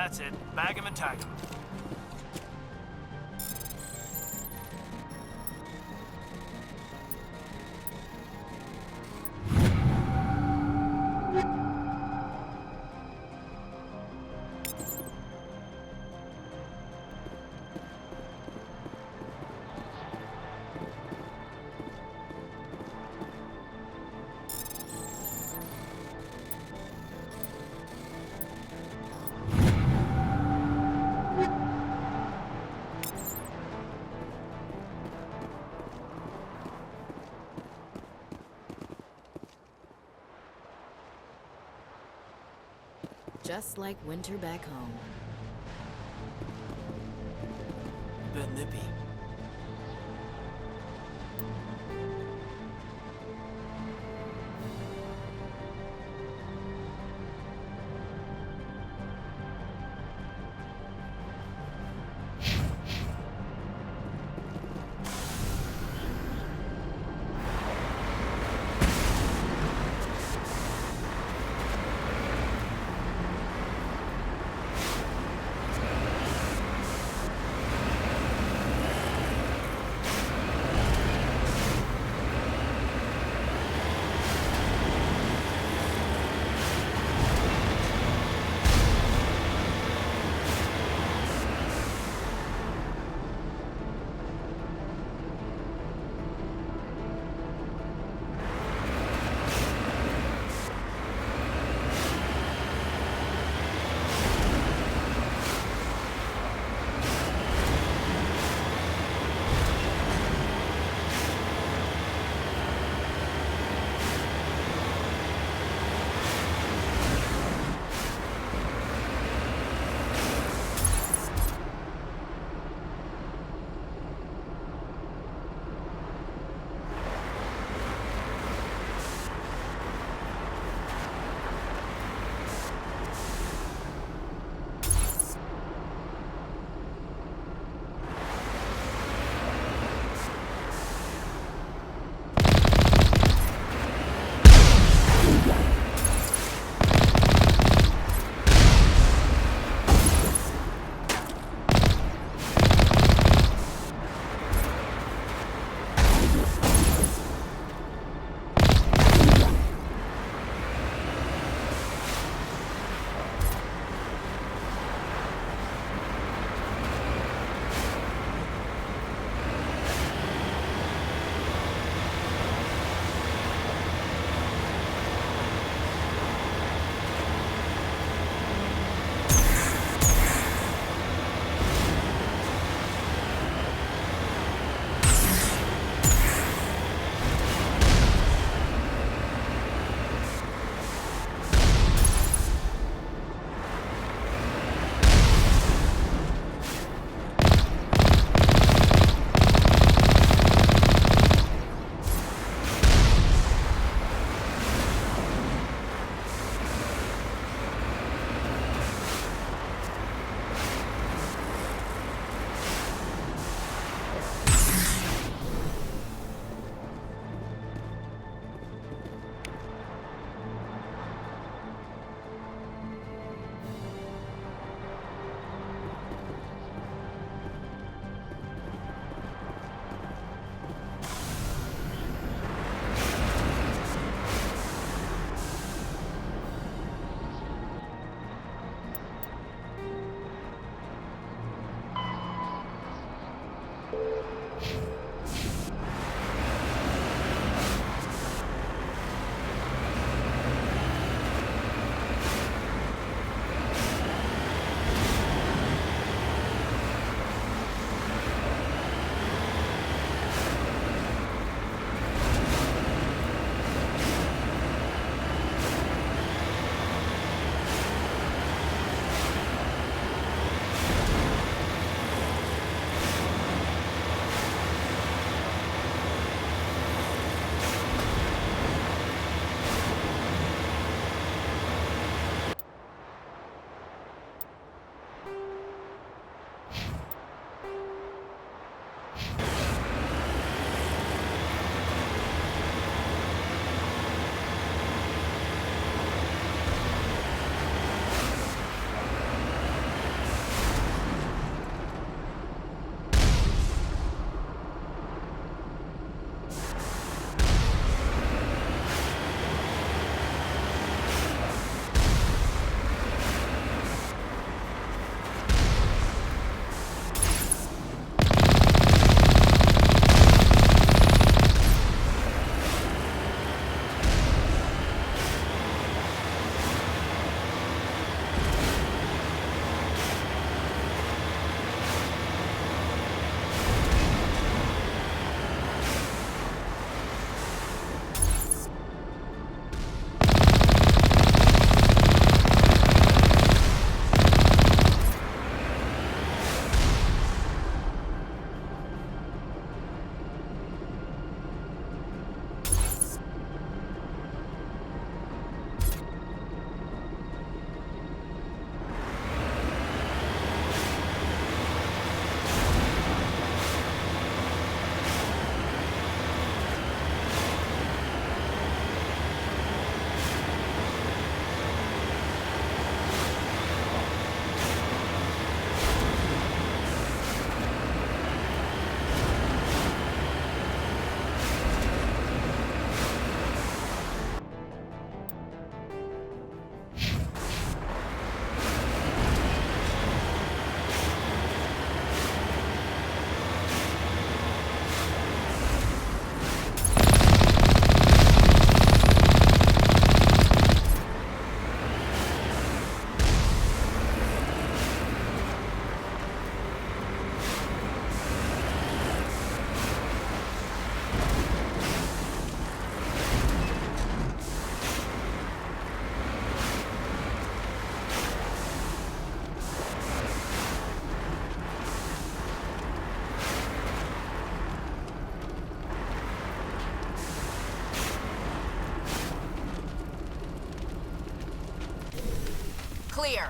That's it. Bag him and tag him. Just like winter back home. Bit nippy. Clear.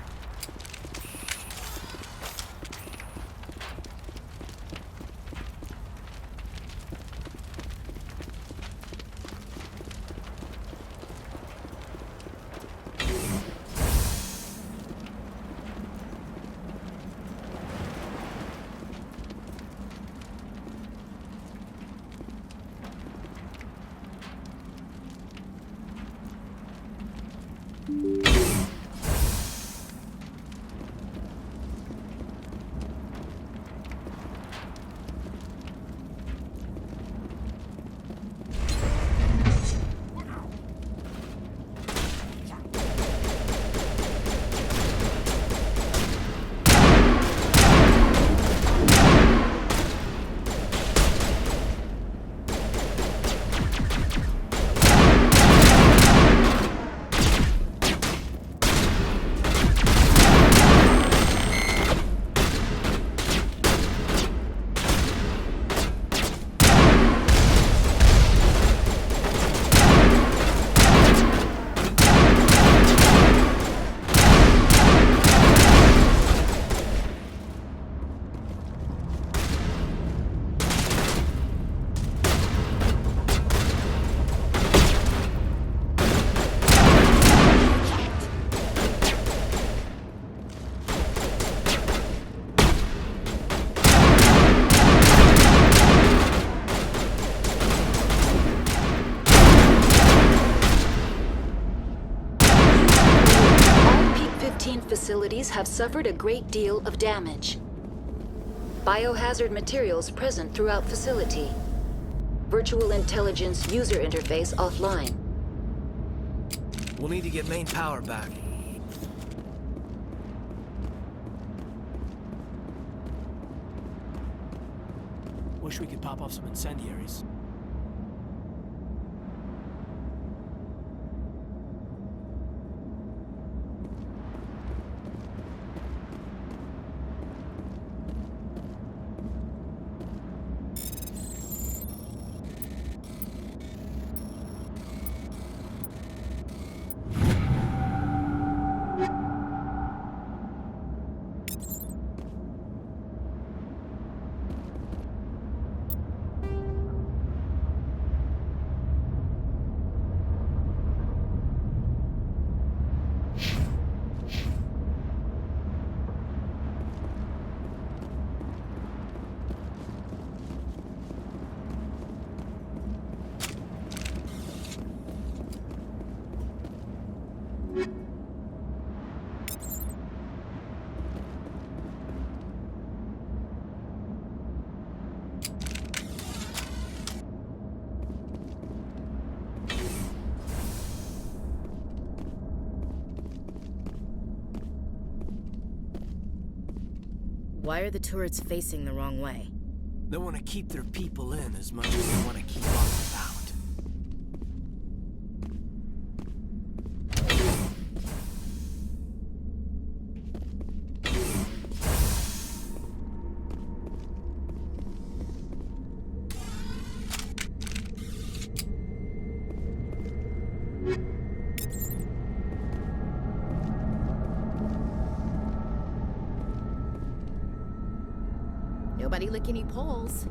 Facilities have suffered a great deal of damage. Biohazard materials present throughout facility. Virtual intelligence user interface offline. We'll need to get main power back. Wish we could pop off some incendiaries. Why are the turrets facing the wrong way? They want to keep their people in as much as they want to keep others out. Nobody lick any poles.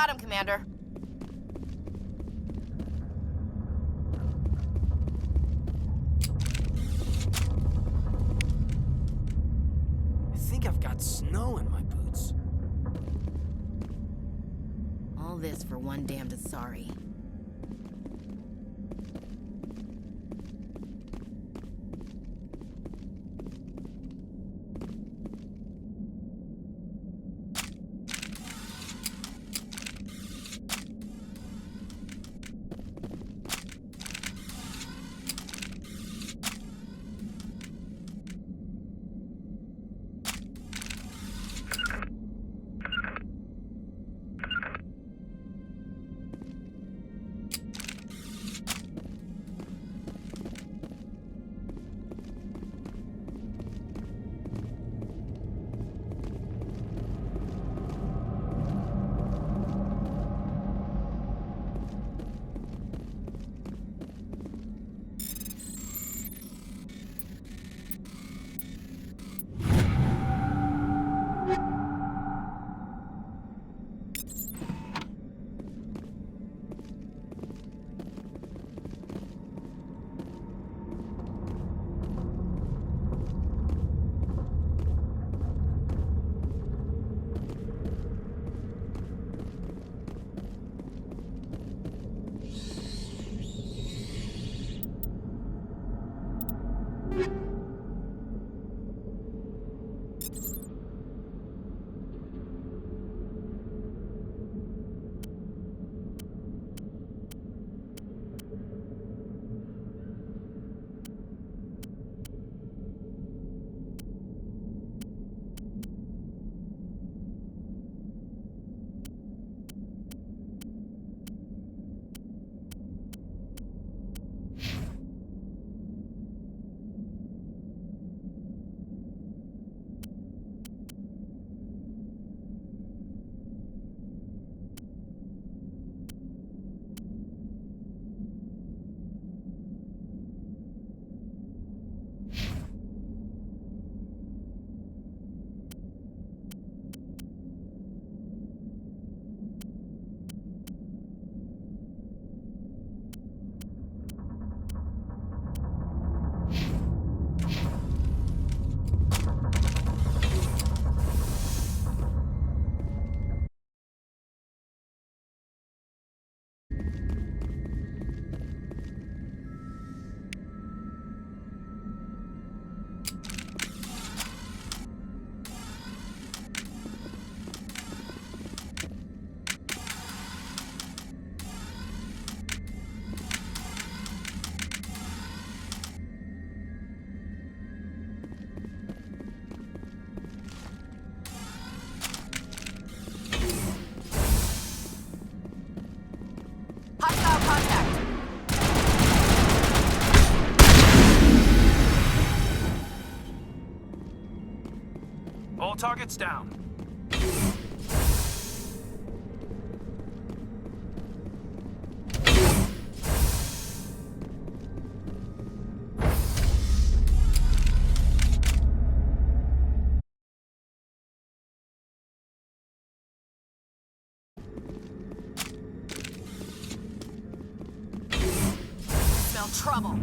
got him, Commander. I think I've got snow in my boots. All this for one damned Asari. All targets down. Smell trouble.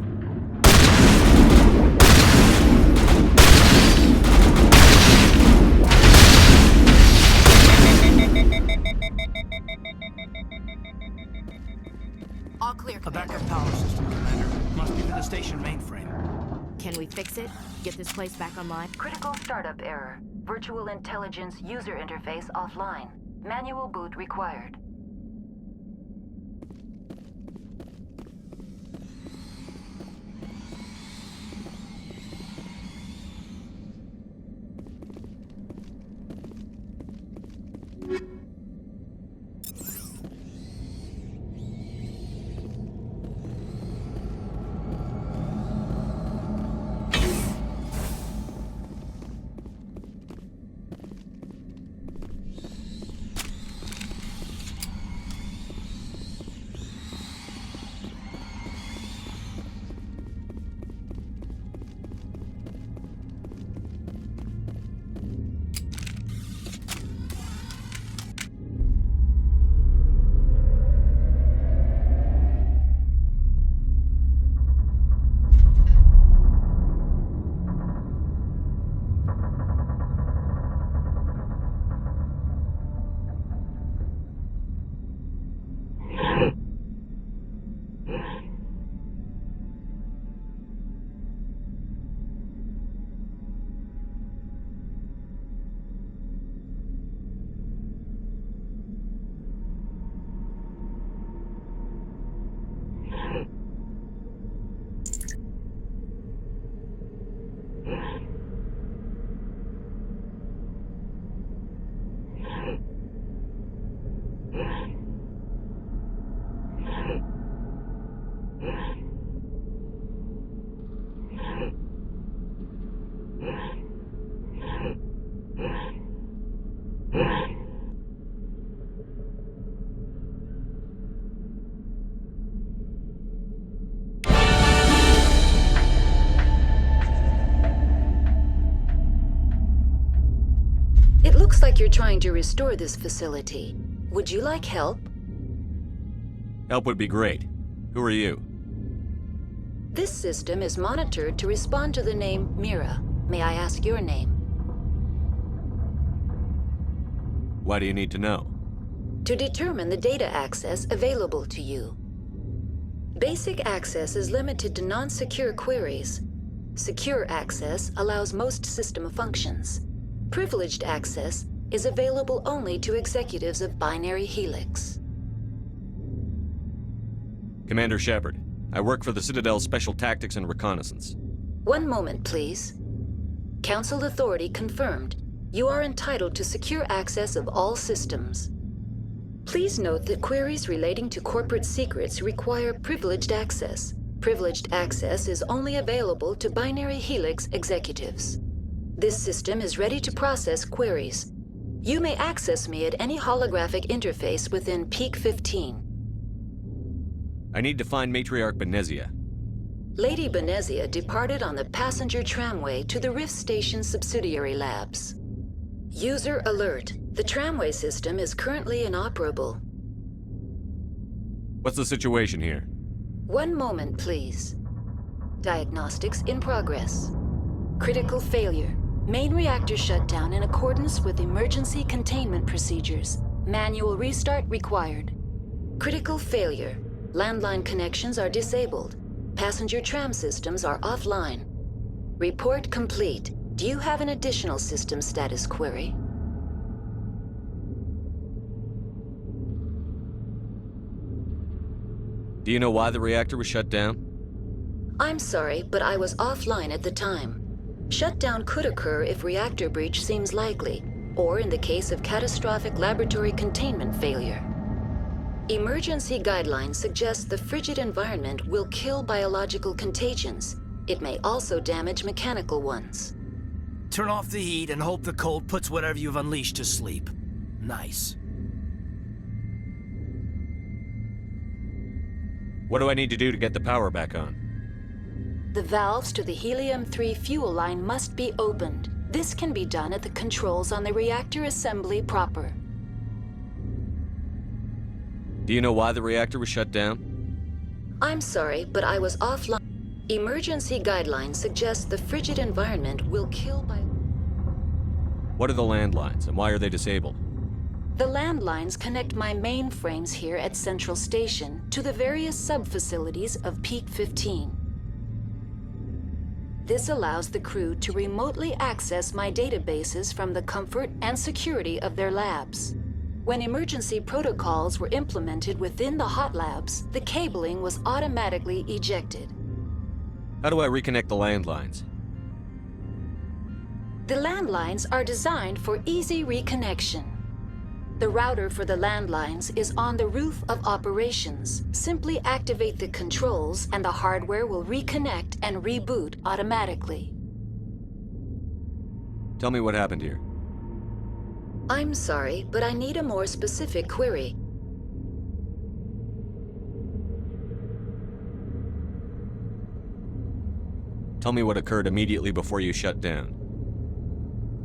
All clear, A Commander. backup power system, Commander. Must be for the station mainframe. Can we fix it? Get this place back online? Critical startup error. Virtual intelligence user interface offline. Manual boot required. like you're trying to restore this facility. Would you like help? Help would be great. Who are you? This system is monitored to respond to the name Mira. May I ask your name? Why do you need to know? To determine the data access available to you. Basic access is limited to non-secure queries. Secure access allows most system functions. Privileged access is available only to executives of Binary Helix. Commander Shepard, I work for the Citadel's Special Tactics and Reconnaissance. One moment, please. Council authority confirmed. You are entitled to secure access of all systems. Please note that queries relating to corporate secrets require privileged access. Privileged access is only available to Binary Helix executives. This system is ready to process queries. You may access me at any holographic interface within Peak 15. I need to find Matriarch Benezia. Lady Benezia departed on the passenger tramway to the Rift Station subsidiary labs. User alert. The tramway system is currently inoperable. What's the situation here? One moment, please. Diagnostics in progress. Critical failure. Main reactor shutdown in accordance with emergency containment procedures. Manual restart required. Critical failure. Landline connections are disabled. Passenger tram systems are offline. Report complete. Do you have an additional system status query? Do you know why the reactor was shut down? I'm sorry, but I was offline at the time. Shutdown could occur if reactor breach seems likely, or in the case of catastrophic laboratory containment failure. Emergency guidelines suggest the frigid environment will kill biological contagions. It may also damage mechanical ones. Turn off the heat and hope the cold puts whatever you've unleashed to sleep. Nice. What do I need to do to get the power back on? The valves to the Helium-3 fuel line must be opened. This can be done at the controls on the reactor assembly proper. Do you know why the reactor was shut down? I'm sorry, but I was offline. Emergency guidelines suggest the frigid environment will kill by... What are the landlines, and why are they disabled? The landlines connect my mainframes here at Central Station to the various sub-facilities of Peak 15. This allows the crew to remotely access my databases from the comfort and security of their labs. When emergency protocols were implemented within the hot labs, the cabling was automatically ejected. How do I reconnect the landlines? The landlines are designed for easy reconnection. The router for the landlines is on the roof of operations. Simply activate the controls and the hardware will reconnect and reboot automatically. Tell me what happened here. I'm sorry, but I need a more specific query. Tell me what occurred immediately before you shut down.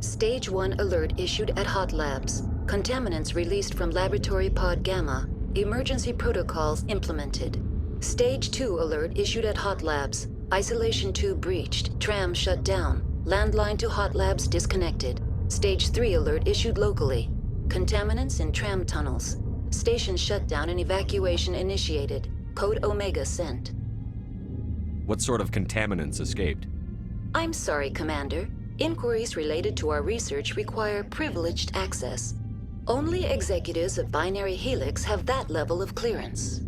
Stage 1 alert issued at Hot Labs. Contaminants released from Laboratory Pod Gamma. Emergency protocols implemented. Stage 2 alert issued at Hot Labs. Isolation tube breached. Tram shut down. Landline to Hot Labs disconnected. Stage 3 alert issued locally. Contaminants in tram tunnels. Station shutdown and evacuation initiated. Code Omega sent. What sort of contaminants escaped? I'm sorry, Commander. Inquiries related to our research require privileged access. Only executives of Binary Helix have that level of clearance.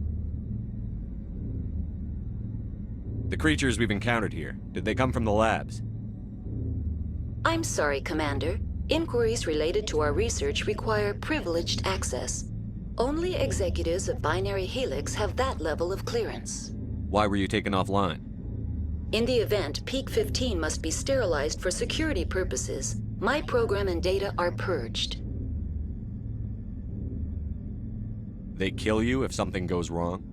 The creatures we've encountered here, did they come from the labs? I'm sorry, Commander. Inquiries related to our research require privileged access. Only executives of Binary Helix have that level of clearance. Why were you taken offline? In the event, Peak 15 must be sterilized for security purposes. My program and data are purged. They kill you if something goes wrong?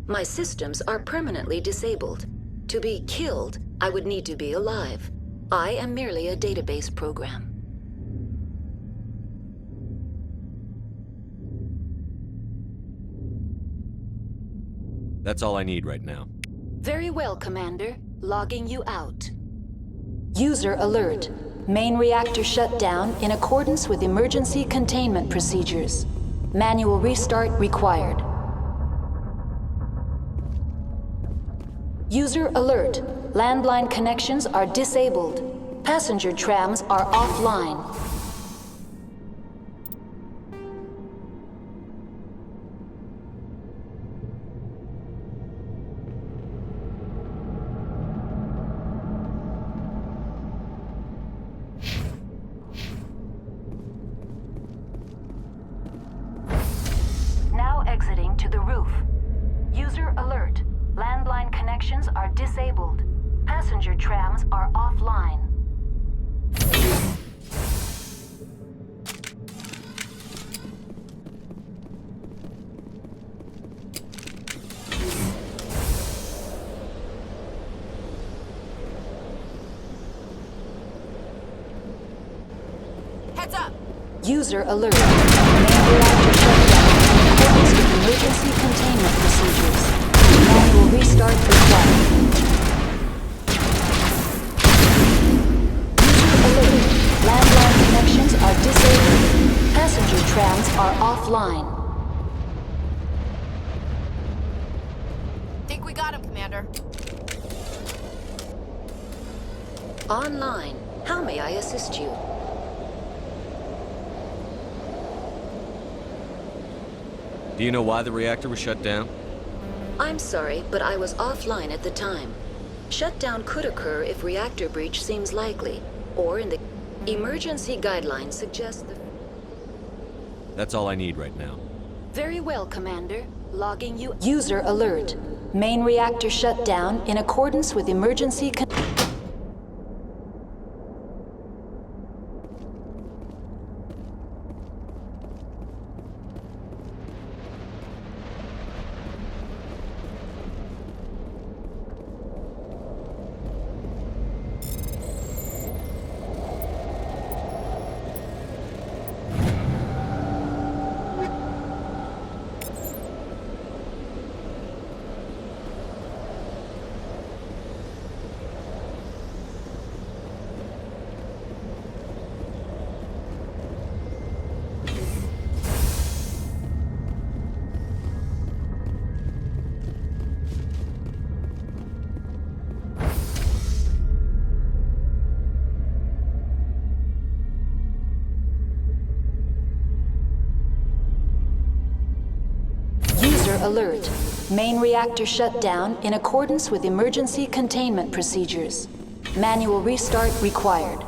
My systems are permanently disabled. To be killed, I would need to be alive. I am merely a database program. That's all I need right now. Very well, Commander. Logging you out. User alert. Main reactor shut down in accordance with emergency containment procedures. Manual restart required. User alert. Landline connections are disabled. Passenger trams are offline. Now exiting to the roof. User alert. Landline connections are disabled. Passenger trams are offline. Heads up! User alert. Main reactor shut down in accordance with emergency containment procedures. Manual restart required. User alert. Landline connections are disabled. Passenger trams are offline. Think we got him, Commander. Online. How may I assist you? Do you know why the reactor was shut down? I'm sorry, but I was offline at the time. Shutdown could occur if reactor breach seems likely, or in the emergency guidelines suggest the... That's all I need right now. Very well, Commander. Logging you... User alert. Main reactor shut down in accordance with emergency... Alert. Main reactor shut down in accordance with emergency containment procedures. Manual restart required.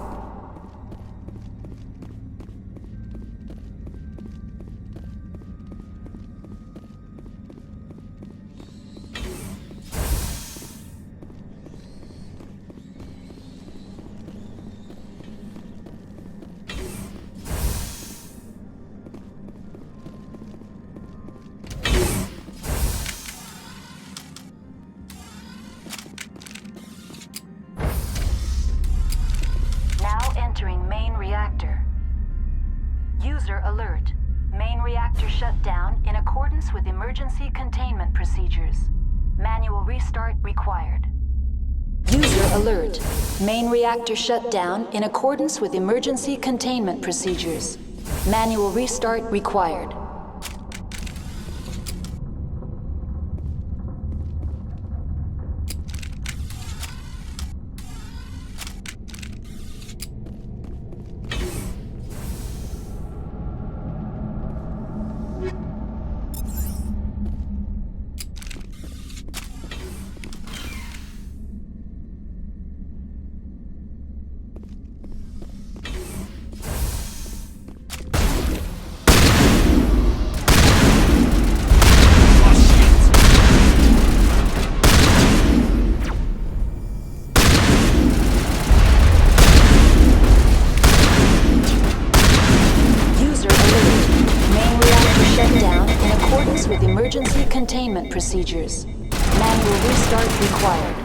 Entering main reactor. User alert. Main reactor shut down in accordance with emergency containment procedures. Manual restart required. User alert. Main reactor shut down in accordance with emergency containment procedures. Manual restart required. With emergency containment procedures. Manual restart required.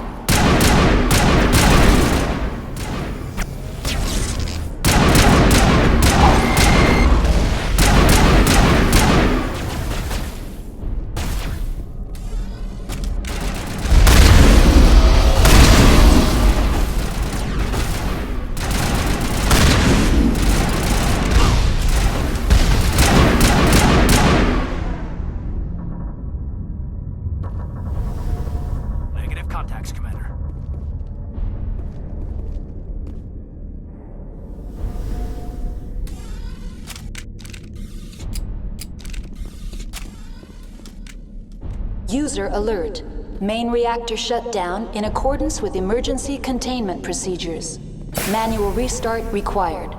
User alert. Main reactor shut down in accordance with emergency containment procedures. Manual restart required.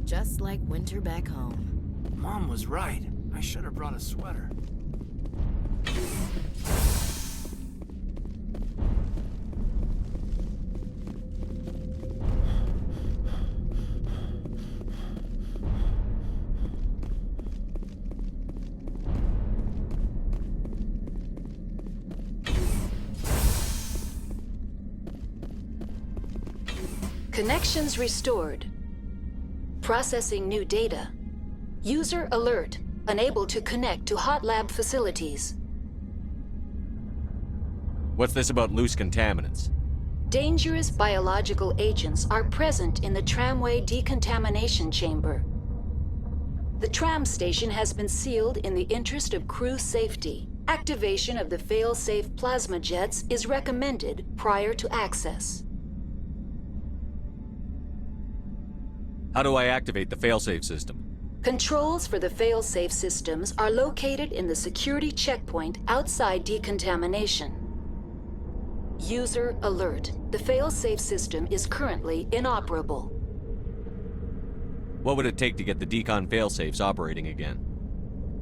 Just like winter back home. Mom was right. I should have brought a sweater. Connections restored. Processing new data. User alert. Unable to connect to hot lab facilities. What's this about loose contaminants? Dangerous biological agents are present in the tramway decontamination chamber. The tram station has been sealed in the interest of crew safety. Activation of the fail-safe plasma jets is recommended prior to access. How do I activate the failsafe system? Controls for the failsafe systems are located in the security checkpoint outside decontamination. User alert. The failsafe system is currently inoperable. What would it take to get the decon failsafes operating again?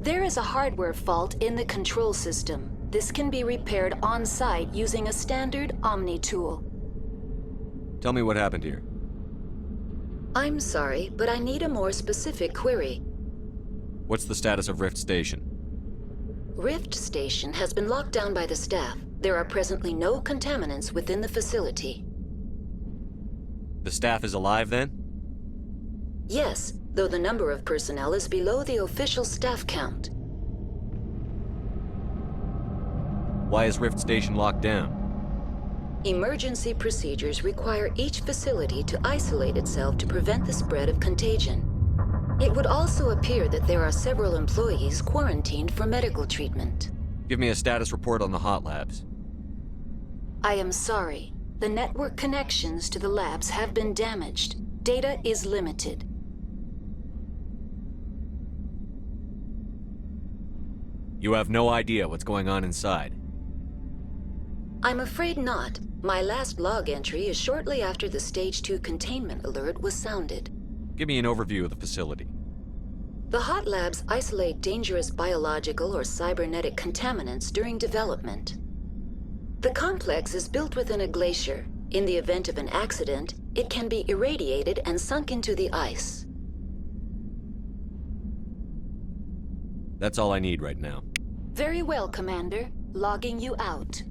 There is a hardware fault in the control system. This can be repaired on-site using a standard Omni tool. Tell me what happened here. I'm sorry, but I need a more specific query. What's the status of Rift Station? Rift Station has been locked down by the staff. There are presently no contaminants within the facility. The staff is alive then? Yes, though the number of personnel is below the official staff count. Why is Rift Station locked down? Emergency procedures require each facility to isolate itself to prevent the spread of contagion. It would also appear that there are several employees quarantined for medical treatment. Give me a status report on the hot labs. I am sorry. The network connections to the labs have been damaged. Data is limited. You have no idea what's going on inside. I'm afraid not. My last log entry is shortly after the Stage 2 containment alert was sounded. Give me an overview of the facility. The hot labs isolate dangerous biological or cybernetic contaminants during development. The complex is built within a glacier. In the event of an accident, it can be irradiated and sunk into the ice. That's all I need right now. Very well, Commander. Logging you out.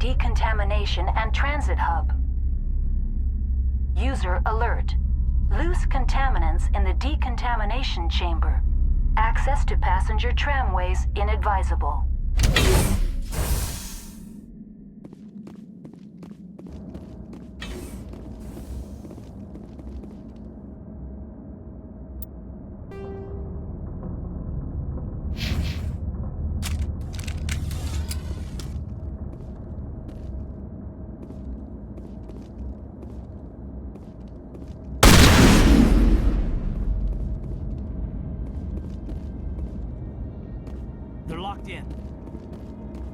decontamination and transit hub. User alert. Loose contaminants in the decontamination chamber. Access to passenger tramways inadvisable. They're locked in.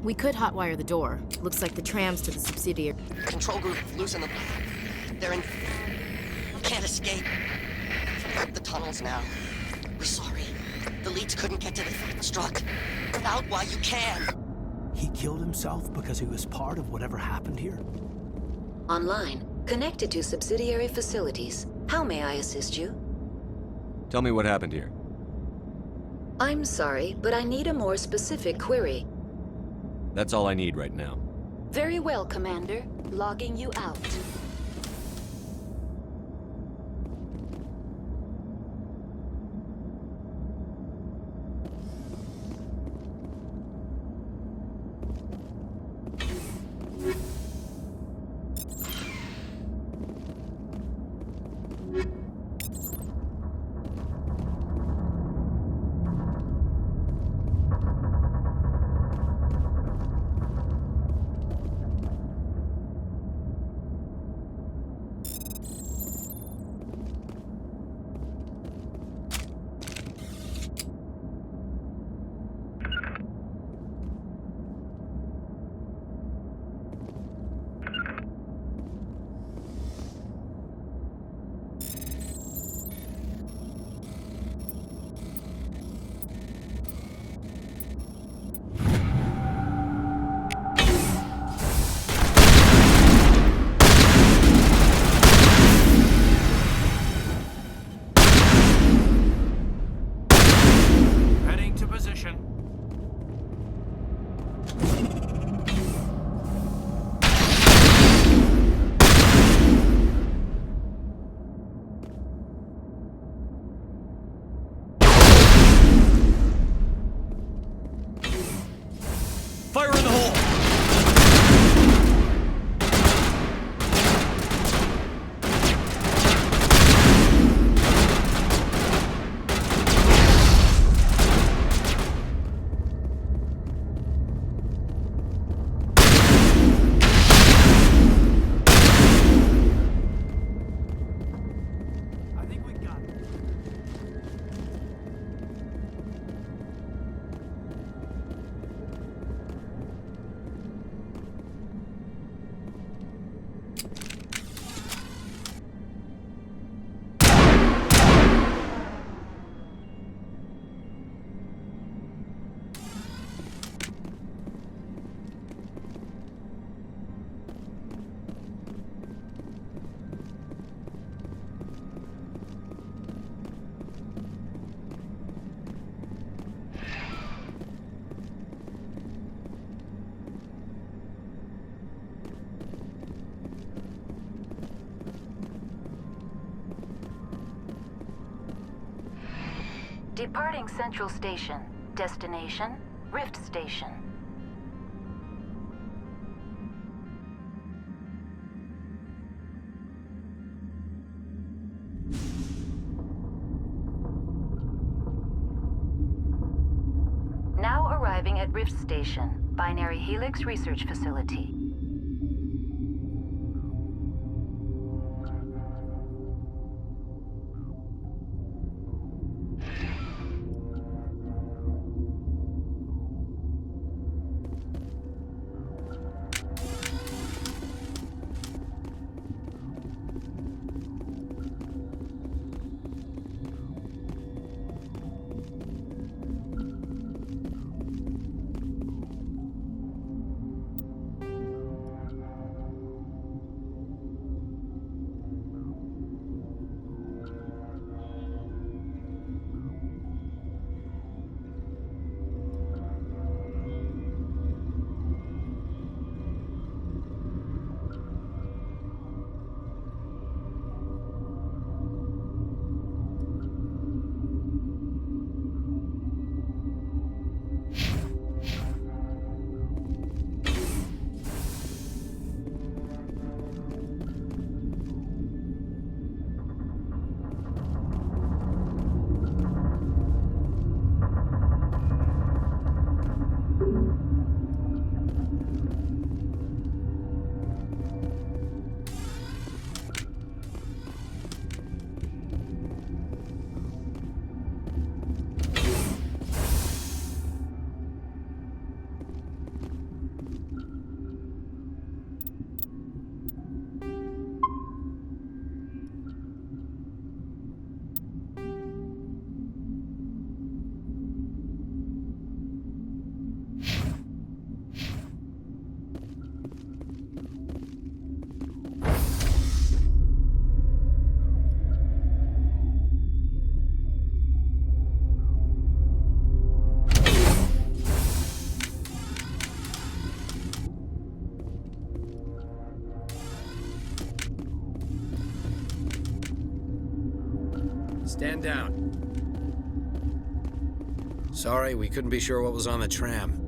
We could hotwire the door. Looks like the trams to the subsidiary. Control group, loosen them. They're in... Can't escape. Up the tunnels now. We're sorry. The leads couldn't get to the struck. Get out while you can. He killed himself because he was part of whatever happened here? Online. Connected to subsidiary facilities. How may I assist you? Tell me what happened here. I'm sorry, but I need a more specific query. That's all I need right now. Very well, Commander. Logging you out. Heading to position. Fire in the hole! I think we got it. Departing Central Station. Destination, Rift Station. Now arriving at Rift Station, Binary Helix Research Facility. Stand down. Sorry, we couldn't be sure what was on the tram.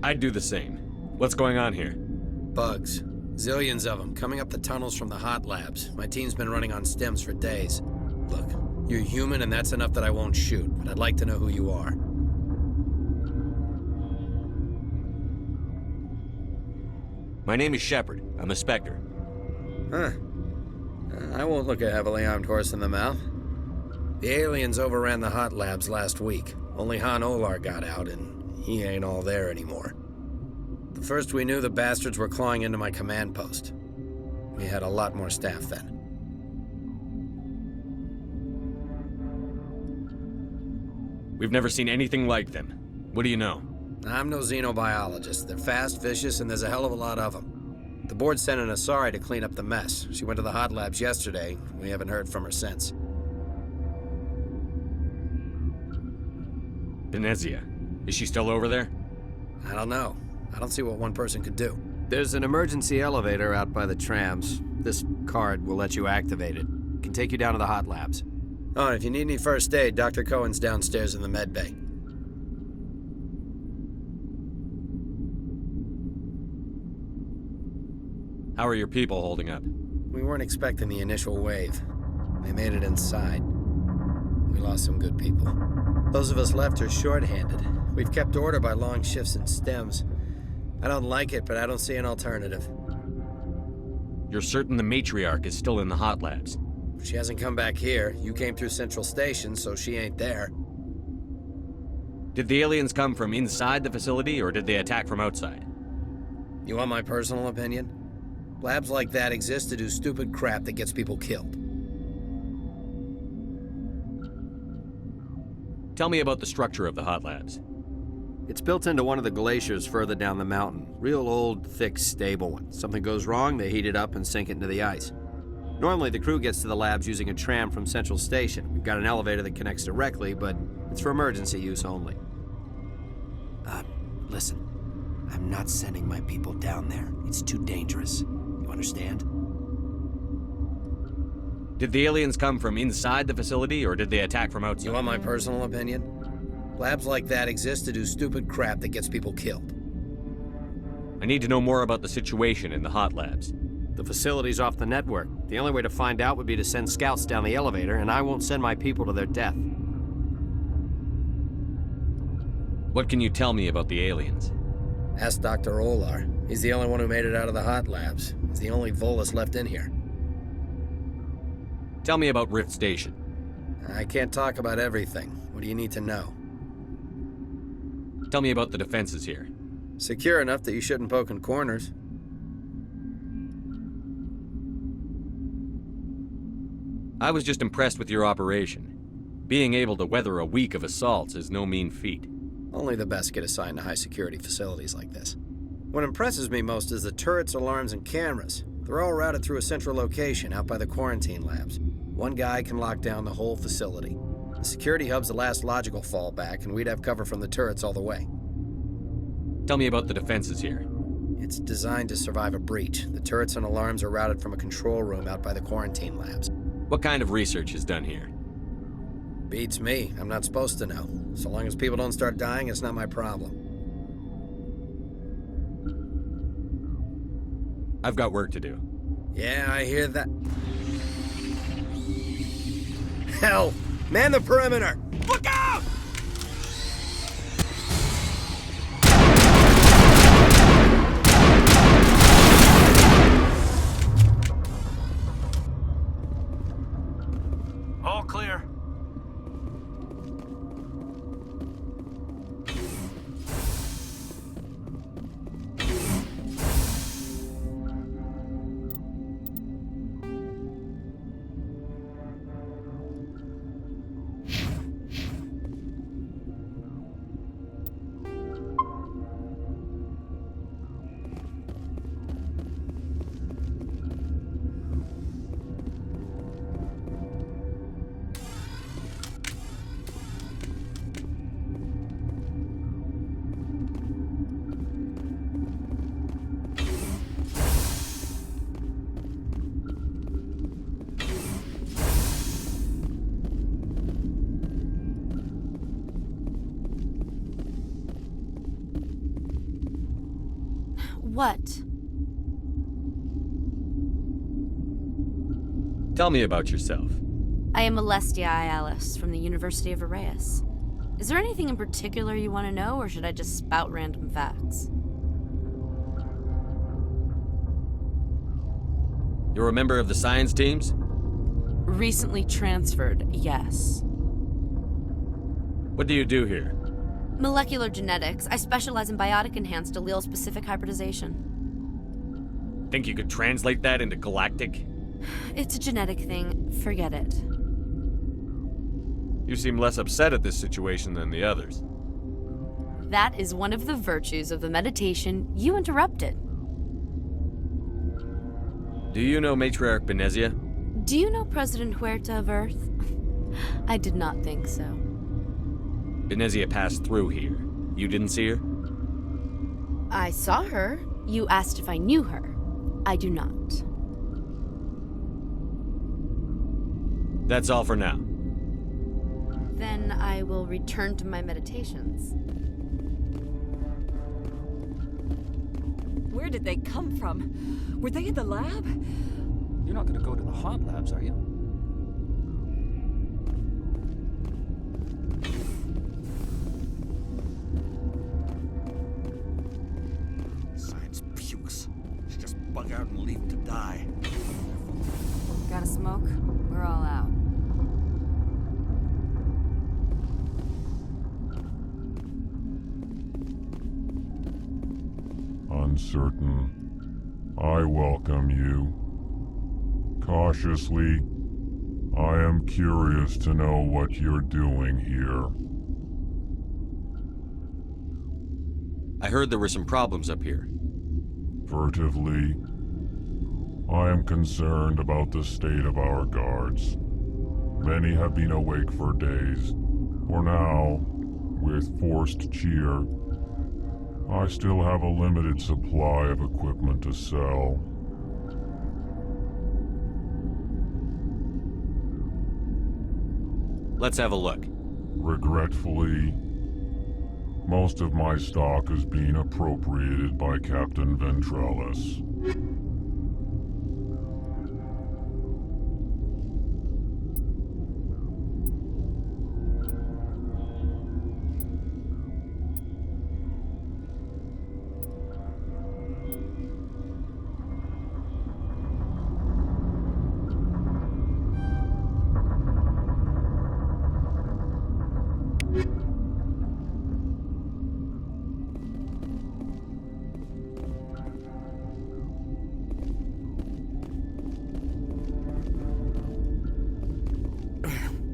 I'd do the same. What's going on here? Bugs. Zillions of them, coming up the tunnels from the hot labs. My team's been running on stems for days. Look, you're human and that's enough that I won't shoot, but I'd like to know who you are. My name is Shepard. I'm a Spectre. Huh. I won't look a heavily armed horse in the mouth. The aliens overran the hot labs last week. Only Han Olar got out, and he ain't all there anymore. The first we knew, the bastards were clawing into my command post. We had a lot more staff then. We've never seen anything like them. What do you know? I'm no xenobiologist. They're fast, vicious, and there's a hell of a lot of them. The board sent an Asari to clean up the mess. She went to the hot labs yesterday. We haven't heard from her since. Benezia. Is she still over there? I don't know. I don't see what one person could do. There's an emergency elevator out by the trams. This card will let you activate it. Can take you down to the hot labs. Oh, and if you need any first aid, Dr. Cohen's downstairs in the med bay. How are your people holding up? We weren't expecting the initial wave. They made it inside. We lost some good people. Those of us left are short-handed. We've kept order by long shifts in stems. I don't like it, but I don't see an alternative. You're certain the matriarch is still in the hot labs? She hasn't come back here. You came through Central Station, so she ain't there. Did the aliens come from inside the facility, or did they attack from outside? You want my personal opinion? Labs like that exist to do stupid crap that gets people killed. Tell me about the structure of the hot labs. It's built into one of the glaciers further down the mountain. Real old, thick, stable one. Something goes wrong, they heat it up and sink it into the ice. Normally, the crew gets to the labs using a tram from Central Station. We've got an elevator that connects directly, but it's for emergency use only. Listen. I'm not sending my people down there. It's too dangerous. You understand? Did the aliens come from inside the facility, or did they attack from outside? You want my personal opinion? Labs like that exist to do stupid crap that gets people killed. I need to know more about the situation in the hot labs. The facility's off the network. The only way to find out would be to send scouts down the elevator, and I won't send my people to their death. What can you tell me about the aliens? Ask Dr. Olar. He's the only one who made it out of the hot labs. He's the only Volus left in here. Tell me about Rift Station. I can't talk about everything. What do you need to know? Tell me about the defenses here. Secure enough that you shouldn't poke in corners. I was just impressed with your operation. Being able to weather a week of assaults is no mean feat. Only the best get assigned to high-security facilities like this. What impresses me most is the turrets, alarms, and cameras. They're all routed through a central location out by the quarantine labs. One guy can lock down the whole facility. The security hub's the last logical fallback, and we'd have cover from the turrets all the way. Tell me about the defenses here. It's designed to survive a breach. The turrets and alarms are routed from a control room out by the quarantine labs. What kind of research is done here? Beats me. I'm not supposed to know. So long as people don't start dying, it's not my problem. I've got work to do. Yeah, I hear that. Hell! Man the perimeter! Look out! All clear. What? Tell me about yourself. I am Alestia Alice from the University of Arrayas. Is there anything in particular you want to know, or should I just spout random facts? You're a member of the science teams? Recently transferred, yes. What do you do here? Molecular genetics. I specialize in biotic-enhanced allele-specific hybridization. Think you could translate that into galactic? It's a genetic thing. Forget it. You seem less upset at this situation than the others. That is one of the virtues of the meditation you interrupted. Do you know Matriarch Benezia? Do you know President Huerta of Earth? I did not think so. Benezia passed through here. You didn't see her? I saw her. You asked if I knew her. I do not. That's all for now. Then I will return to my meditations. Where did they come from? Were they in the lab? You're not gonna go to the hot labs, are you? Science pukes. Should just bug out and leave to die. Got a smoke? We're all out. Uncertain. I welcome you. Cautiously, I am curious to know what you're doing here. I heard there were some problems up here. Furtively, I am concerned about the state of our guards. Many have been awake for days. For now, with forced cheer, I still have a limited supply of equipment to sell. Let's have a look. Regretfully, most of my stock is being appropriated by Captain Ventralis.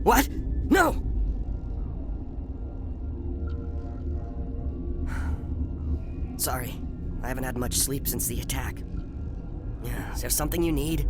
What? No! Sorry, I haven't had much sleep since the attack. Is there something you need?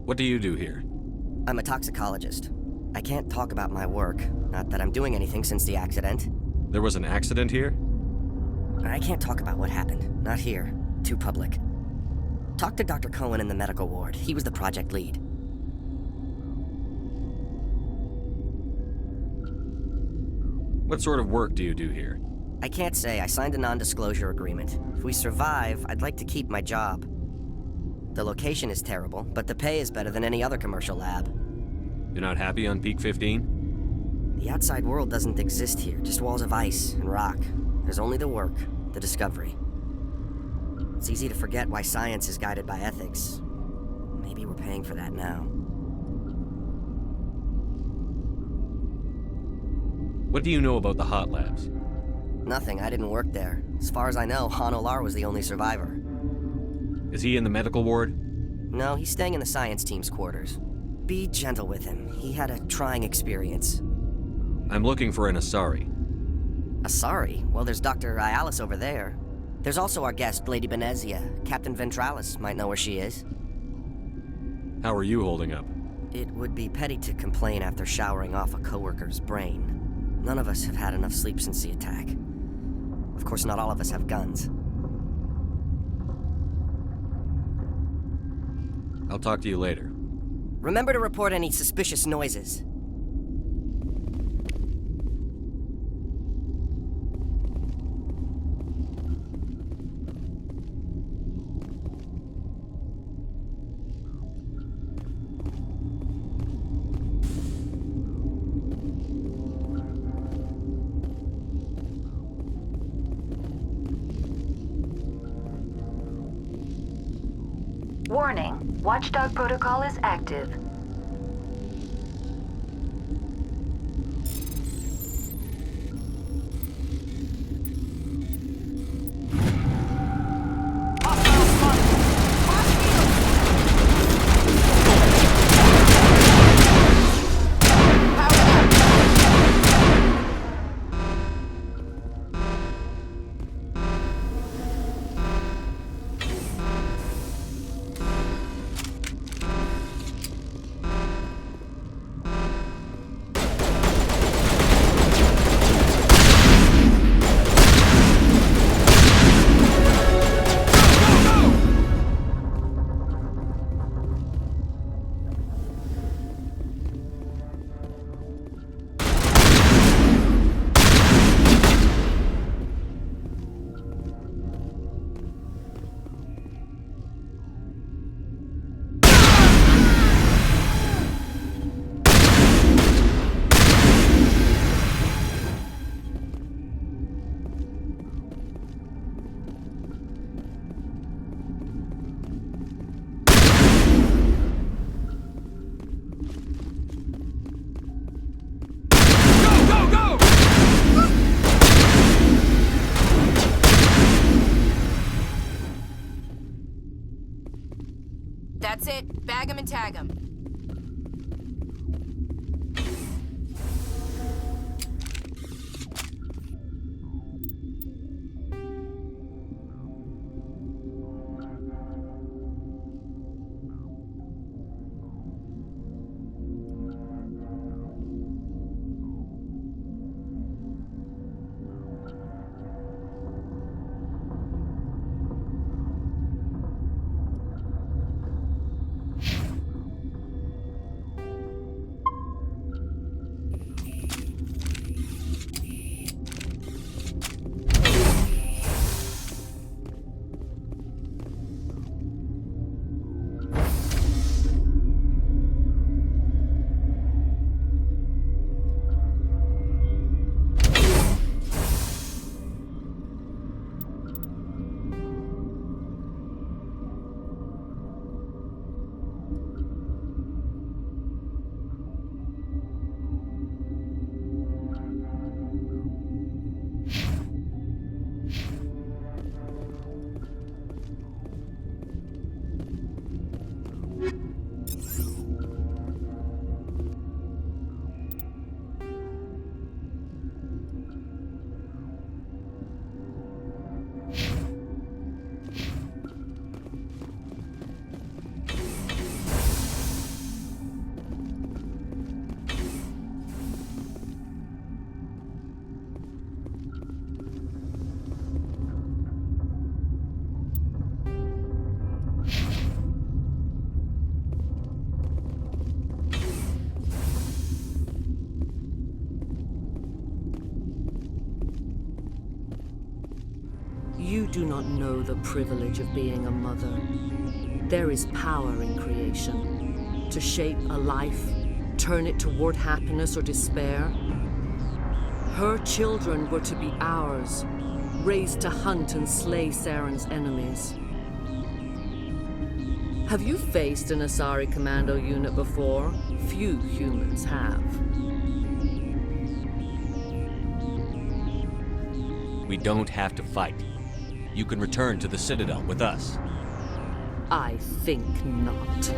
What do you do here? I'm a toxicologist. I can't talk about my work. Not that I'm doing anything since the accident. There was an accident here? I can't talk about what happened. Not here. Too public. Talk to Dr. Cohen in the medical ward. He was the project lead. What sort of work do you do here? I can't say. I signed a non-disclosure agreement. If we survive, I'd like to keep my job. The location is terrible, but the pay is better than any other commercial lab. You're not happy on Peak 15? The outside world doesn't exist here, just walls of ice and rock. There's only the work, the discovery. It's easy to forget why science is guided by ethics. Maybe we're paying for that now. What do you know about the hot labs? Nothing, I didn't work there. As far as I know, Han Olar was the only survivor. Is he in the medical ward? No, he's staying in the science team's quarters. Be gentle with him. He had a trying experience. I'm looking for an Asari. Asari? Well, there's Dr. Ayalis over there. There's also our guest, Lady Benezia. Captain Ventralis might know where she is. How are you holding up? It would be petty to complain after showering off a coworker's brain. None of us have had enough sleep since the attack. Of course, not all of us have guns. I'll talk to you later. Remember to report any suspicious noises. Warning, Watchdog protocol is active. That's it. Bag 'em and tag 'em. You do not know the privilege of being a mother. There is power in creation. To shape a life, turn it toward happiness or despair. Her children were to be ours, raised to hunt and slay Saren's enemies. Have you faced an Asari commando unit before? Few humans have. We don't have to fight. You can return to the Citadel with us. I think not.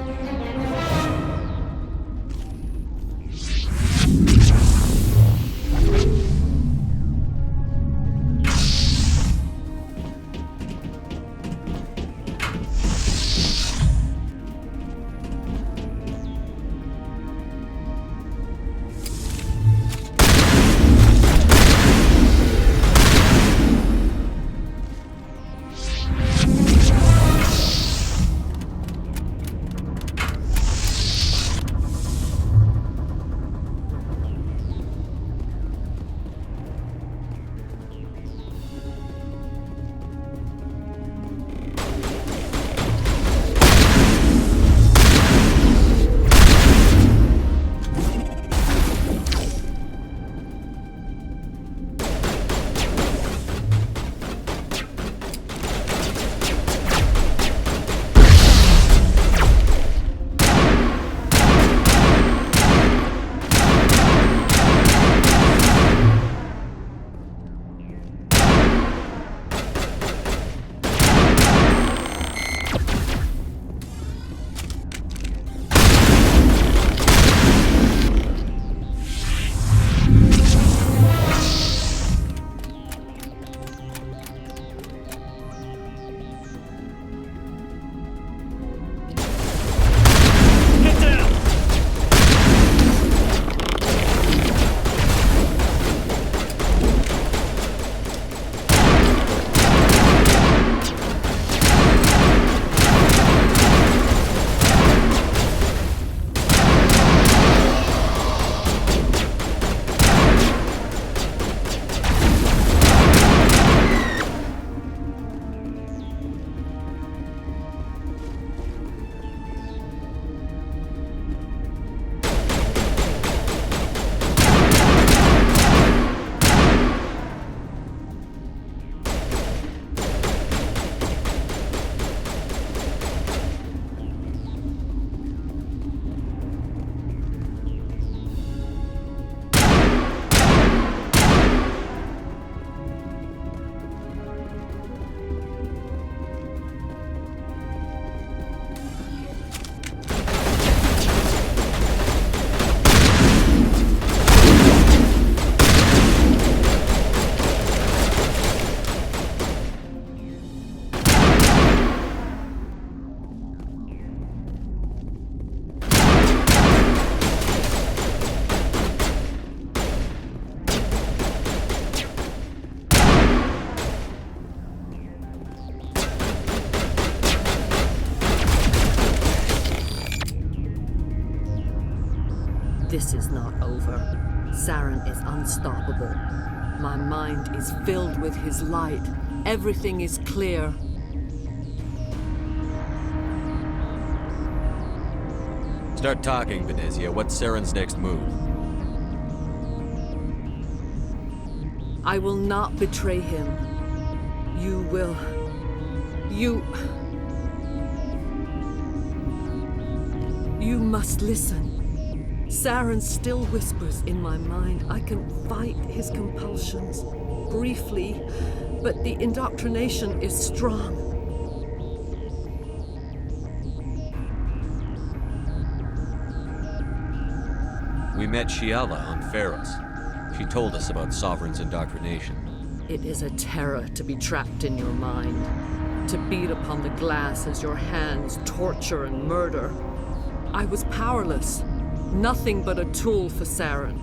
This is not over. Saren is unstoppable. My mind is filled with his light. Everything is clear. Start talking, Venezia. What's Saren's next move? I will not betray him. You will. You must listen. Saren still whispers in my mind. I can fight his compulsions, briefly, but the indoctrination is strong. We met Shiala on Ferros. She told us about Sovereign's indoctrination. It is a terror to be trapped in your mind, to beat upon the glass as your hands torture and murder. I was powerless, nothing but a tool for Saren.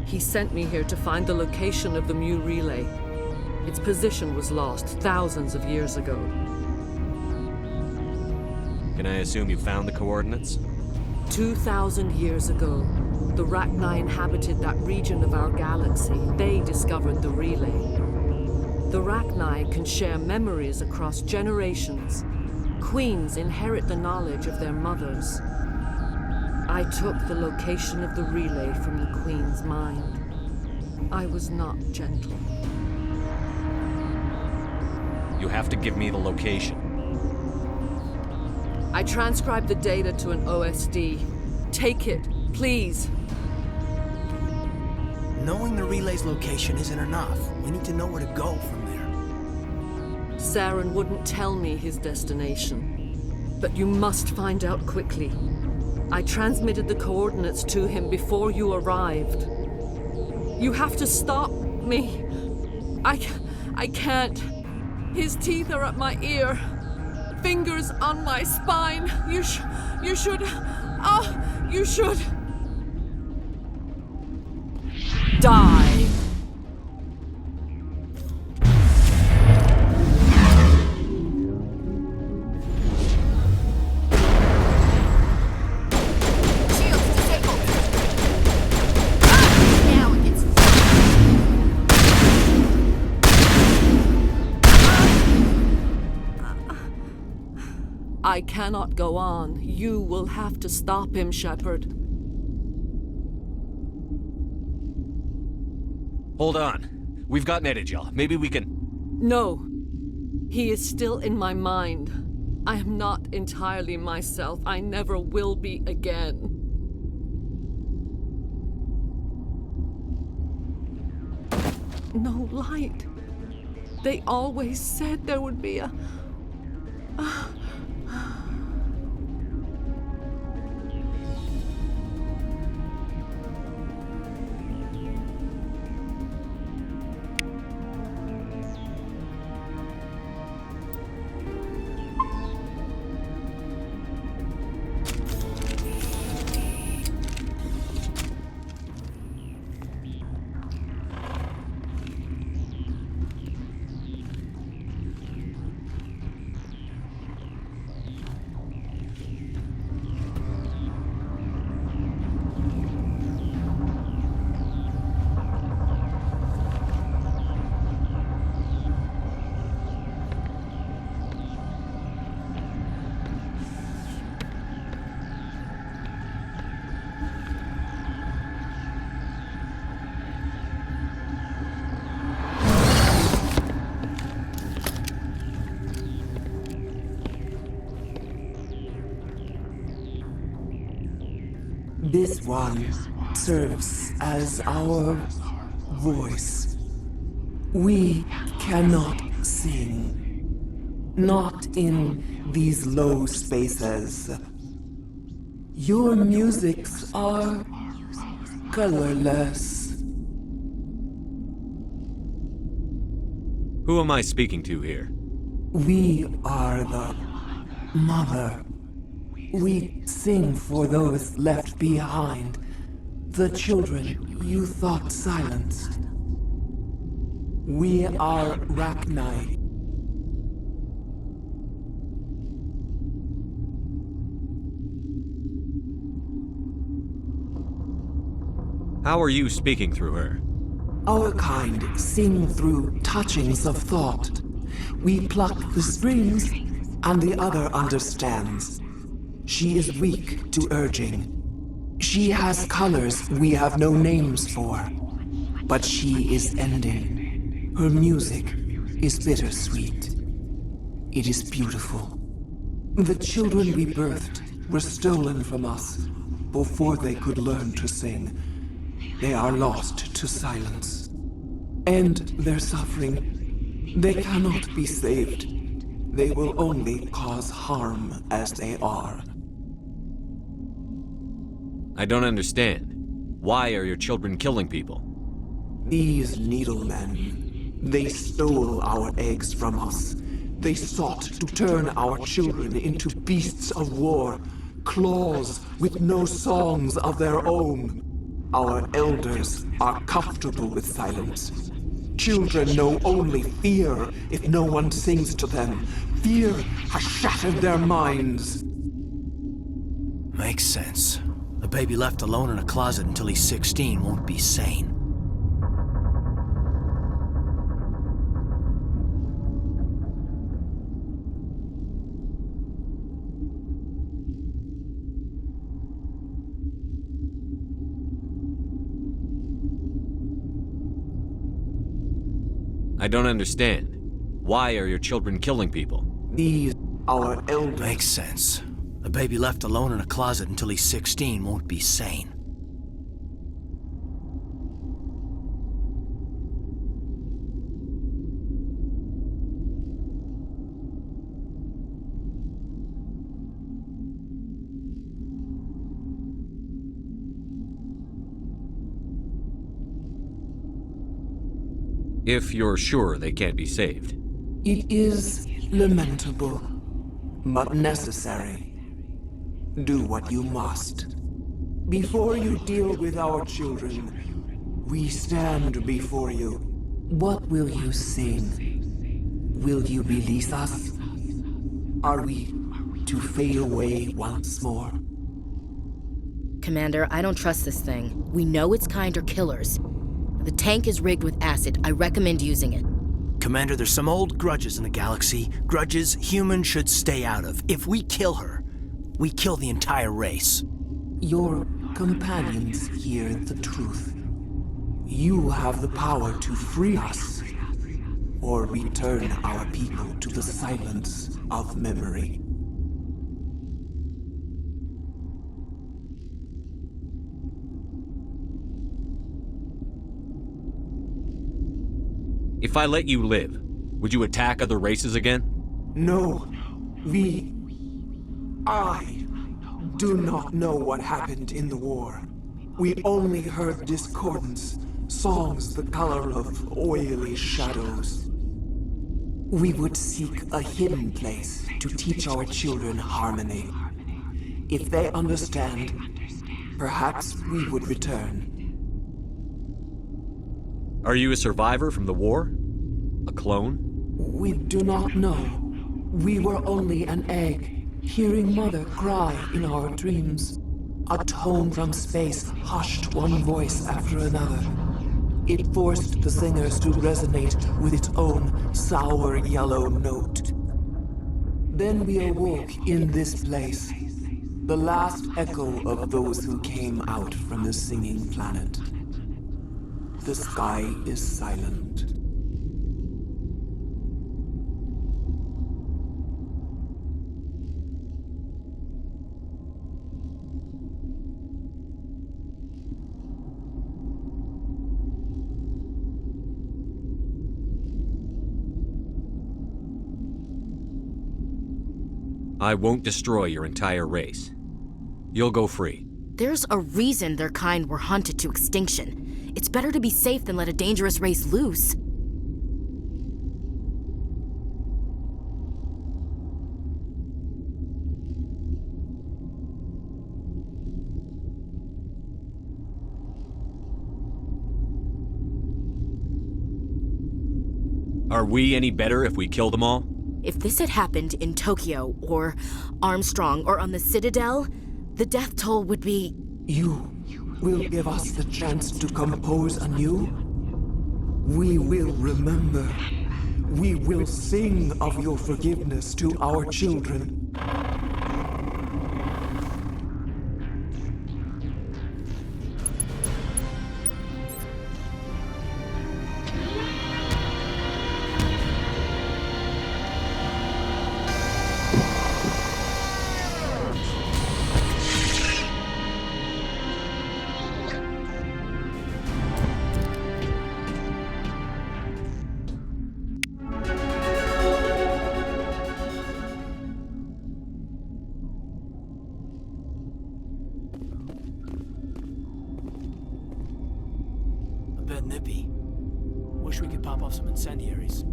He sent me here to find the location of the Mu relay. Its position was lost thousands of years ago. Can I assume you found the coordinates? 2,000 years ago, the Rachni inhabited that region of our galaxy. They discovered the relay. The Rachni can share memories across generations. Queens inherit the knowledge of their mothers. I took the location of the relay from the Queen's mind. I was not gentle. You have to give me the location. I transcribed the data to an OSD. Take it, please. Knowing the relay's location isn't enough. We need to know where to go from there. Saren wouldn't tell me his destination. But you must find out quickly. I transmitted the coordinates to him before you arrived. You have to stop me. I can't. His teeth are at my ear. Fingers on my spine. You should. Oh, you should. Die. I cannot go on. You will have to stop him, Shepard. Hold on. We've got Netagel. Maybe we can... No. He is still in my mind. I am not entirely myself. I never will be again. No light. They always said there would be a... This one serves as our voice. We cannot sing. Not in these low spaces. Your musics are colorless. Who am I speaking to here? We are the mother. We sing for those left behind, the children you thought silenced. We are Rachni. How are you speaking through her? Our kind sing through touchings of thought. We pluck the strings, and the other understands. She is weak to urging. She has colors we have no names for. But she is ending. Her music is bittersweet. It is beautiful. The children we birthed were stolen from us before they could learn to sing. They are lost to silence. And their suffering, they cannot be saved. They will only cause harm as they are. I don't understand. Why are your children killing people? These needlemen, they stole our eggs from us. They sought to turn our children into beasts of war, claws with no songs of their own. Our elders are comfortable with silence. Children know only fear if no one sings to them. Fear has shattered their minds. Makes sense. A baby left alone in a closet until he's 16 won't be sane. I don't understand. Why are your children killing people? These, our elders... Makes sense. A baby left alone in a closet until he's 16 won't be sane. If you're sure they can't be saved. It is lamentable, but necessary. Do what you must. Before you deal with our children, we stand before you. What will you sing? Will you release us? Are we to fade away once more? Commander, I don't trust this thing. We know its kind are killers. The tank is rigged with acid. I recommend using it. Commander, there's some old grudges in the galaxy. Grudges humans should stay out of. If we kill her, we kill the entire race. Your companions hear the truth. You have the power to free us, or return our people to the silence of memory. If I let you live, would you attack other races again? No, I do not know what happened in the war. We only heard discordance, songs the color of oily shadows. We would seek a hidden place to teach our children harmony. If they understand, perhaps we would return. Are you a survivor from the war? A clone? We do not know. We were only an egg, hearing Mother cry in our dreams. A tone from space hushed one voice after another. It forced the singers to resonate with its own sour yellow note. Then we awoke in this place, the last echo of those who came out from the singing planet. The sky is silent. I won't destroy your entire race. You'll go free. There's a reason their kind were hunted to extinction. It's better to be safe than let a dangerous race loose. Are we any better if we kill them all? If this had happened in Tokyo, or Armstrong, or on the Citadel, the death toll would be... You will give us the chance to compose anew? We will remember. We will sing of your forgiveness to our children. Nippy. Wish we could pop off some incendiaries.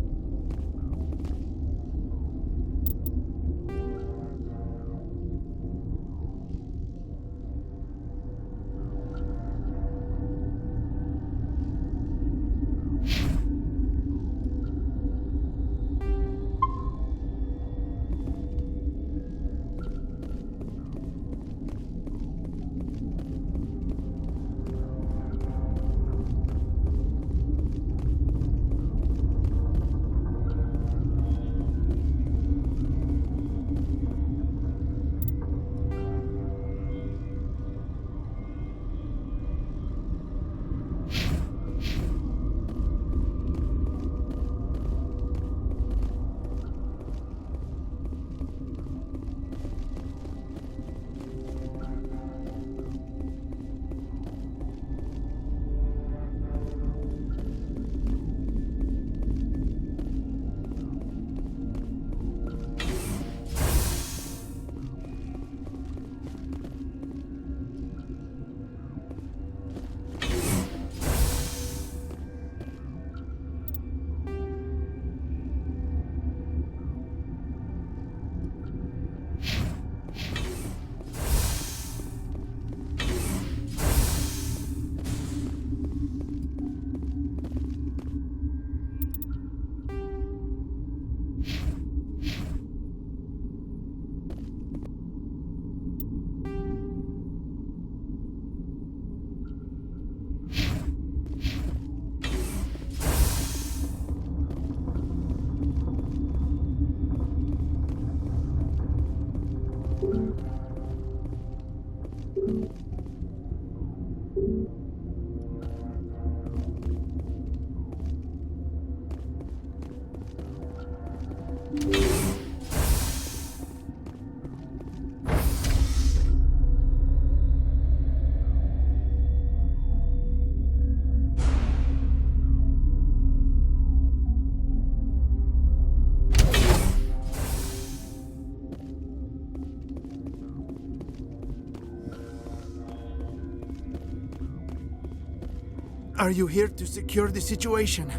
Are you here to secure the situation?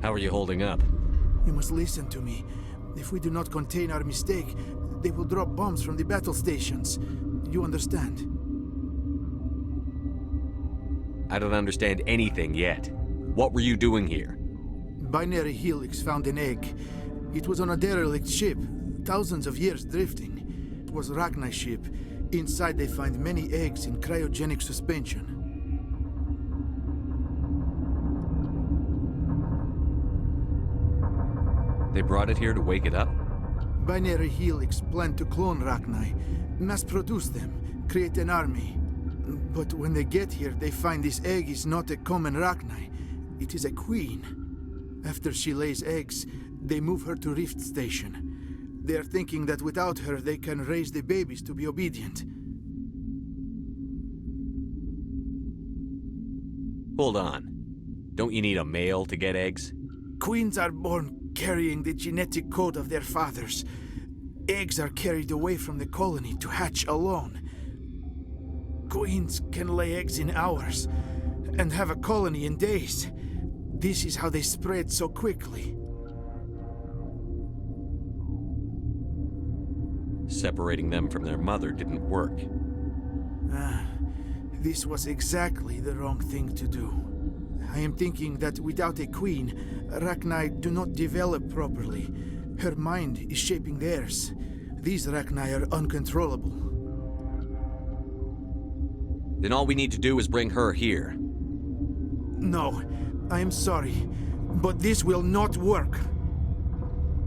How are you holding up? You must listen to me. If we do not contain our mistake, they will drop bombs from the battle stations. You understand? I don't understand anything yet. What were you doing here? Binary Helix found an egg. It was on a derelict ship, thousands of years drifting. It was Rachni's ship. Inside they find many eggs in cryogenic suspension. They brought it here to wake it up? Binary Helix planned to clone Rachni, mass-produce them, create an army. But when they get here, they find this egg is not a common Rachni. It is a queen. After she lays eggs, they move her to Rift Station. They are thinking that without her, they can raise the babies to be obedient. Hold on. Don't you need a male to get eggs? Queens are born carrying the genetic code of their fathers. Eggs are carried away from the colony to hatch alone. Queens can lay eggs in hours and have a colony in days. This is how they spread so quickly. Separating them from their mother didn't work. This was exactly the wrong thing to do. I am thinking that without a queen, Rachni do not develop properly. Her mind is shaping theirs. These Rachni are uncontrollable. Then all we need to do is bring her here. No, I am sorry, but this will not work.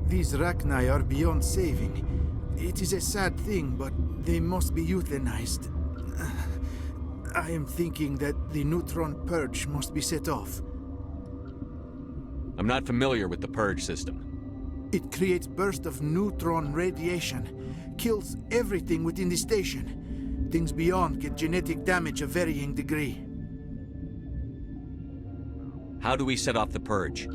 These Rachni are beyond saving. It is a sad thing, but they must be euthanized. I am thinking that the neutron purge must be set off. I'm not familiar with the purge system. It creates bursts of neutron radiation, kills everything within the station. Things beyond get genetic damage of varying degree. How do we set off the purge?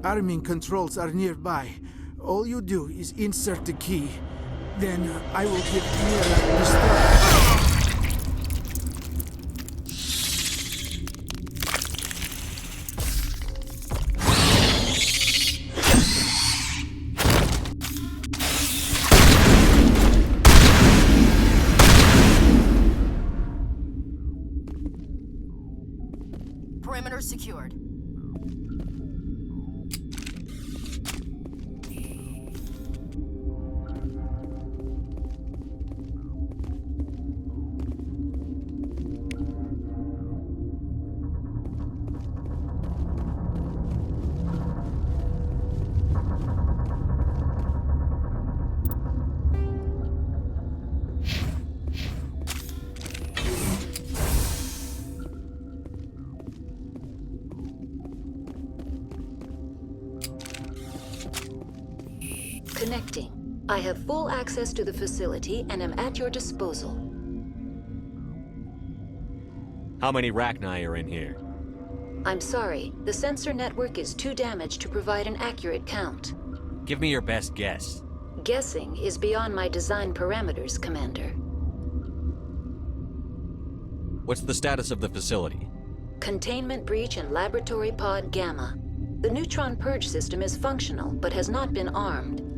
Arming controls are nearby. All you do is insert the key. Then I will give Mira the start. Perimeter secured. Connecting. I have full access to the facility and am at your disposal. How many Rachni are in here? I'm sorry, the sensor network is too damaged to provide an accurate count. Give me your best guess. Guessing is beyond my design parameters, Commander. What's the status of the facility? Containment breach in Laboratory Pod Gamma. The neutron purge system is functional, but has not been armed.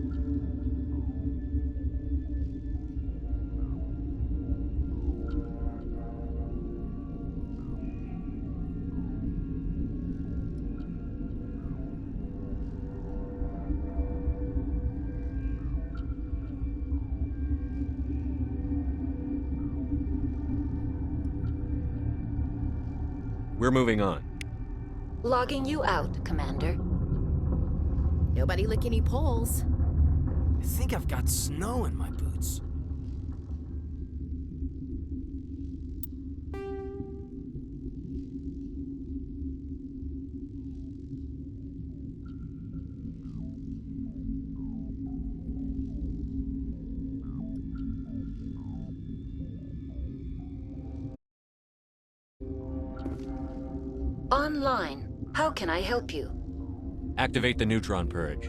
We're moving on. Logging you out, Commander. Nobody lick any poles. I think I've got snow in my boots. online. How can I help you? Activate the neutron purge.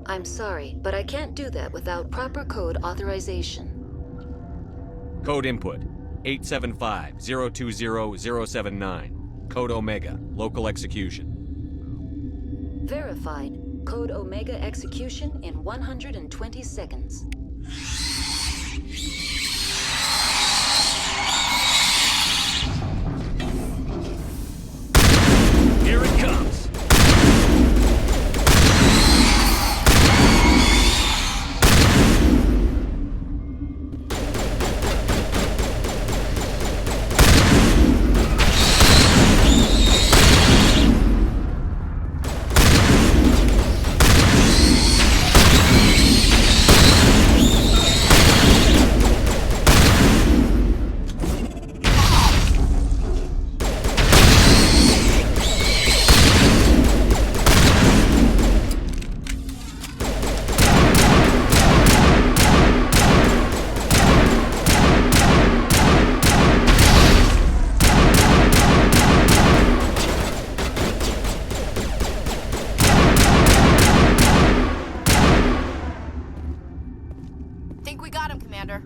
I'm sorry, but I can't do that without proper code authorization. Code input 875-020-079. Code Omega. Local execution. Verified. Code Omega execution in 120 seconds. Here it comes! Think we got him, Commander.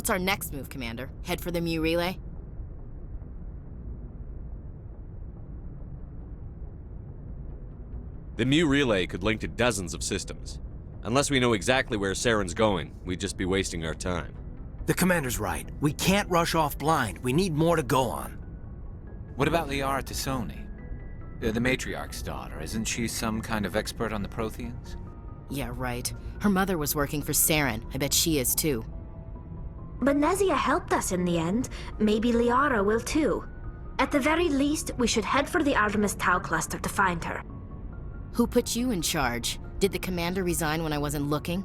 What's our next move, Commander? Head for the Mu Relay? The Mu Relay could link to dozens of systems. Unless we know exactly where Saren's going, we'd just be wasting our time. The commander's right. We can't rush off blind. We need more to go on. What about Liara T'Soni? The Matriarch's daughter. Isn't she some kind of expert on the Protheans? Yeah, right. Her mother was working for Saren. I bet she is too. But Nezia helped us in the end. Maybe Liara will too. At the very least, we should head for the Artemis Tau cluster to find her. Who put you in charge? Did the commander resign when I wasn't looking?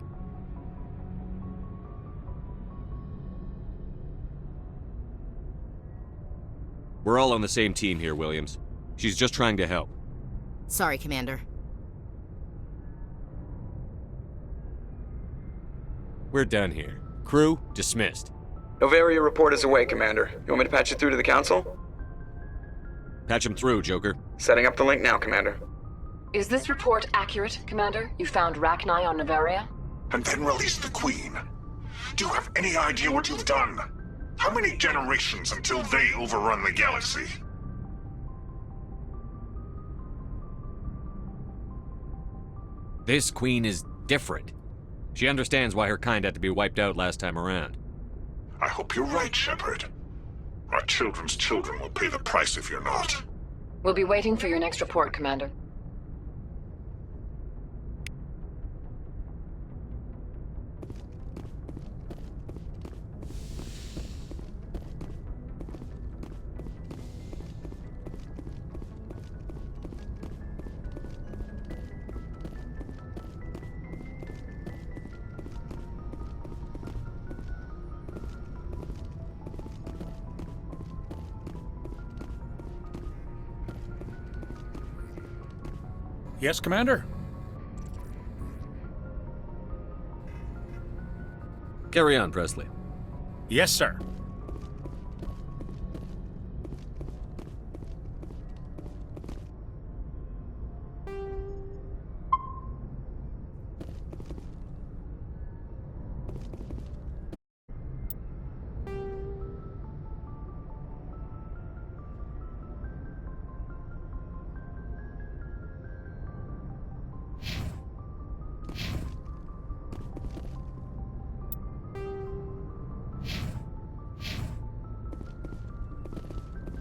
We're all on the same team here, Williams. She's just trying to help. Sorry, Commander. We're done here. Crew, dismissed. Noveria report is away, Commander. You want me to patch it through to the Council? Patch him through, Joker. Setting up the link now, Commander. Is this report accurate, Commander? You found Rachni on Noveria? And then released the Queen. Do you have any idea what you've done? How many generations until they overrun the galaxy? This Queen is different. She understands why her kind had to be wiped out last time around. I hope you're right, Shepard. Our children's children will pay the price if you're not. We'll be waiting for your next report, Commander. Yes, Commander? Carry on, Presley. Yes, sir.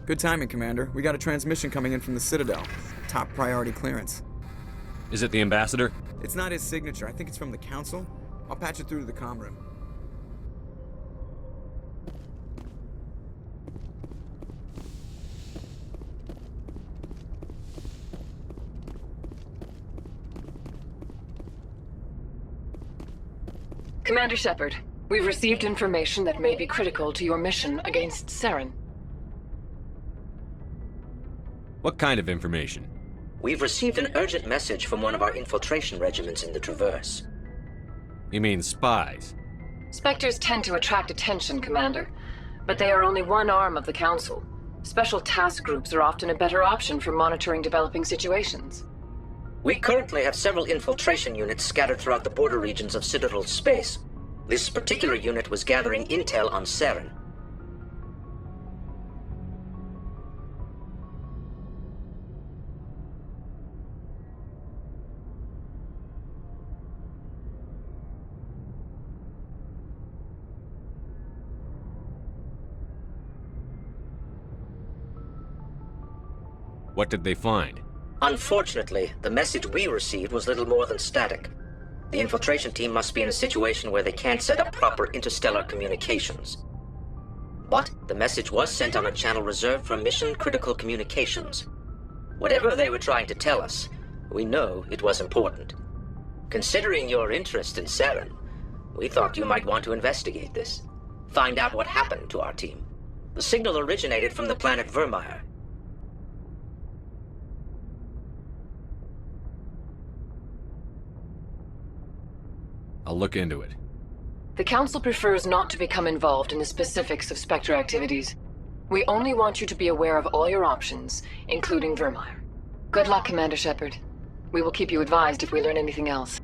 Good timing, Commander. We got a transmission coming in from the Citadel. Top priority clearance. Is it the Ambassador? It's not his signature. I think it's from the Council. I'll patch it through to the comm room. Commander Shepard, we've received information that may be critical to your mission against Saren. What kind of information? We've received an urgent message from one of our infiltration regiments in the Traverse. You mean spies? Spectres tend to attract attention, Commander, but they are only one arm of the Council. Special task groups are often a better option for monitoring developing situations. We currently have several infiltration units scattered throughout the border regions of Citadel space. This particular unit was gathering intel on Saren. What did they find? Unfortunately, the message we received was little more than static. The infiltration team must be in a situation where they can't set up proper interstellar communications. But the message was sent on a channel reserved for mission-critical communications. Whatever they were trying to tell us, we know it was important. Considering your interest in Saren, we thought you might want to investigate this. Find out what happened to our team. The signal originated from the planet Vermeer. I'll look into it. The Council prefers not to become involved in the specifics of Spectre activities. We only want you to be aware of all your options, including Vermeer. Good luck, Commander Shepard. We will keep you advised if we learn anything else.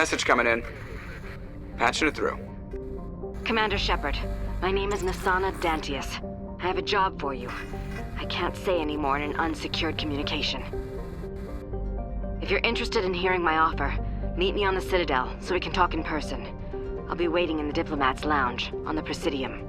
message coming in. Patching it through. Commander Shepard, my name is Nasana Dantius. I have a job for you. I can't say anymore in an unsecured communication. If you're interested in hearing my offer, meet me on the Citadel so we can talk in person. I'll be waiting in the Diplomat's Lounge on the Presidium.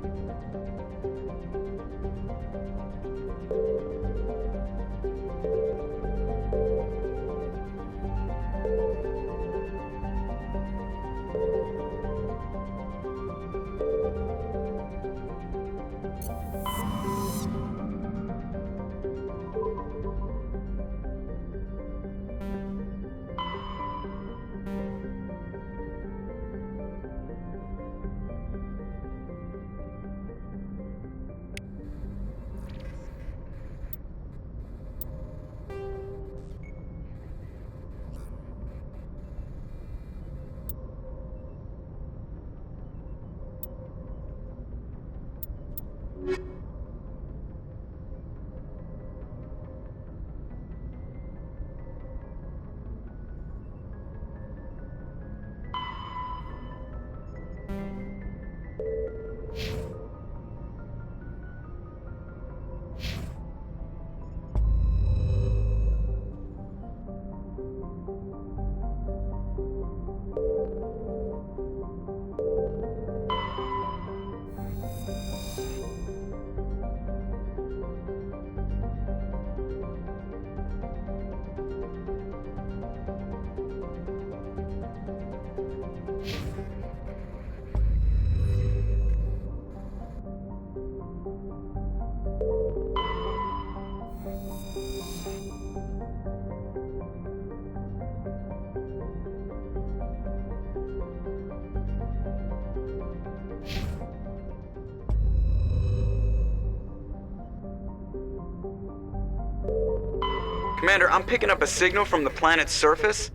Commander, I'm picking up a signal from the planet's surface.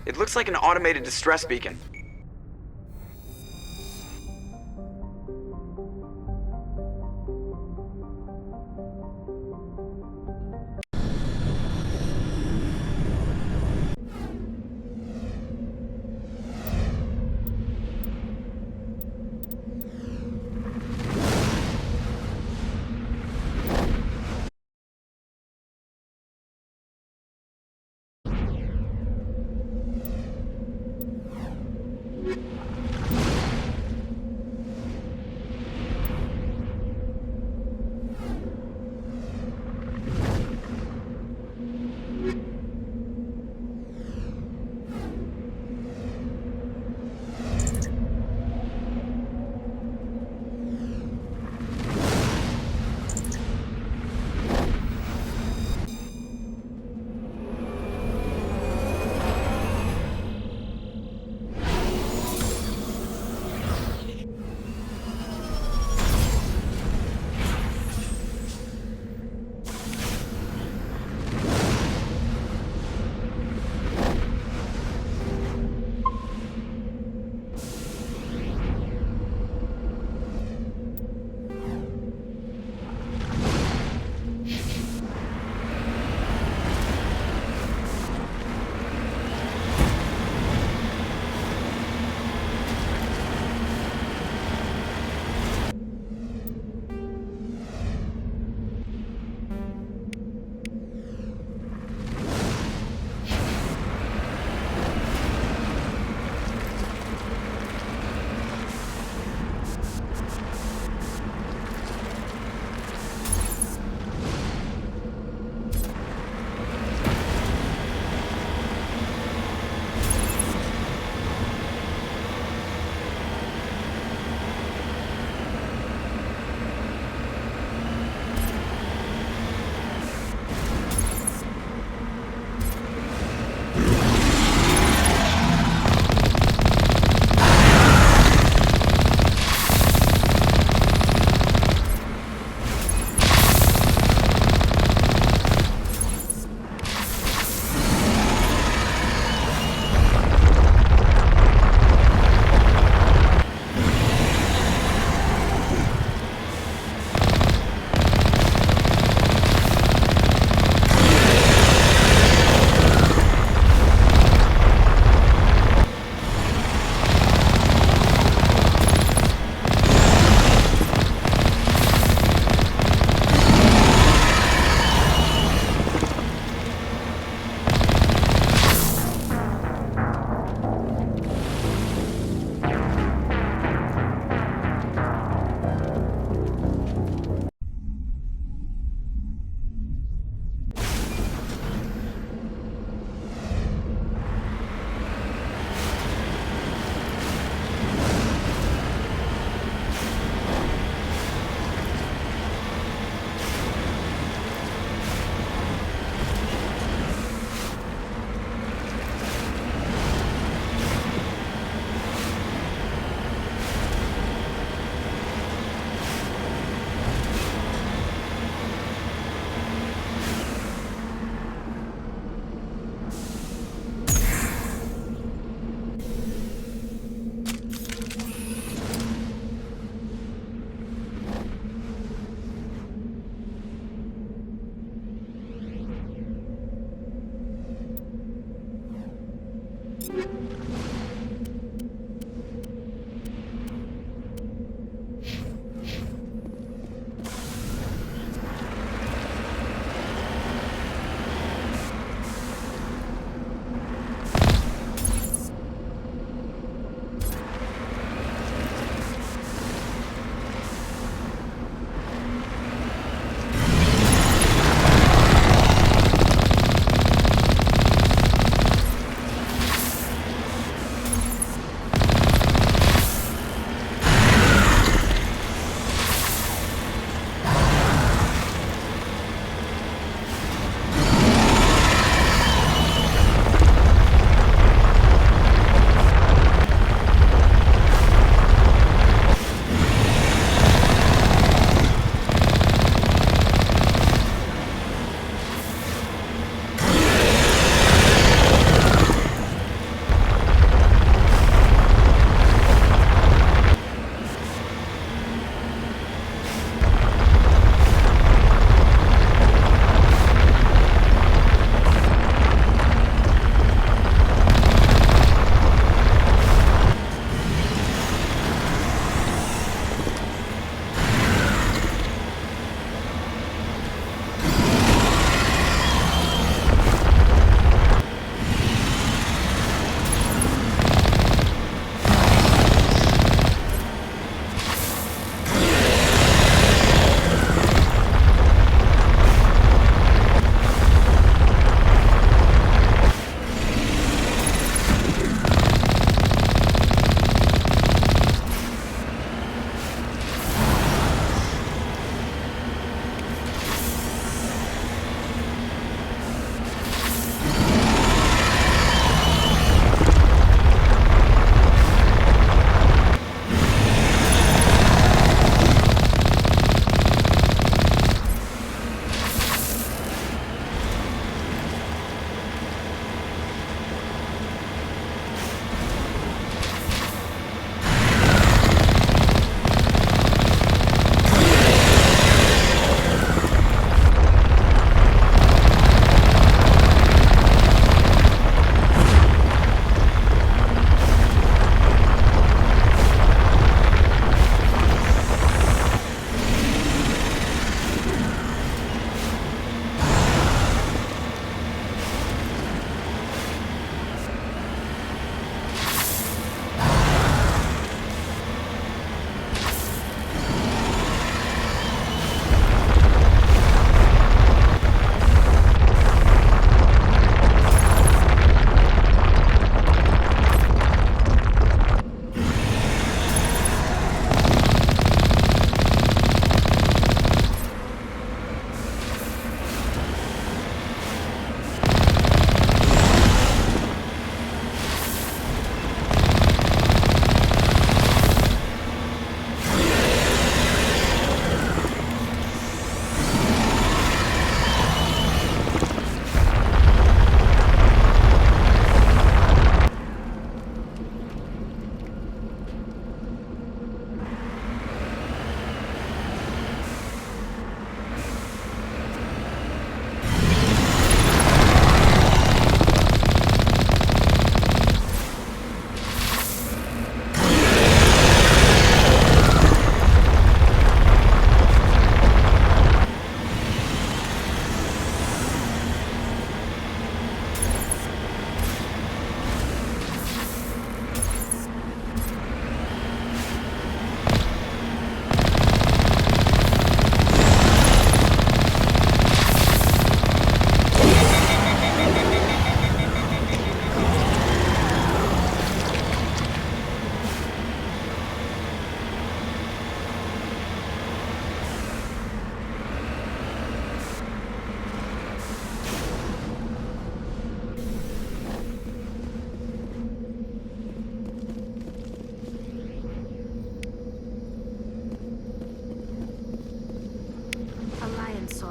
It looks like an automated distress beacon.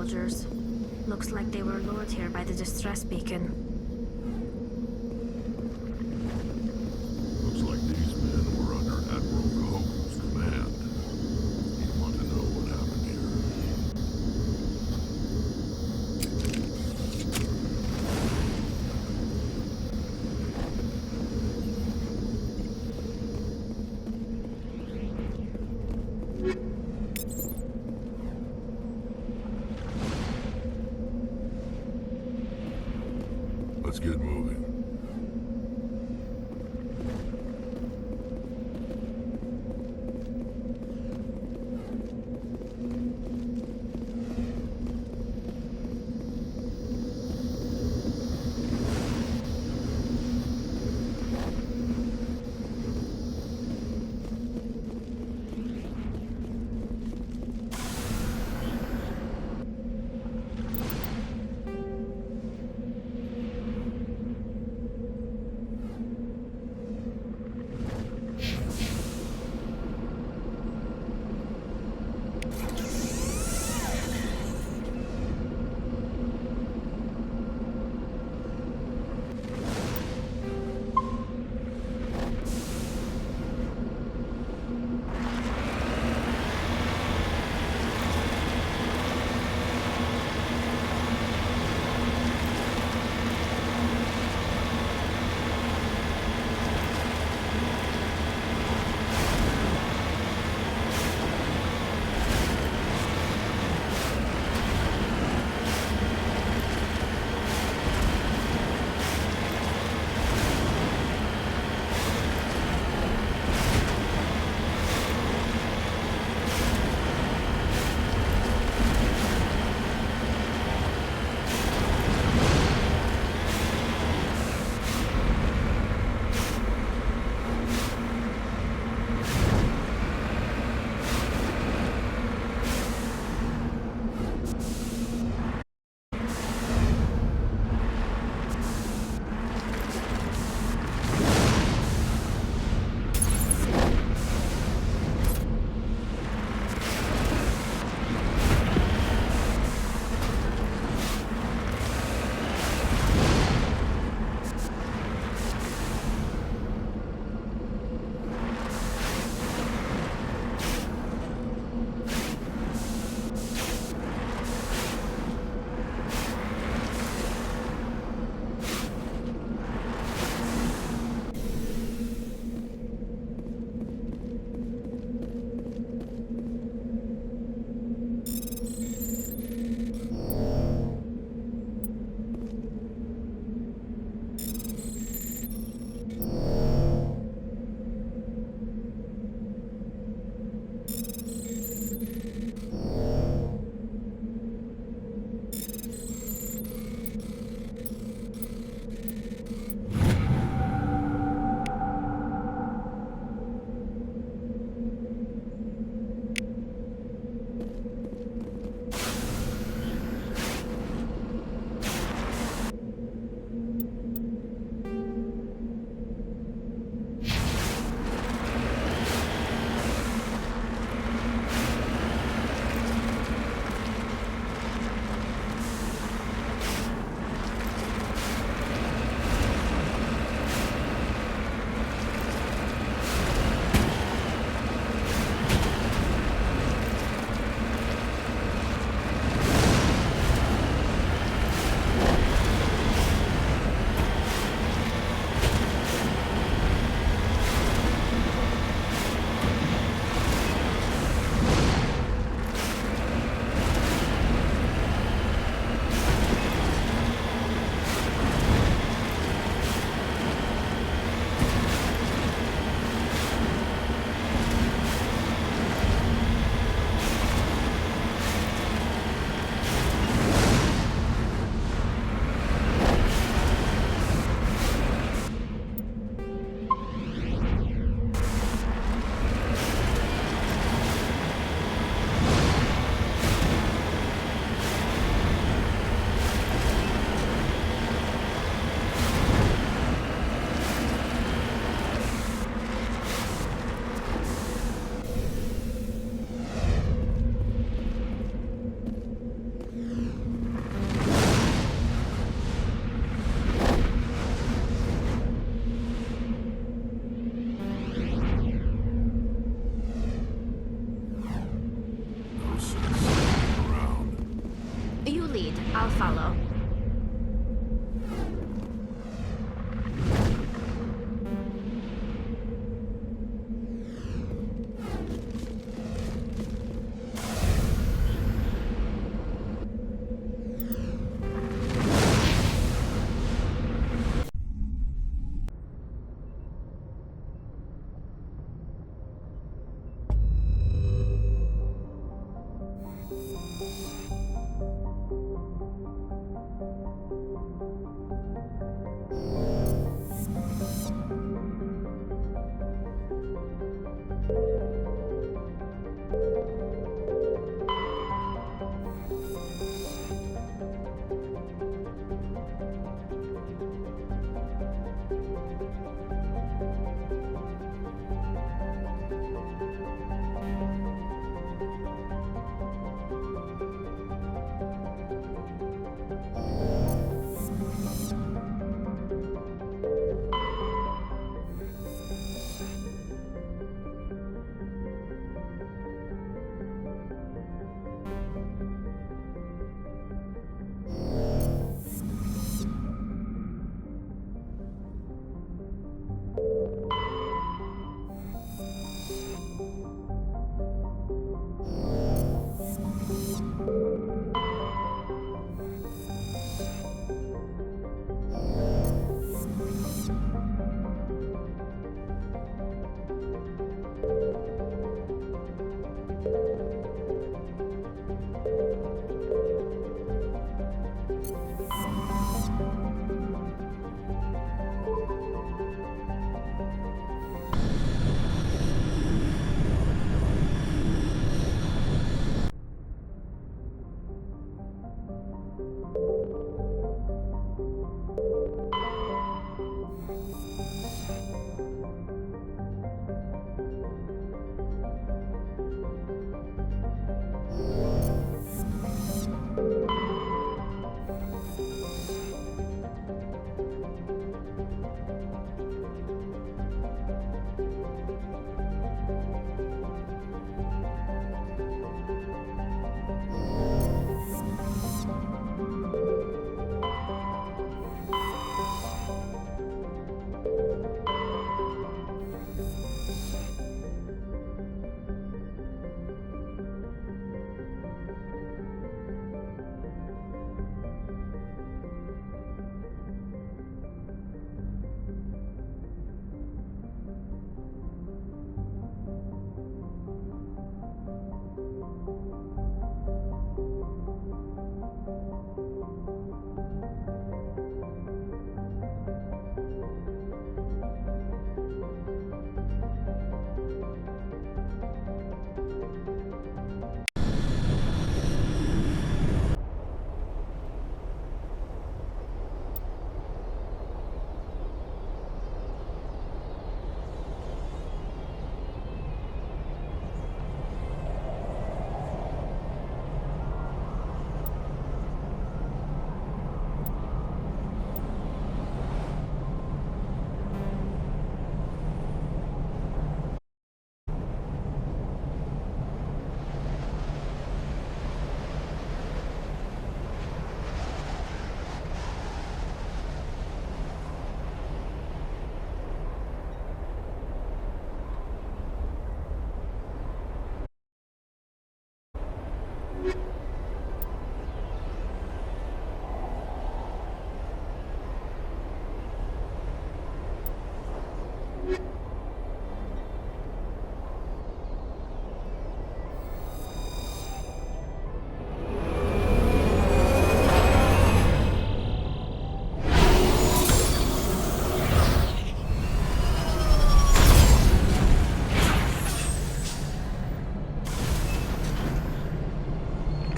soldiers. Looks like they were lured here by the distress beacon. Looks like these men were under Admiral Cahoon's command. You want to know what happened here?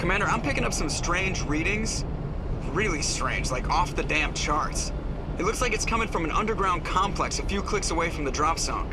Commander, I'm picking up some strange readings. Really strange, like off the damn charts. It looks like it's coming from an underground complex a few clicks away from the drop zone.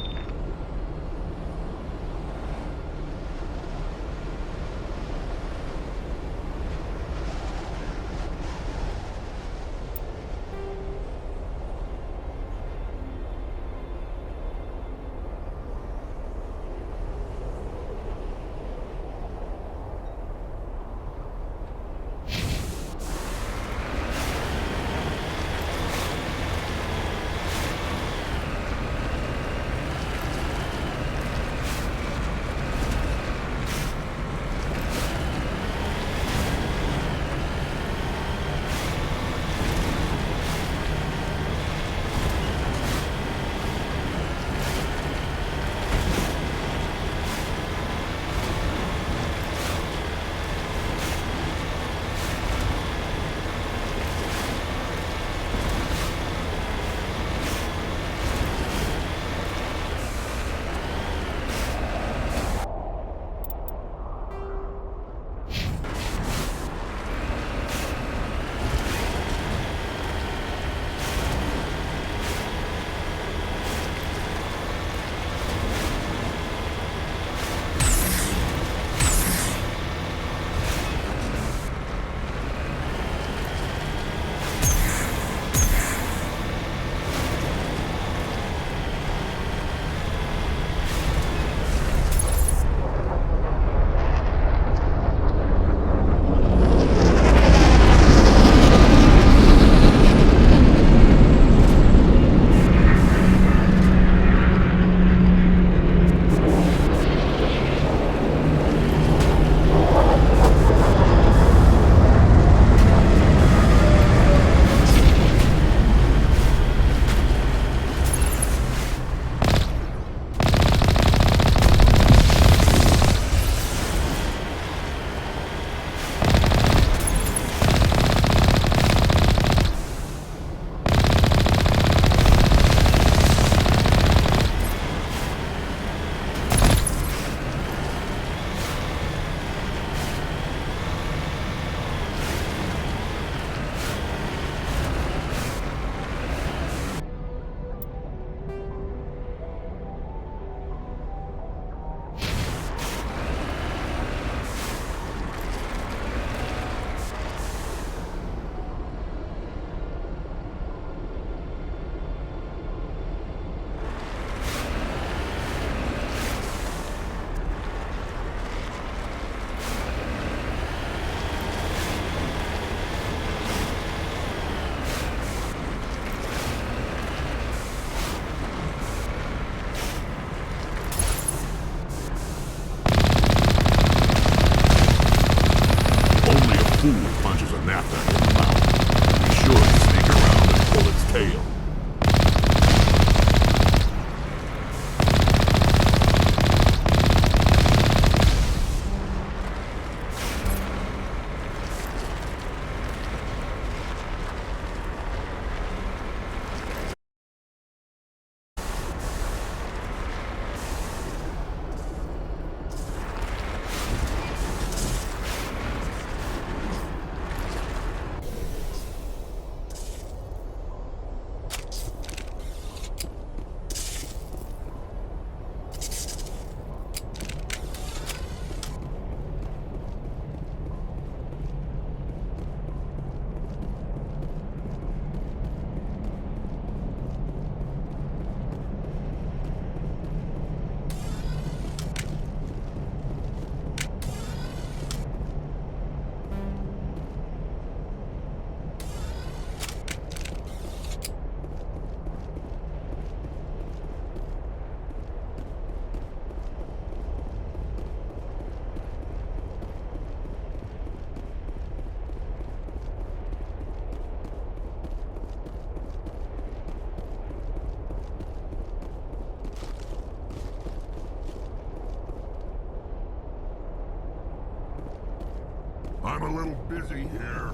I'm a little busy here.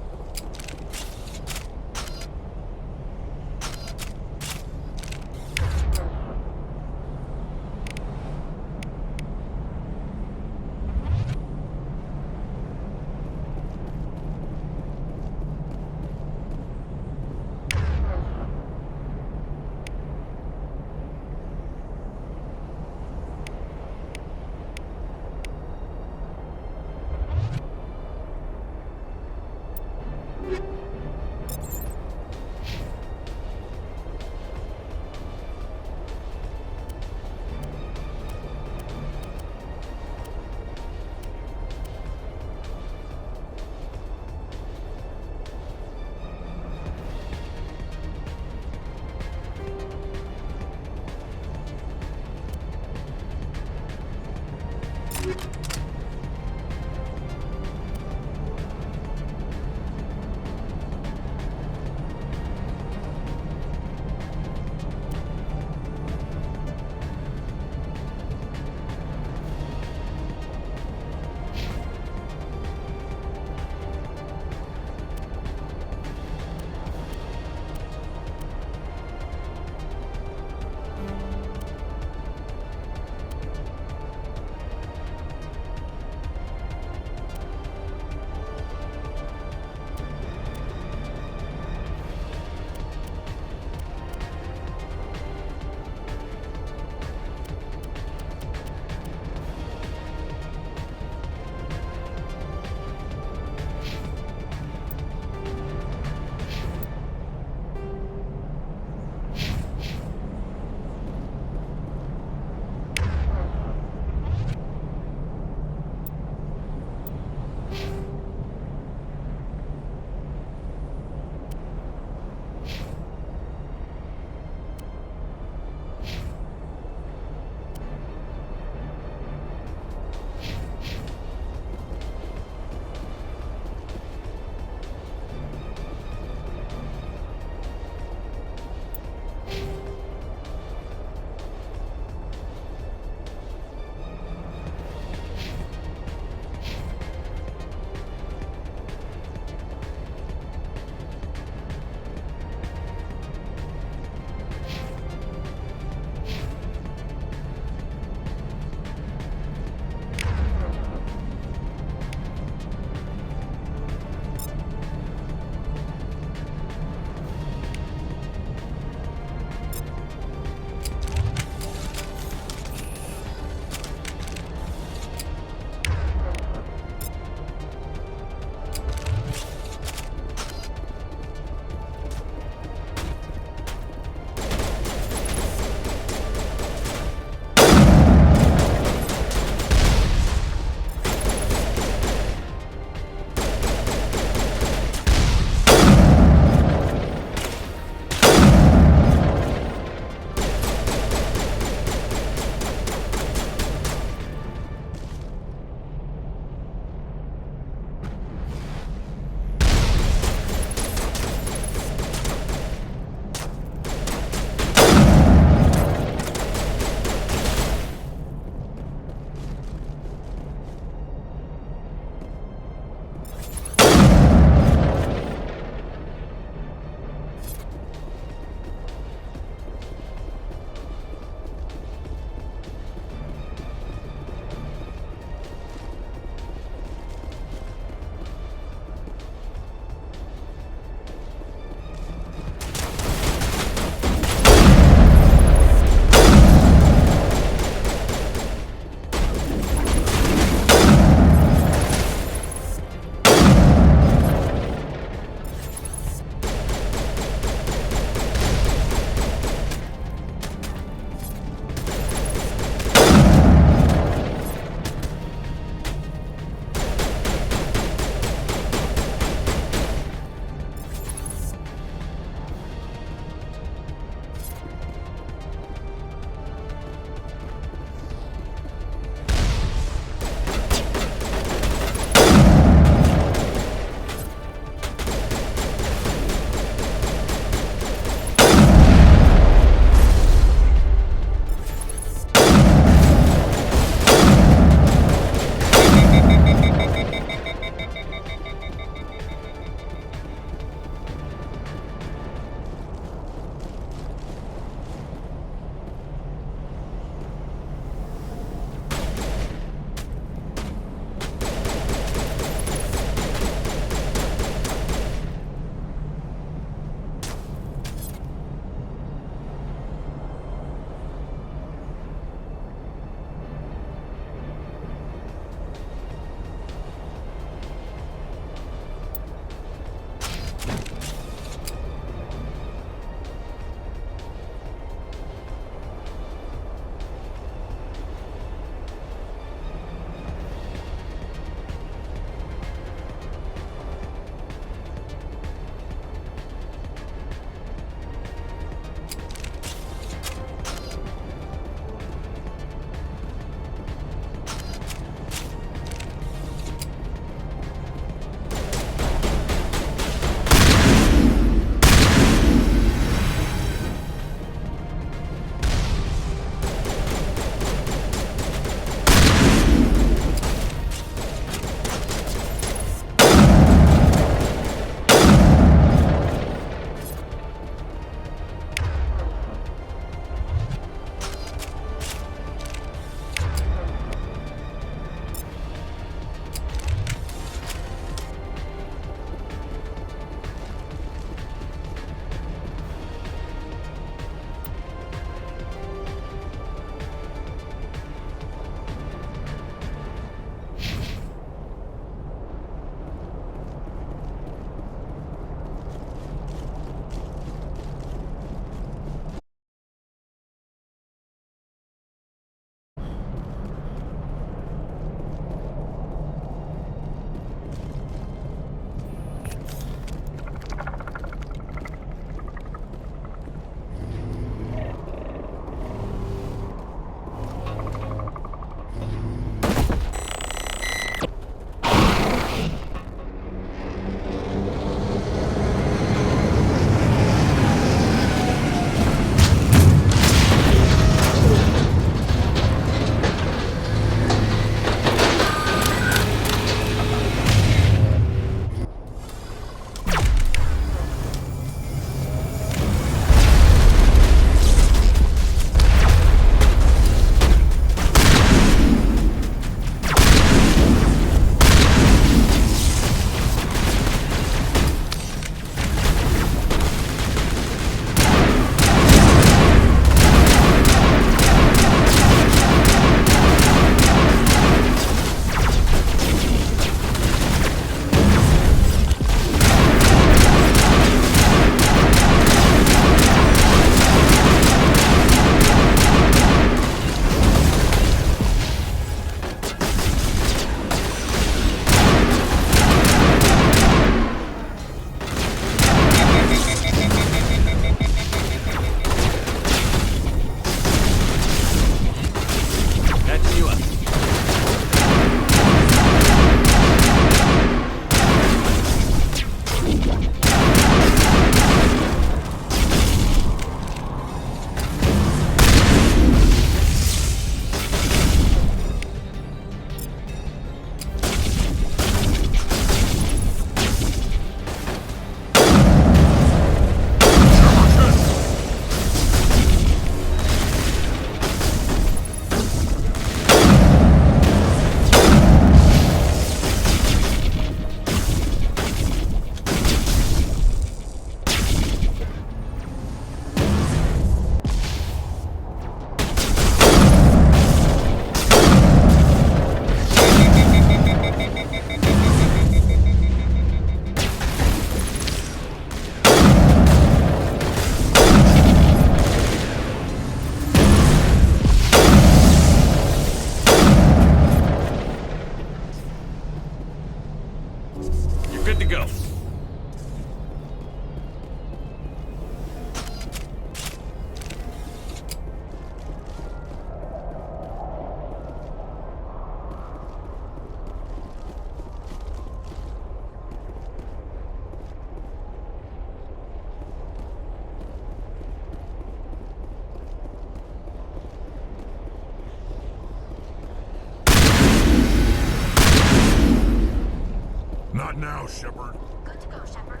now, Shepard? Good to go, Shepard.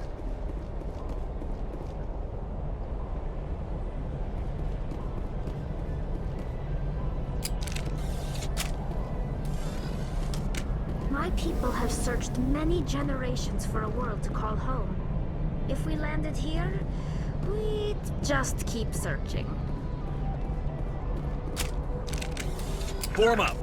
My people have searched many generations for a world to call home. If we landed here, we'd just keep searching. Form up.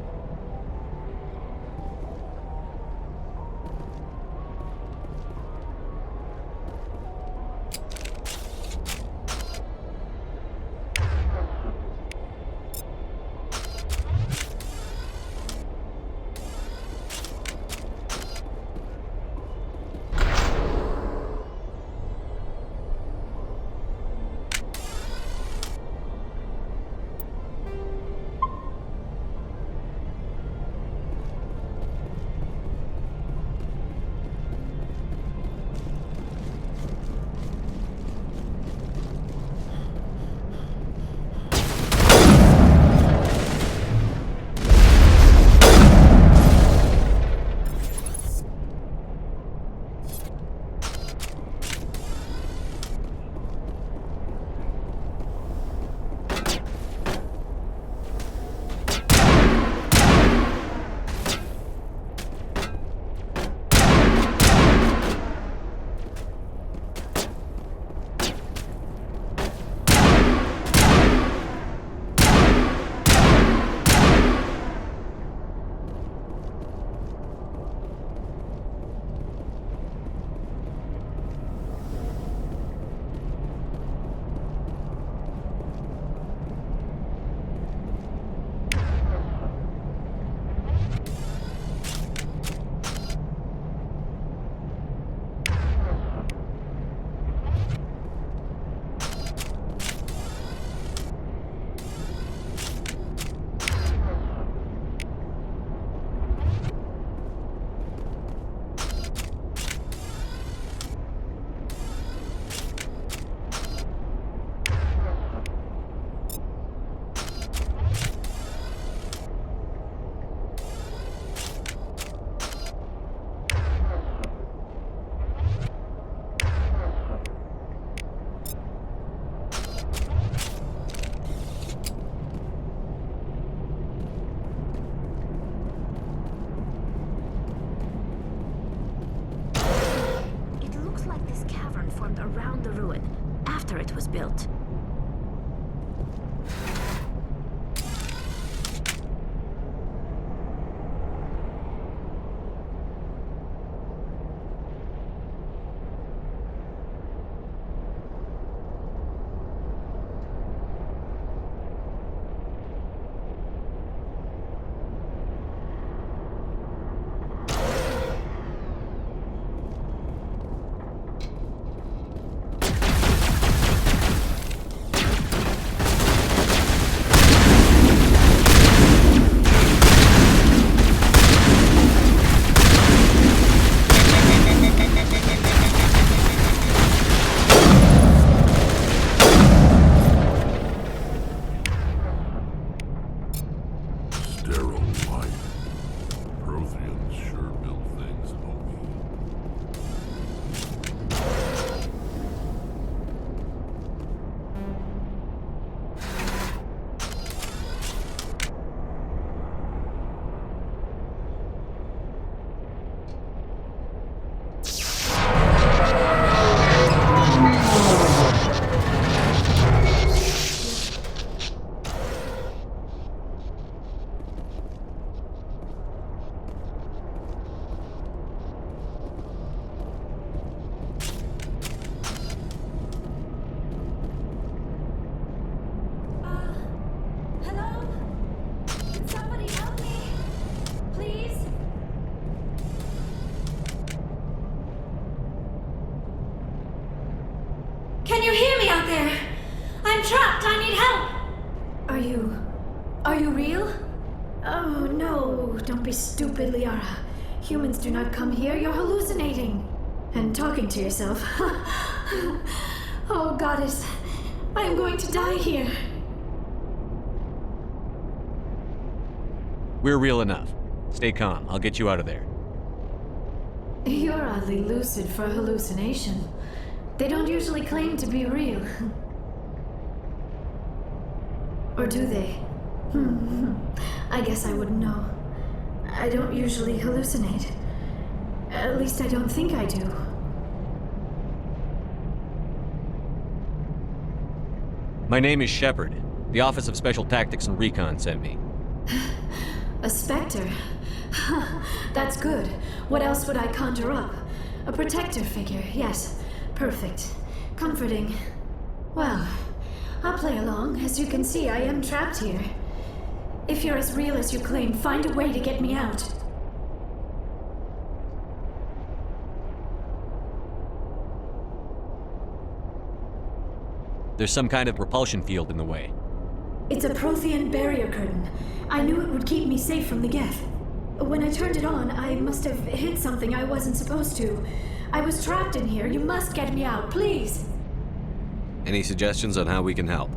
Around the ruin, after it was built. Can you hear me out there? I'm trapped. I need help. Are you real? Oh no, don't be stupid, Liara. Humans do not come here. You're hallucinating. And talking to yourself. Oh, goddess. I am going to die here. We're real enough. Stay calm. I'll get you out of there. You're oddly lucid for a hallucination. They don't usually claim to be real. Or do they? I guess I wouldn't know. I don't usually hallucinate. At least I don't think I do. My name is Shepard. The Office of Special Tactics and Recon sent me. A Spectre? That's good. What else would I conjure up? A protector figure, yes. Perfect. Comforting. Well, I'll play along. As you can see, I am trapped here. If you're as real as you claim, find a way to get me out. There's some kind of repulsion field in the way. It's a Prothean barrier curtain. I knew it would keep me safe from the Geth. When I turned it on, I must have hit something I wasn't supposed to. I was trapped in here. You must get me out, please. Any suggestions on how we can help?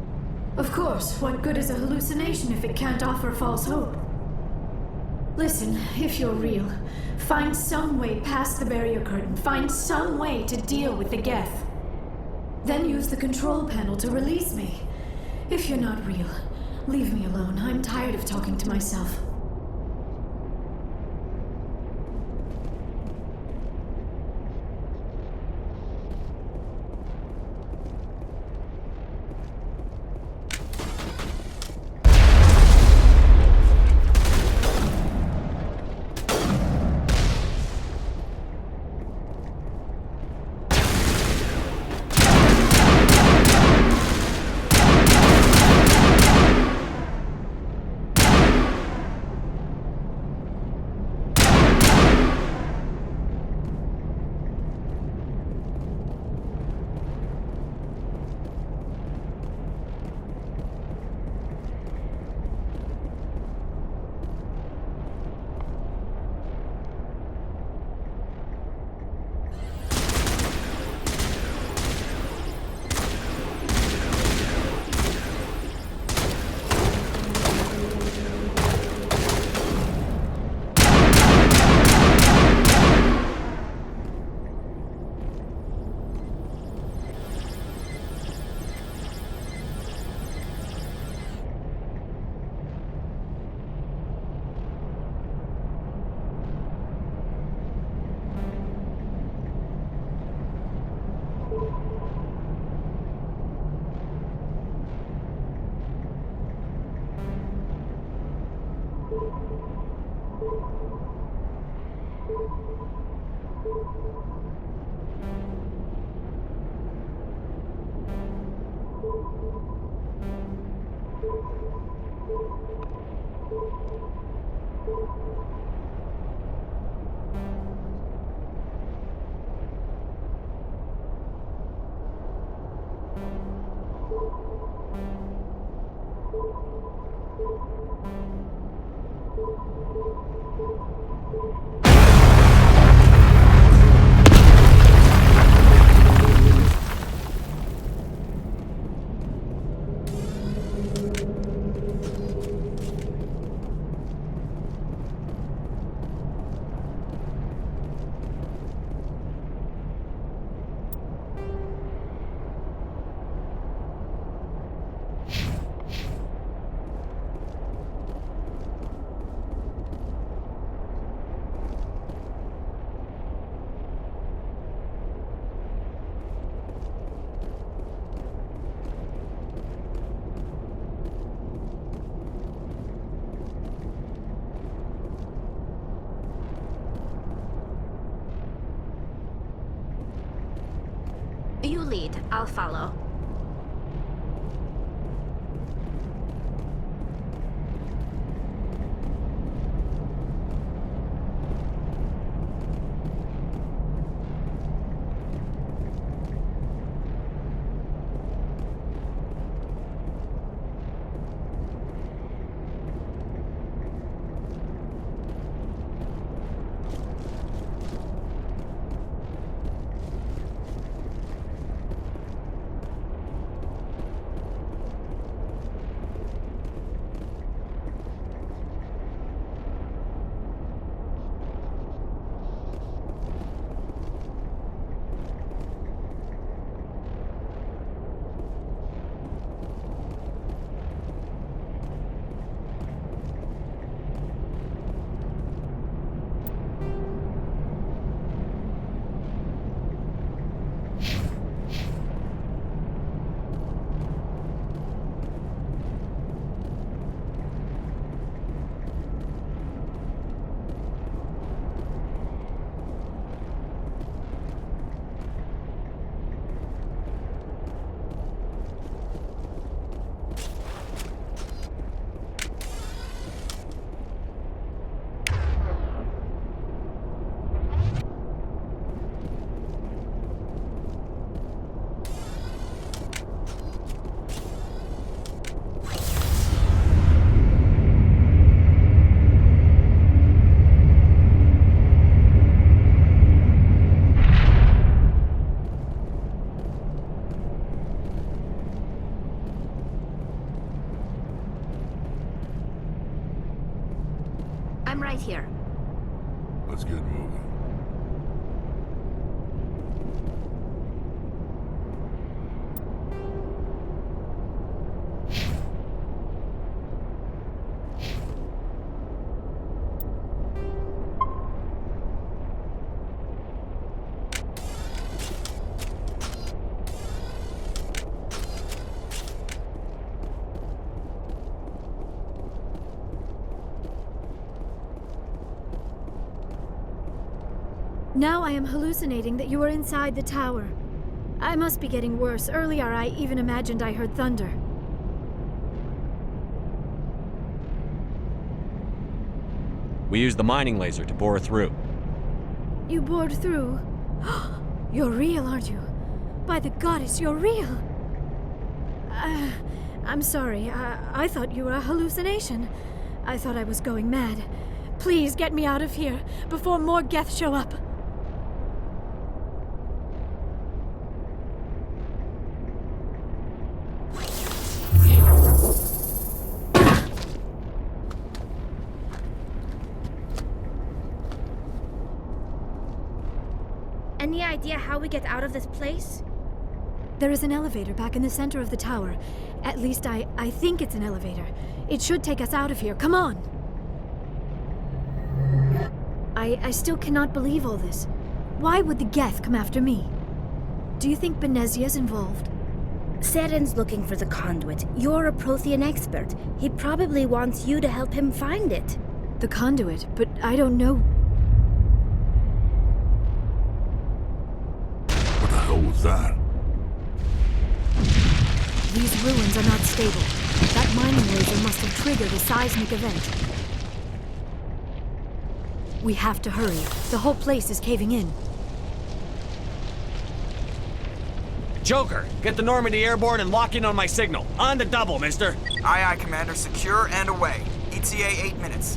Of course. What good is a hallucination if it can't offer false hope? Listen, if you're real, find some way past the barrier curtain. Find some way to deal with the Geth. Then use the control panel to release me. If you're not real, leave me alone. I'm tired of talking to myself. You lead, I'll follow. I'm right here. Let's get moving. Now I am hallucinating that you are inside the tower. I must be getting worse. Earlier I even imagined I heard thunder. We used the mining laser to bore through. You bored through? You're real, aren't you? By the goddess, you're real! I'm sorry. I thought you were a hallucination. I thought I was going mad. Please get me out of here before more Geth show up. Any idea how we get out of this place? There is an elevator back in the center of the tower. At least I think it's an elevator. It should take us out of here. Come on! I still cannot believe all this. Why would the Geth come after me? Do you think Benezia's involved? Saren's looking for the conduit. You're a Prothean expert. He probably wants you to help him find it. The conduit? But I don't know... What the hell was that? These ruins are not stable. That mining laser must have triggered a seismic event. We have to hurry. The whole place is caving in. Joker, get the Normandy airborne and lock in on my signal. On the double, mister. Aye, aye, Commander. Secure and away. ETA 8 minutes.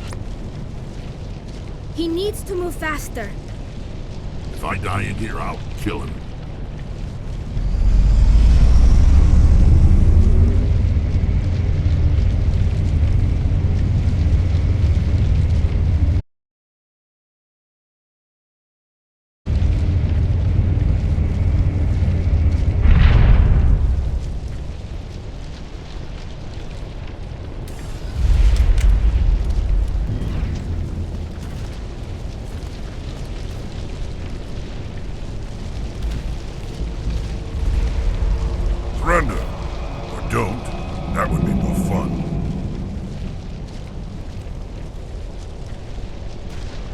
He needs to move faster. If I die in here, I'll kill him. Surrender. Or don't. That would be more fun.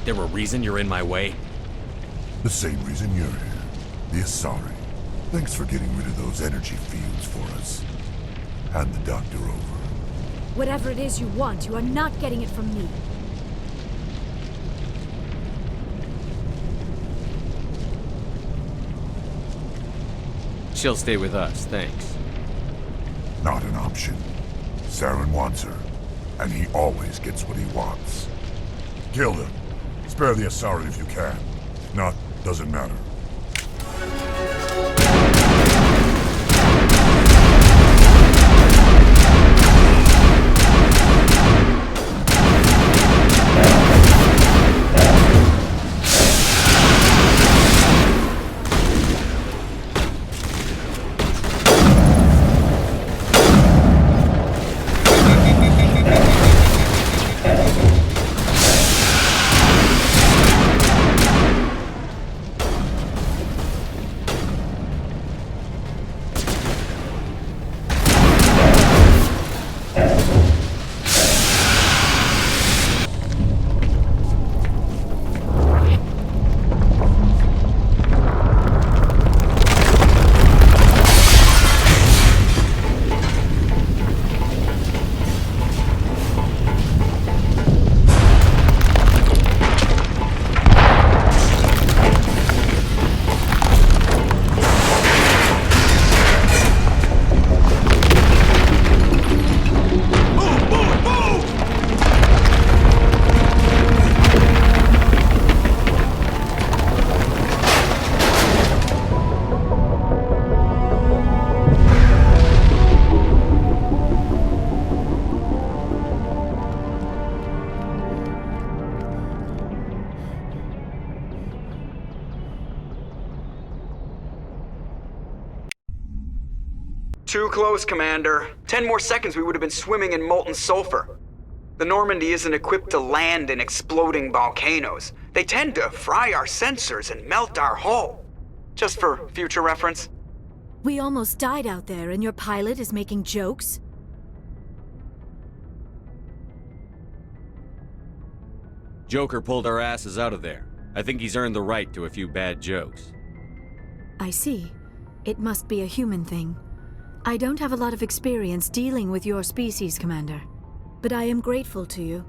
There a reason you're in my way? The same reason you're here. The Asari. Thanks for getting rid of those energy fields for us. Hand the doctor over. Whatever it is you want, you are not getting it from me. She'll stay with us, thanks. Not an option. Saren wants her, and he always gets what he wants. Kill them. Spare the Asari if you can. If not, doesn't matter. Too close, Commander. 10 more seconds, we would have been swimming in molten sulfur. The Normandy isn't equipped to land in exploding volcanoes. They tend to fry our sensors and melt our hull. Just for future reference. We almost died out there, and your pilot is making jokes? Joker pulled our asses out of there. I think he's earned the right to a few bad jokes. I see. It must be a human thing. I don't have a lot of experience dealing with your species, Commander. But I am grateful to you.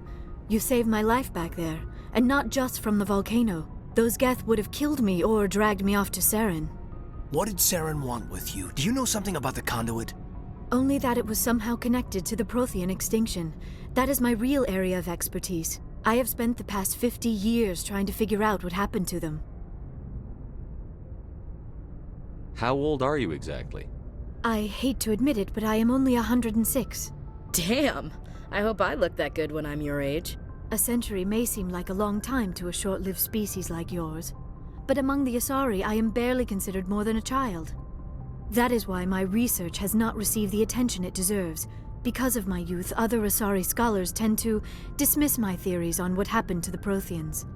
You saved my life back there, and not just from the volcano. Those Geth would have killed me or dragged me off to Saren. What did Saren want with you? Do you know something about the conduit? Only that it was somehow connected to the Prothean extinction. That is my real area of expertise. I have spent the past 50 years trying to figure out what happened to them. How old are you exactly? I hate to admit it, but I am only 106. Damn! I hope I look that good when I'm your age. A century may seem like a long time to a short-lived species like yours, but among the Asari, I am barely considered more than a child. That is why my research has not received the attention it deserves. Because of my youth, other Asari scholars tend to dismiss my theories on what happened to the Protheans.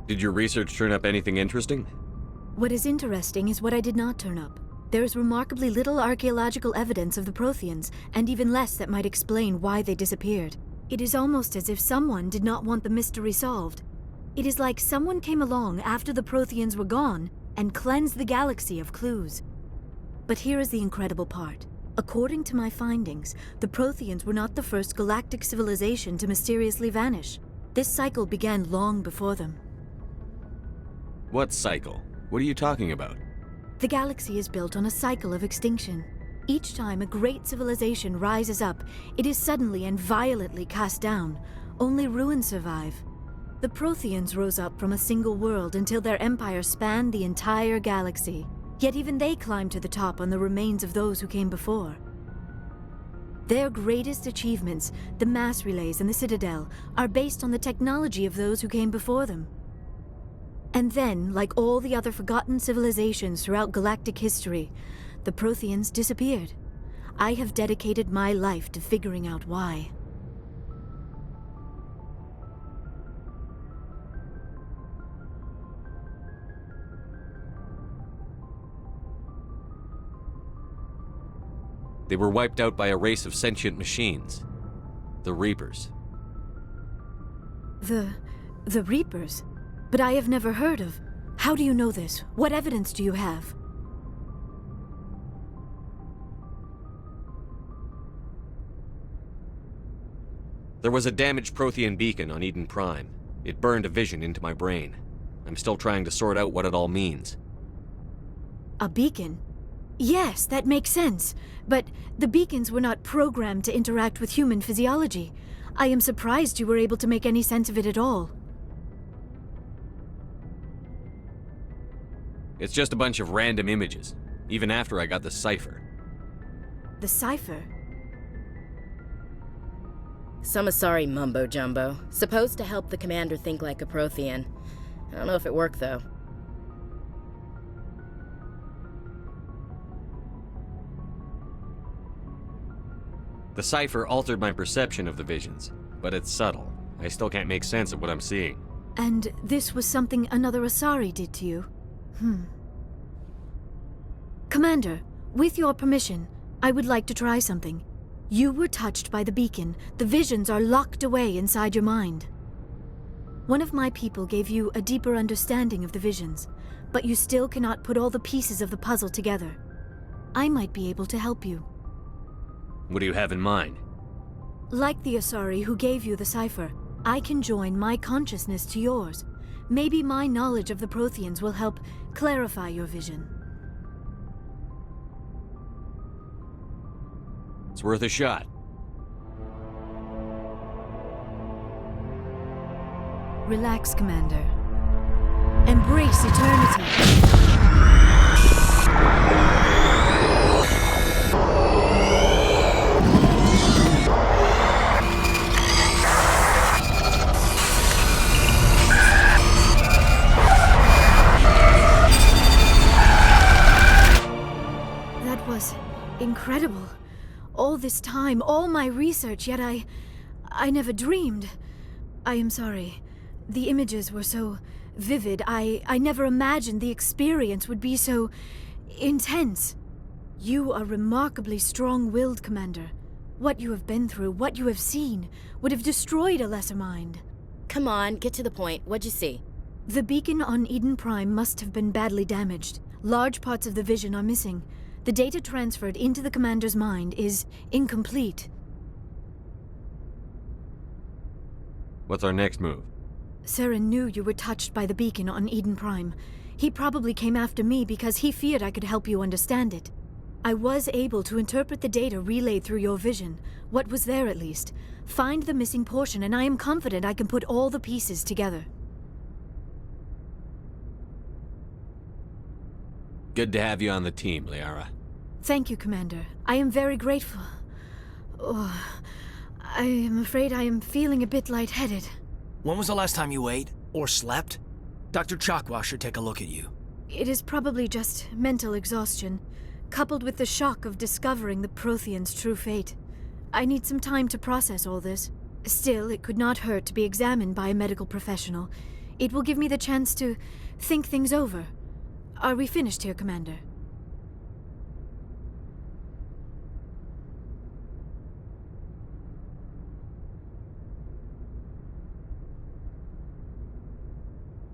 Did your research turn up anything interesting? What is interesting is what I did not turn up. There is remarkably little archaeological evidence of the Protheans, and even less that might explain why they disappeared. It is almost as if someone did not want the mystery solved. It is like someone came along after the Protheans were gone and cleansed the galaxy of clues. But here is the incredible part. According to my findings, the Protheans were not the first galactic civilization to mysteriously vanish. This cycle began long before them. What cycle? What are you talking about? The galaxy is built on a cycle of extinction. Each time a great civilization rises up, it is suddenly and violently cast down. Only ruins survive. The Protheans rose up from a single world until their empire spanned the entire galaxy. Yet even they climbed to the top on the remains of those who came before. Their greatest achievements, the mass relays and the Citadel, are based on the technology of those who came before them. And then, like all the other forgotten civilizations throughout galactic history, the Protheans disappeared. I have dedicated my life to figuring out why. They were wiped out by a race of sentient machines. The Reapers. The Reapers? But I have never heard of. How do you know this? What evidence do you have? There was a damaged Prothean beacon on Eden Prime. It burned a vision into my brain. I'm still trying to sort out what it all means. A beacon? Yes, that makes sense. But the beacons were not programmed to interact with human physiology. I am surprised you were able to make any sense of it at all. It's just a bunch of random images, even after I got the cipher. The cipher? Some Asari mumbo-jumbo, supposed to help the commander think like a Prothean. I don't know if it worked, though. The cipher altered my perception of the visions, but it's subtle. I still can't make sense of what I'm seeing. And this was something another Asari did to you? Commander, with your permission, I would like to try something. You were touched by the beacon. The visions are locked away inside your mind. One of my people gave you a deeper understanding of the visions, but you still cannot put all the pieces of the puzzle together. I might be able to help you. What do you have in mind? Like the Asari who gave you the cipher, I can join my consciousness to yours. Maybe my knowledge of the Protheans will help clarify your vision. It's worth a shot. Relax, Commander. Embrace eternity. It was incredible. All this time, all my research, yet I never dreamed. I am sorry. The images were so vivid. I never imagined the experience would be so intense. You are remarkably strong-willed, Commander. What you have been through, what you have seen, would have destroyed a lesser mind. Come on, get to the point. What'd you see? The beacon on Eden Prime must have been badly damaged. Large parts of the vision are missing. The data transferred into the Commander's mind is incomplete. What's our next move? Saren knew you were touched by the beacon on Eden Prime. He probably came after me because he feared I could help you understand it. I was able to interpret the data relayed through your vision, what was there at least, find the missing portion, and I am confident I can put all the pieces together. Good to have you on the team, Liara. Thank you, Commander. I am very grateful. Oh, I am afraid I am feeling a bit lightheaded. When was the last time you ate? Or slept? Dr. Chakwa should take a look at you. It is probably just mental exhaustion, coupled with the shock of discovering the Prothean's true fate. I need some time to process all this. Still, it could not hurt to be examined by a medical professional. It will give me the chance to think things over. Are we finished here, Commander?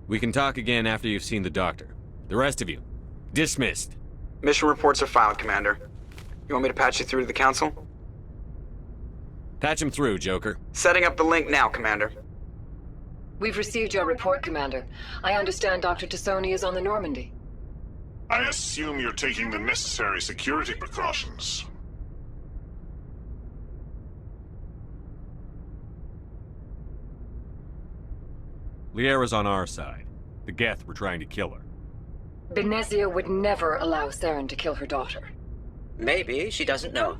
We can talk again after you've seen the doctor. The rest of you, dismissed. Mission reports are filed, Commander. You want me to patch you through to the Council? Patch him through, Joker. Setting up the link now, Commander. We've received your report, Commander. I understand Dr. Tassoni is on the Normandy. I assume you're taking the necessary security precautions. Liara's on our side. The Geth were trying to kill her. Benezia would never allow Saren to kill her daughter. Maybe she doesn't know.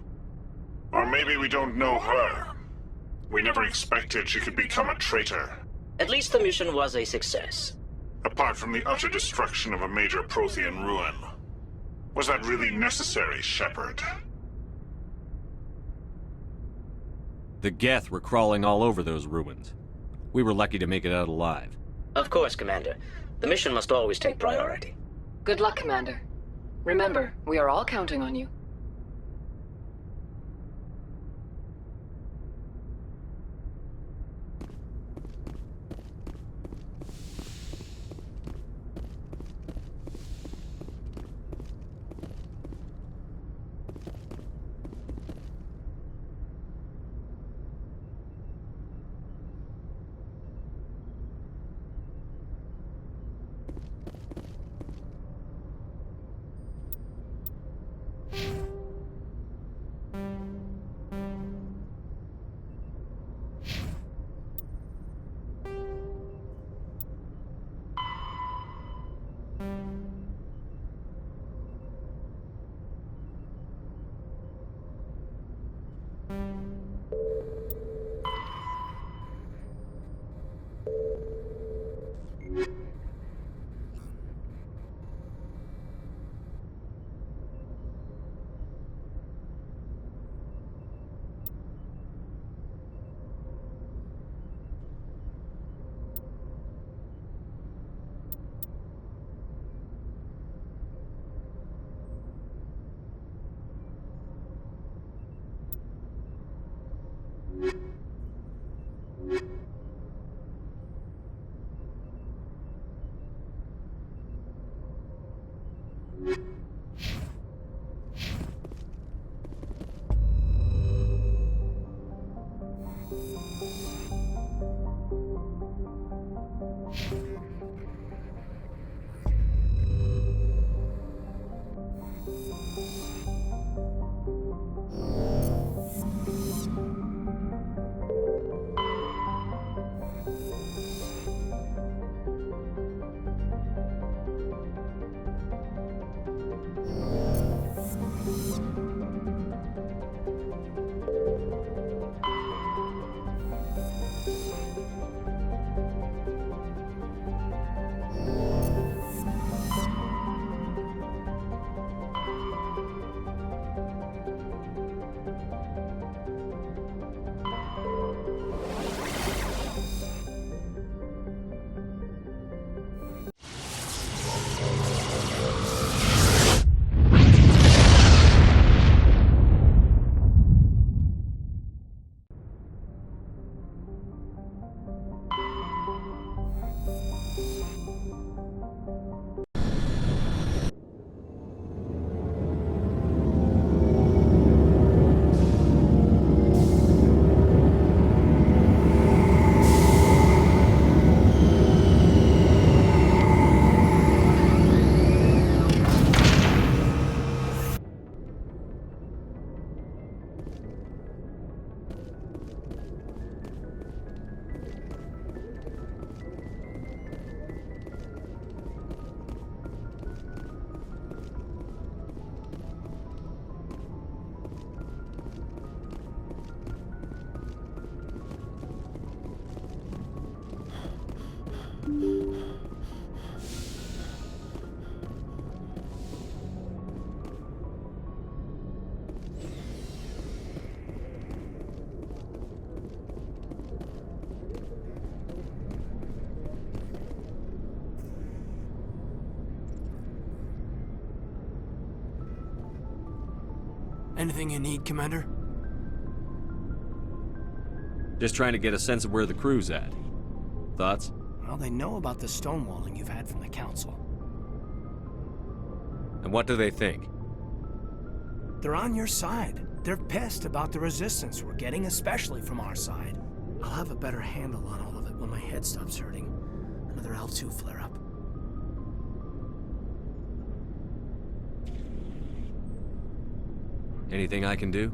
Or maybe we don't know her. We never expected she could become a traitor. At least the mission was a success. Apart from the utter destruction of a major Prothean ruin. Was that really necessary, Shepard? The Geth were crawling all over those ruins. We were lucky to make it out alive. Of course, Commander. The mission must always take priority. Good luck, Commander. Remember, we are all counting on you. Anything you need, Commander? Just trying to get a sense of where the crew's at. Thoughts? Well, they know about the stonewalling you've had from the Council. And what do they think? They're on your side. They're pissed about the resistance we're getting, especially from our side. I'll have a better handle on all of it when my head stops hurting. Another L2 flare-up. Anything I can do?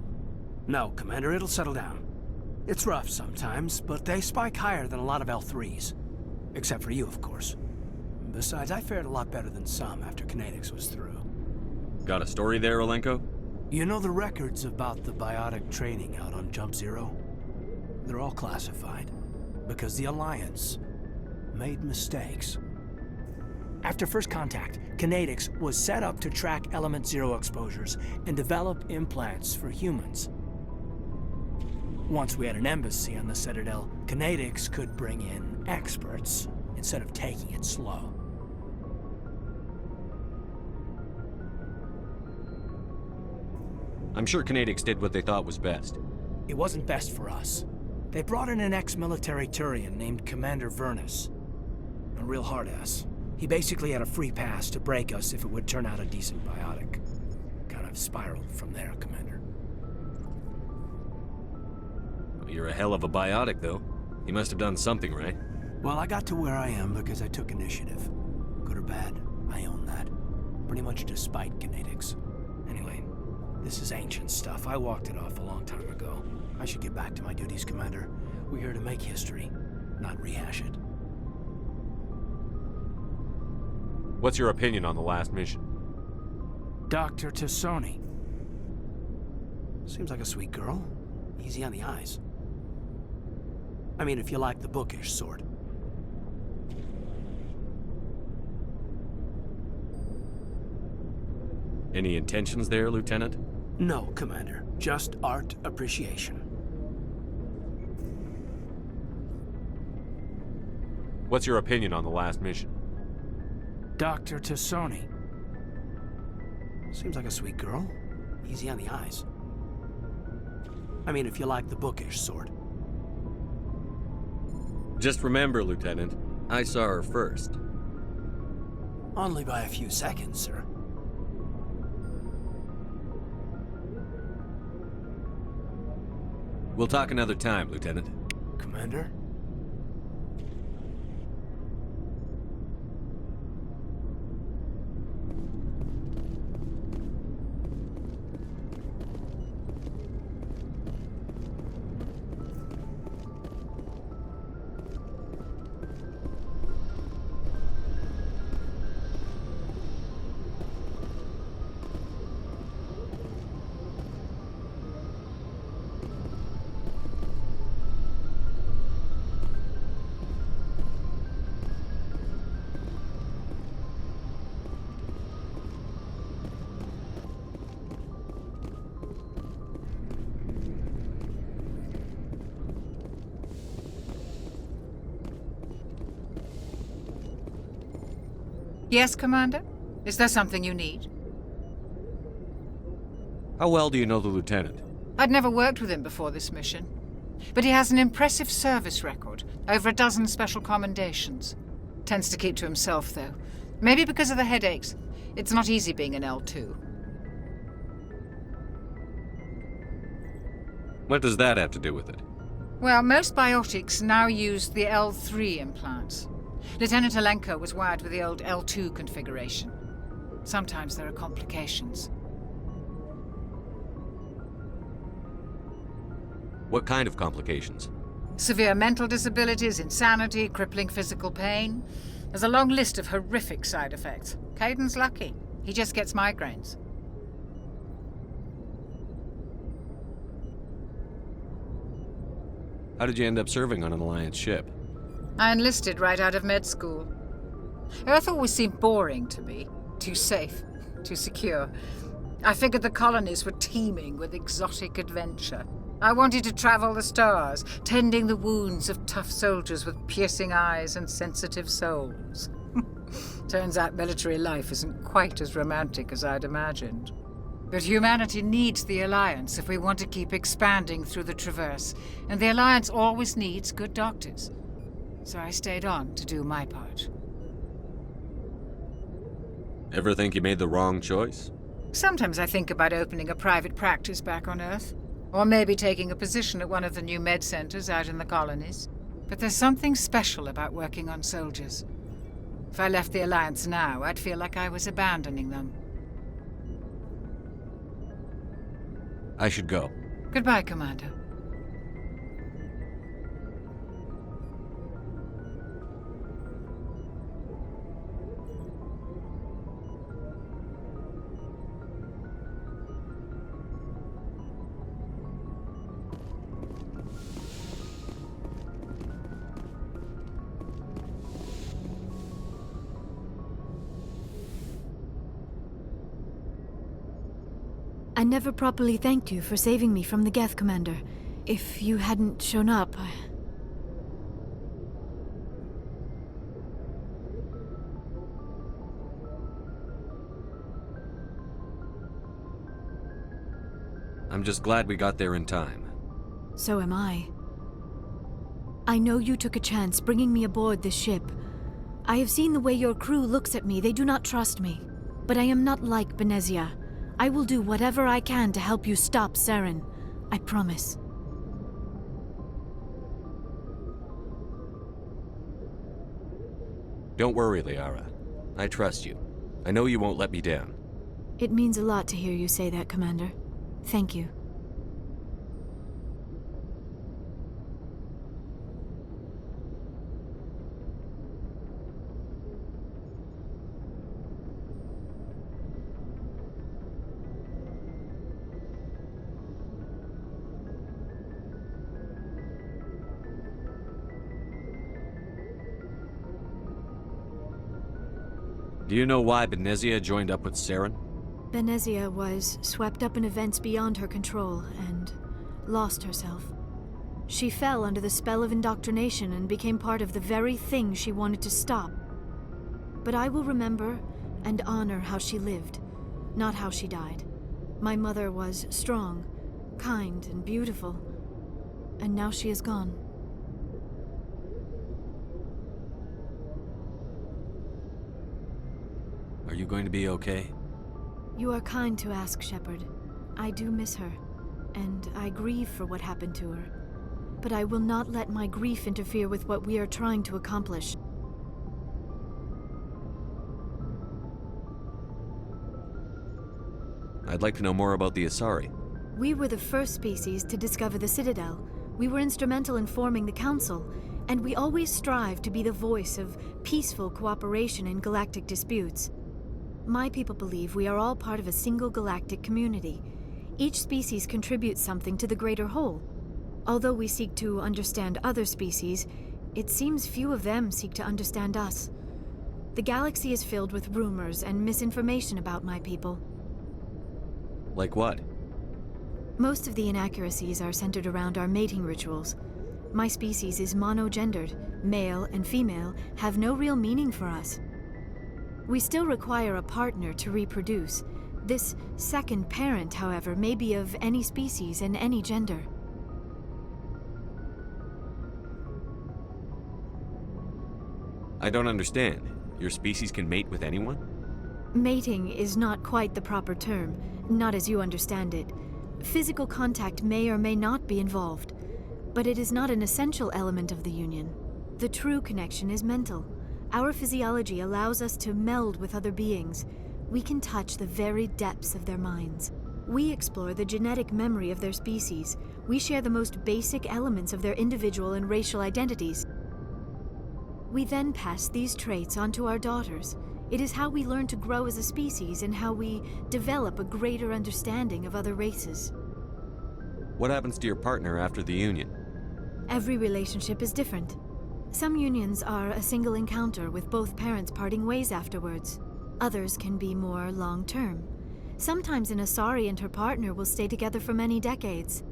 No, Commander, it'll settle down. It's rough sometimes, but they spike higher than a lot of L3s. Except for you, of course. Besides, I fared a lot better than some after Kinetics was through. Got a story there, Olenko? You know the records about the biotic training out on Jump Zero? They're all classified, because the Alliance made mistakes. After first contact, Kinetics was set up to track Element Zero exposures and develop implants for humans. Once we had an embassy on the Citadel, Kinetics could bring in experts instead of taking it slow. I'm sure Kinetics did what they thought was best. It wasn't best for us. They brought in an ex-military Turian named Commander Vernus. A real hard-ass. He basically had a free pass to break us if it would turn out a decent biotic. Kind of spiraled from there, Commander. Well, you're a hell of a biotic, though. He must have done something right. Well, I got to where I am because I took initiative. Good or bad, I own that. Pretty much despite Kinetics. Anyway, this is ancient stuff. I walked it off a long time ago. I should get back to my duties, Commander. We're here to make history, not rehash it. What's your opinion on the last mission? Dr. Tassoni. Seems like a sweet girl. Easy on the eyes. I mean, if you like the bookish sort. Any intentions there, Lieutenant? No, Commander. Just art appreciation. What's your opinion on the last mission? Dr. Tassoni. Seems like a sweet girl. Easy on the eyes. I mean, if you like the bookish sort. Just remember, Lieutenant, I saw her first. Only by a few seconds, sir. We'll talk another time, Lieutenant. Commander? Yes, Commander? Is there something you need? How well do you know the Lieutenant? I'd never worked with him before this mission. But he has an impressive service record, over a dozen special commendations. Tends to keep to himself, though. Maybe because of the headaches. It's not easy being an L2. What does that have to do with it? Well, most biotics now use the L3 implants. Lieutenant Olenko was wired with the old L2 configuration. Sometimes there are complications. What kind of complications? Severe mental disabilities, insanity, crippling physical pain. There's a long list of horrific side effects. Kaiden's lucky. He just gets migraines. How did you end up serving on an Alliance ship? I enlisted right out of med school. Earth always seemed boring to me. Too safe, too secure. I figured the colonies were teeming with exotic adventure. I wanted to travel the stars, tending the wounds of tough soldiers with piercing eyes and sensitive souls. Turns out military life isn't quite as romantic as I'd imagined. But humanity needs the Alliance if we want to keep expanding through the Traverse, and the Alliance always needs good doctors. So I stayed on to do my part. Ever think you made the wrong choice? Sometimes I think about opening a private practice back on Earth, or maybe taking a position at one of the new med centers out in the colonies. But there's something special about working on soldiers. If I left the Alliance now, I'd feel like I was abandoning them. I should go. Goodbye, Commander. I never properly thanked you for saving me from the Geth, Commander. If you hadn't shown up, I'm just glad we got there in time. So am I. I know you took a chance bringing me aboard this ship. I have seen the way your crew looks at me. They do not trust me. But I am not like Benezia. I will do whatever I can to help you stop Saren. I promise. Don't worry, Liara. I trust you. I know you won't let me down. It means a lot to hear you say that, Commander. Thank you. Do you know why Benezia joined up with Saren? Benezia was swept up in events beyond her control and lost herself. She fell under the spell of indoctrination and became part of the very thing she wanted to stop. But I will remember and honor how she lived, not how she died. My mother was strong, kind, and beautiful, and now she is gone. Are you going to be okay? You are kind to ask, Shepard. I do miss her, and I grieve for what happened to her. But I will not let my grief interfere with what we are trying to accomplish. I'd like to know more about the Asari. We were the first species to discover the Citadel. We were instrumental in forming the Council, and we always strive to be the voice of peaceful cooperation in galactic disputes. My people believe we are all part of a single galactic community. Each species contributes something to the greater whole. Although we seek to understand other species, it seems few of them seek to understand us. The galaxy is filled with rumors and misinformation about my people. Like what? Most of the inaccuracies are centered around our mating rituals. My species is monogendered. Male and female have no real meaning for us. We still require a partner to reproduce. This second parent, however, may be of any species and any gender. I don't understand. Your species can mate with anyone? Mating is not quite the proper term, not as you understand it. Physical contact may or may not be involved, but it is not an essential element of the union. The true connection is mental. Our physiology allows us to meld with other beings. We can touch the very depths of their minds. We explore the genetic memory of their species. We share the most basic elements of their individual and racial identities. We then pass these traits on to our daughters. It is how we learn to grow as a species and how we develop a greater understanding of other races. What happens to your partner after the union? Every relationship is different. Some unions are a single encounter with both parents parting ways afterwards. Others can be more long-term. Sometimes an Asari and her partner will stay together for many decades.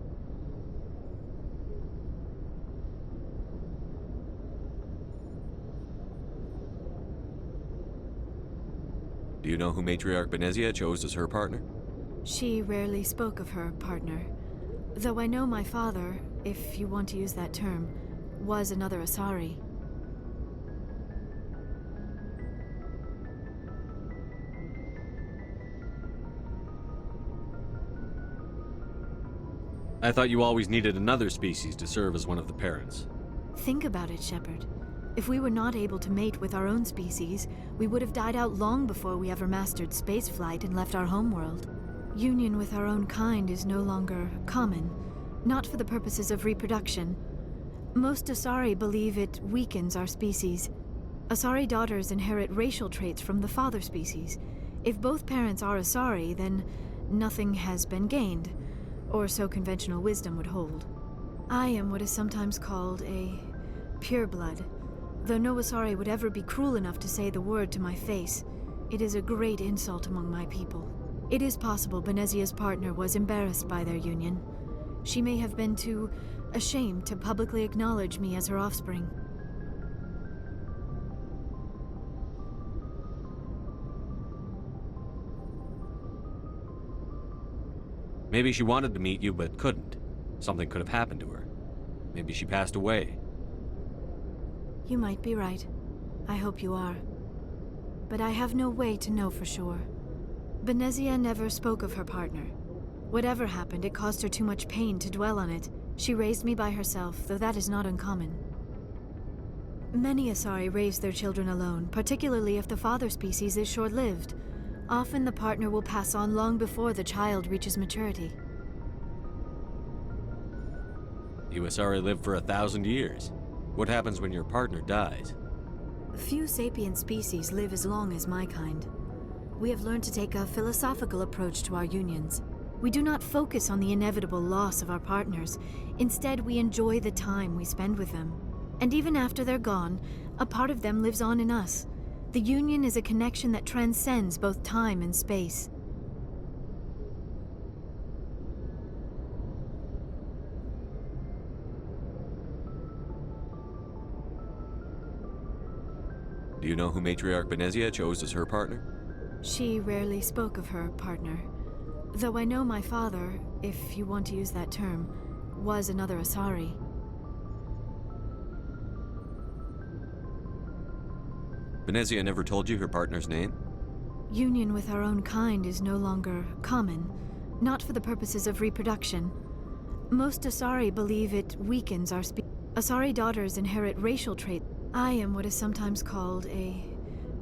Do you know who Matriarch Benezia chose as her partner? She rarely spoke of her partner, though I know my father, if you want to use that term, was another Asari. I thought you always needed another species to serve as one of the parents. Think about it, Shepard. If we were not able to mate with our own species, we would have died out long before we ever mastered spaceflight and left our homeworld. Union with our own kind is no longer common, not for the purposes of reproduction. Most Asari believe it weakens our species. Asari daughters inherit racial traits from the father species. If both parents are Asari, then nothing has been gained, or so conventional wisdom would hold. I am what is sometimes called a pureblood. Though no Asari would ever be cruel enough to say the word to my face, it is a great insult among my people. It is possible Benezia's partner was embarrassed by their union. She may have been too ashamed to publicly acknowledge me as her offspring. Maybe she wanted to meet you but couldn't. Something could have happened to her. Maybe she passed away. You might be right. I hope you are. But I have no way to know for sure. Benezia never spoke of her partner. Whatever happened, it caused her too much pain to dwell on it. She raised me by herself, though that is not uncommon. Many Asari raise their children alone, particularly if the father species is short-lived. Often the partner will pass on long before the child reaches maturity. You Asari live for 1,000 years. What happens when your partner dies? Few sapient species live as long as my kind. We have learned to take a philosophical approach to our unions. We do not focus on the inevitable loss of our partners. Instead, we enjoy the time we spend with them. And even after they're gone, a part of them lives on in us. The union is a connection that transcends both time and space. Do you know who Matriarch Benezia chose as her partner? She rarely spoke of her partner. Though I know my father, if you want to use that term, was another Asari. Benezia never told you her partner's name? Union with our own kind is no longer common, not for the purposes of reproduction. Most Asari believe it weakens our species. Asari daughters inherit racial traits. I am what is sometimes called a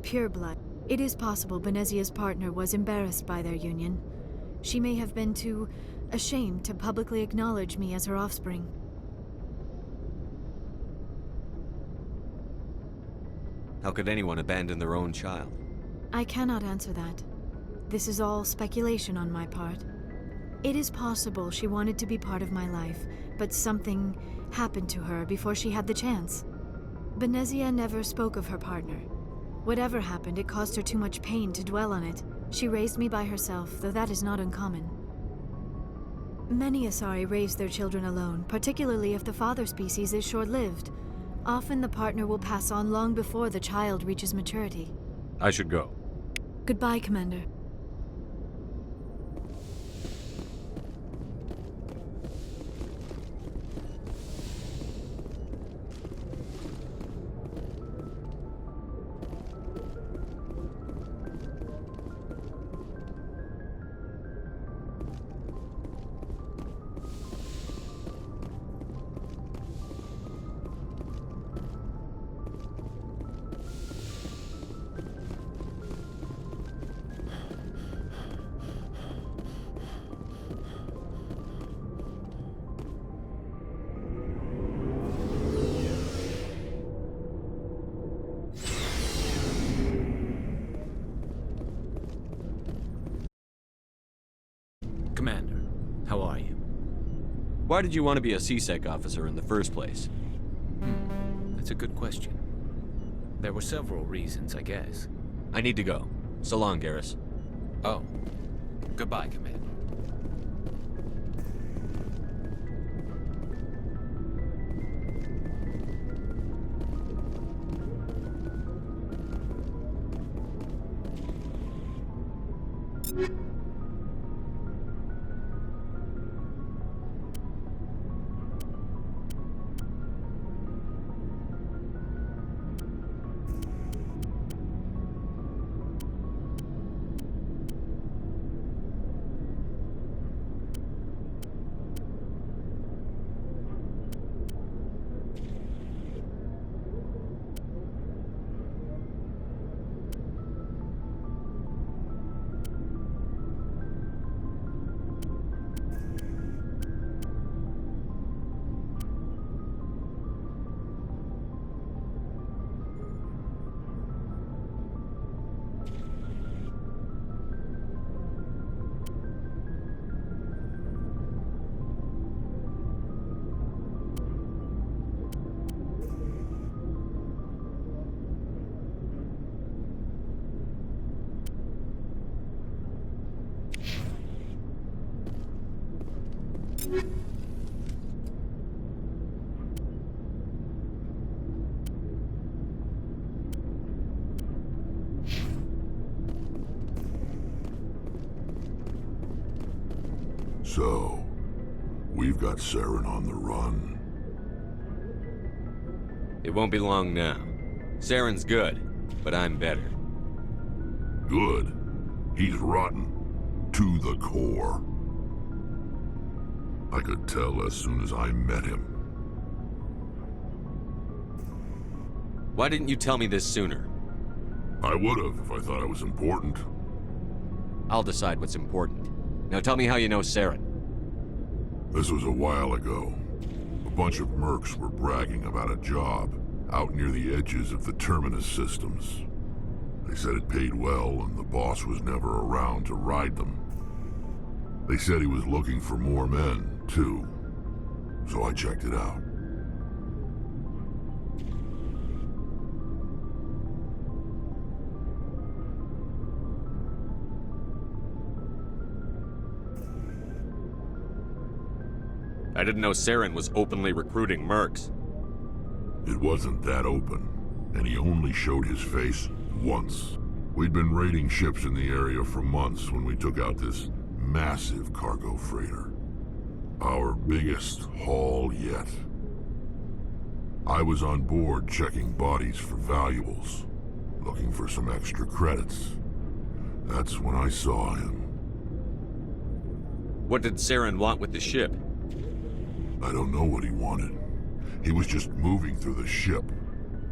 pureblood. It is possible Benezia's partner was embarrassed by their union. She may have been too ashamed to publicly acknowledge me as her offspring. How could anyone abandon their own child? I cannot answer that. This is all speculation on my part. It is possible she wanted to be part of my life, but something happened to her before she had the chance. Benezia never spoke of her partner. Whatever happened, it caused her too much pain to dwell on it. She raised me by herself, though that is not uncommon. Many Asari raise their children alone, particularly if the father species is short-lived. Often the partner will pass on long before the child reaches maturity. I should go. Goodbye, Commander. Commander, how are you? Why did you want to be a CSEC officer in the first place? That's a good question. There were several reasons, I guess. I need to go. So long, Garrus. Oh. Goodbye, Commander. So, we've got Saren on the run. It won't be long now. Saren's good, but I'm better. Good? He's rotten. To the core. I could tell as soon as I met him. Why didn't you tell me this sooner? I would've if I thought it was important. I'll decide what's important. Now tell me how you know Saren. This was a while ago. A bunch of mercs were bragging about a job out near the edges of the Terminus systems. They said it paid well and the boss was never around to ride them. They said he was looking for more men, too. So I checked it out. I didn't know Saren was openly recruiting mercs. It wasn't that open, and he only showed his face once. We'd been raiding ships in the area for months when we took out this massive cargo freighter. Our biggest haul yet. I was on board checking bodies for valuables, looking for some extra credits. That's when I saw him. What did Saren want with the ship? I don't know what he wanted. He was just moving through the ship,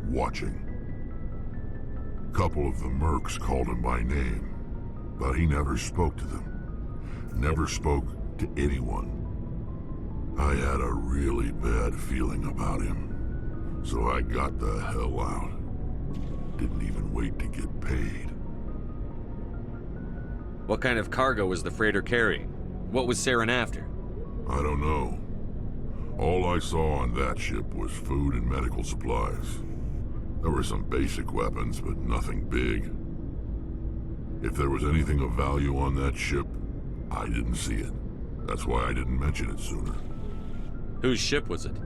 watching. A couple of the mercs called him by name, but he never spoke to them. Never spoke to anyone. I had a really bad feeling about him, so I got the hell out. Didn't even wait to get paid. What kind of cargo was the freighter carrying? What was Saren after? I don't know. All I saw on that ship was food and medical supplies. There were some basic weapons, but nothing big. If there was anything of value on that ship, I didn't see it. That's why I didn't mention it sooner. Whose ship was it?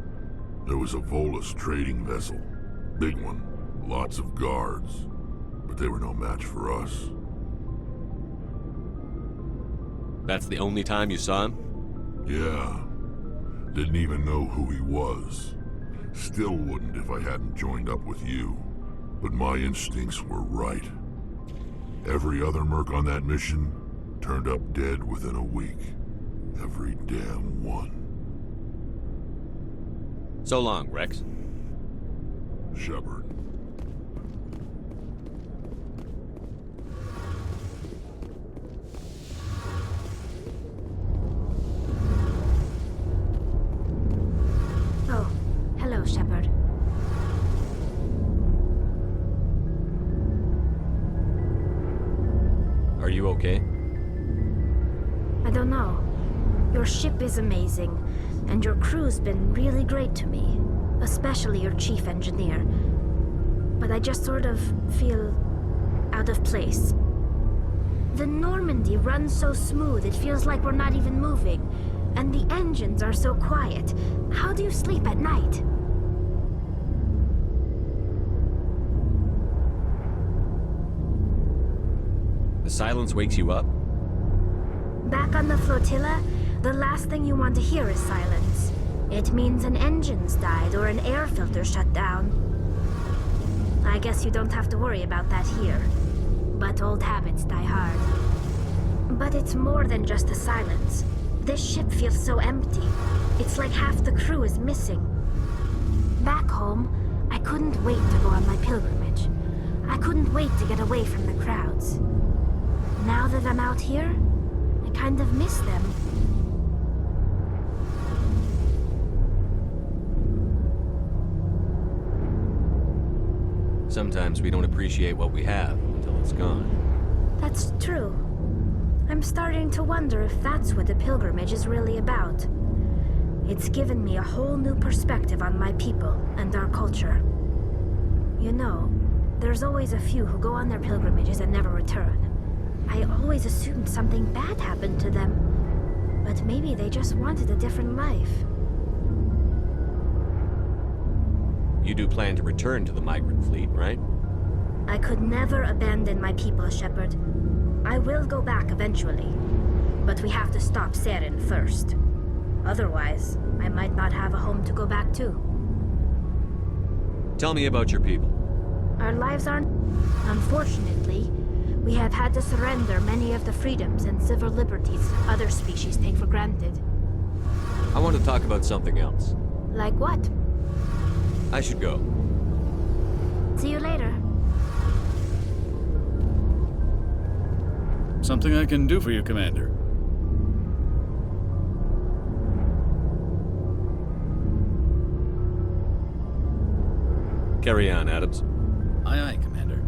It was a Volus trading vessel. Big one. Lots of guards. But they were no match for us. That's the only time you saw him? Yeah. Didn't even know who he was. Still wouldn't if I hadn't joined up with you. But my instincts were right. Every other merc on that mission turned up dead within a week. Every damn one. So long, Rex. Shepard. Oh, hello, Shepard. Are you okay? I don't know. Your ship is amazing, and your crew's been really great to me, especially your chief engineer. But I just sort of feel out of place. The Normandy runs so smooth it feels like we're not even moving, and the engines are so quiet. How do you sleep at night? The silence wakes you up? Back on the flotilla, the last thing you want to hear is silence. It means an engine's died or an air filter shut down. I guess you don't have to worry about that here. But old habits die hard. But it's more than just the silence. This ship feels so empty. It's like half the crew is missing. Back home, I couldn't wait to go on my pilgrimage. I couldn't wait to get away from the crowds. Now that I'm out here, I kind of miss them. Sometimes we don't appreciate what we have until it's gone. That's true. I'm starting to wonder if that's what the pilgrimage is really about. It's given me a whole new perspective on my people and our culture. You know, there's always a few who go on their pilgrimages and never return. I always assumed something bad happened to them. But maybe they just wanted a different life. You do plan to return to the migrant fleet, right? I could never abandon my people, Shepard. I will go back eventually. But we have to stop Saren first. Otherwise, I might not have a home to go back to. Tell me about your people. Our lives aren't... Unfortunately, we have had to surrender many of the freedoms and civil liberties other species take for granted. I want to talk about something else. Like what? I should go. See you later. Something I can do for you, Commander. Carry on, Adams. Aye, aye, Commander.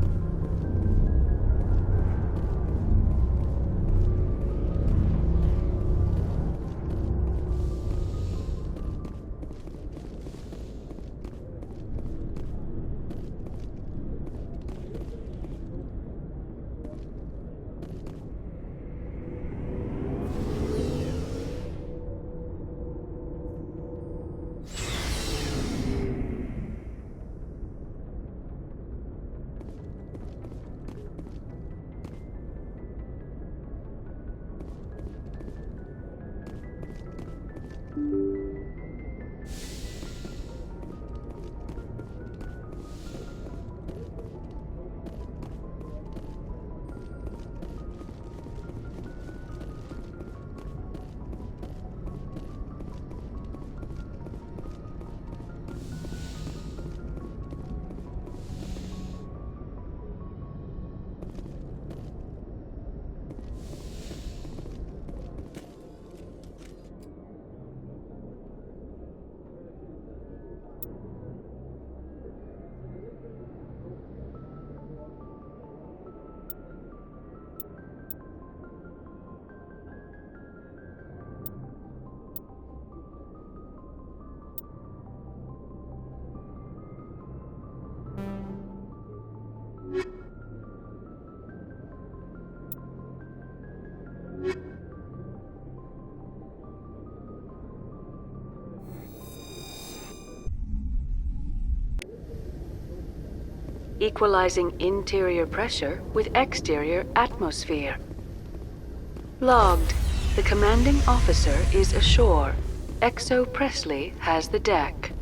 Equalizing interior pressure with exterior atmosphere. Logged. The commanding officer is ashore. Exo Presley has the deck.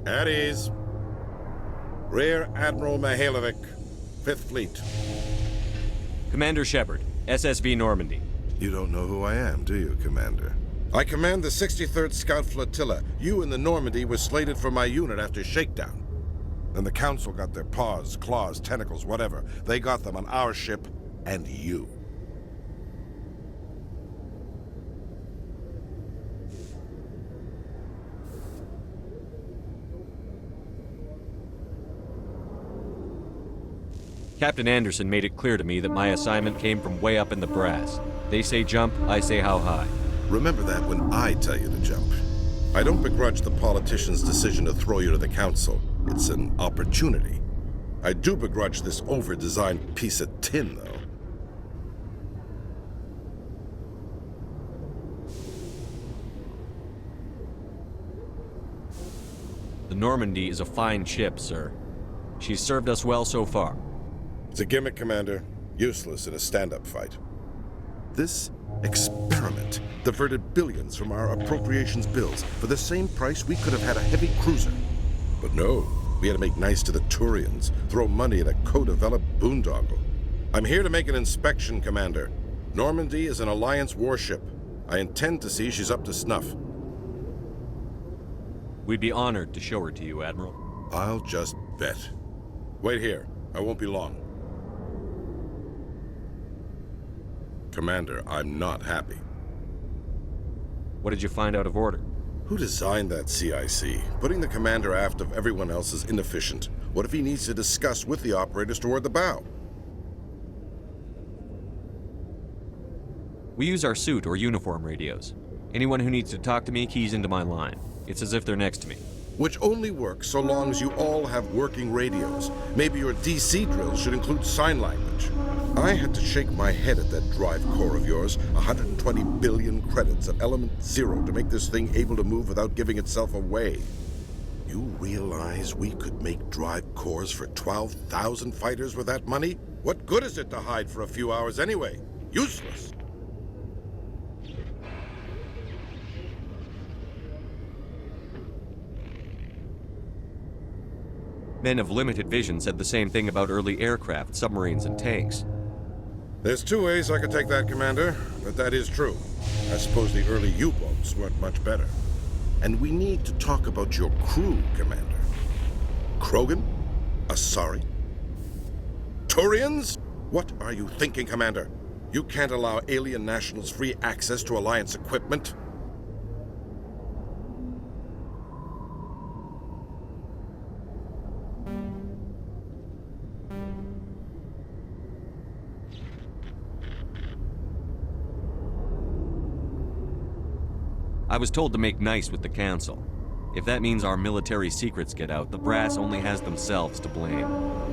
At ease. Rear Admiral Mihailovic, 5th Fleet. Commander Shepard, SSV Normandy. You don't know who I am, do you, Commander? I command the 63rd Scout Flotilla. You and the Normandy were slated for my unit after shakedown. Then the Council got their paws, claws, tentacles, whatever. They got them on our ship and you. Captain Anderson made it clear to me that my assignment came from way up in the brass. They say jump, I say how high. Remember that when I tell you to jump. I don't begrudge the politician's decision to throw you to the Council. It's an opportunity. I do begrudge this over-designed piece of tin, though. The Normandy is a fine ship, sir. She's served us well so far. It's a gimmick, Commander. Useless in a stand-up fight. This experiment diverted billions from our appropriations bills. For the same price, we could have had a heavy cruiser. But no, we had to make nice to the Turians, throw money at a co-developed boondoggle. I'm here to make an inspection, Commander. Normandy is an Alliance warship. I intend to see she's up to snuff. We'd be honored to show her to you, Admiral. I'll just bet. Wait here. I won't be long. Commander, I'm not happy. What did you find out of order? Who designed that CIC? Putting the commander aft of everyone else is inefficient. What if he needs to discuss with the operators toward the bow? We use our suit or uniform radios. Anyone who needs to talk to me keys into my line. It's as if they're next to me. Which only works so long as you all have working radios. Maybe your DC drills should include sign language. I had to shake my head at that drive core of yours. 120 billion credits at element 0 to make this thing able to move without giving itself away. You realize we could make drive cores for 12,000 fighters with that money? What good is it to hide for a few hours anyway? Useless. Men of limited vision said the same thing about early aircraft, submarines, and tanks. There's two ways I could take that, Commander, but that is true. I suppose the early U-boats weren't much better. And we need to talk about your crew, Commander. Krogan? Asari? Turians? What are you thinking, Commander? You can't allow alien nationals free access to Alliance equipment? I was told to make nice with the Council. If that means our military secrets get out, the brass only has themselves to blame.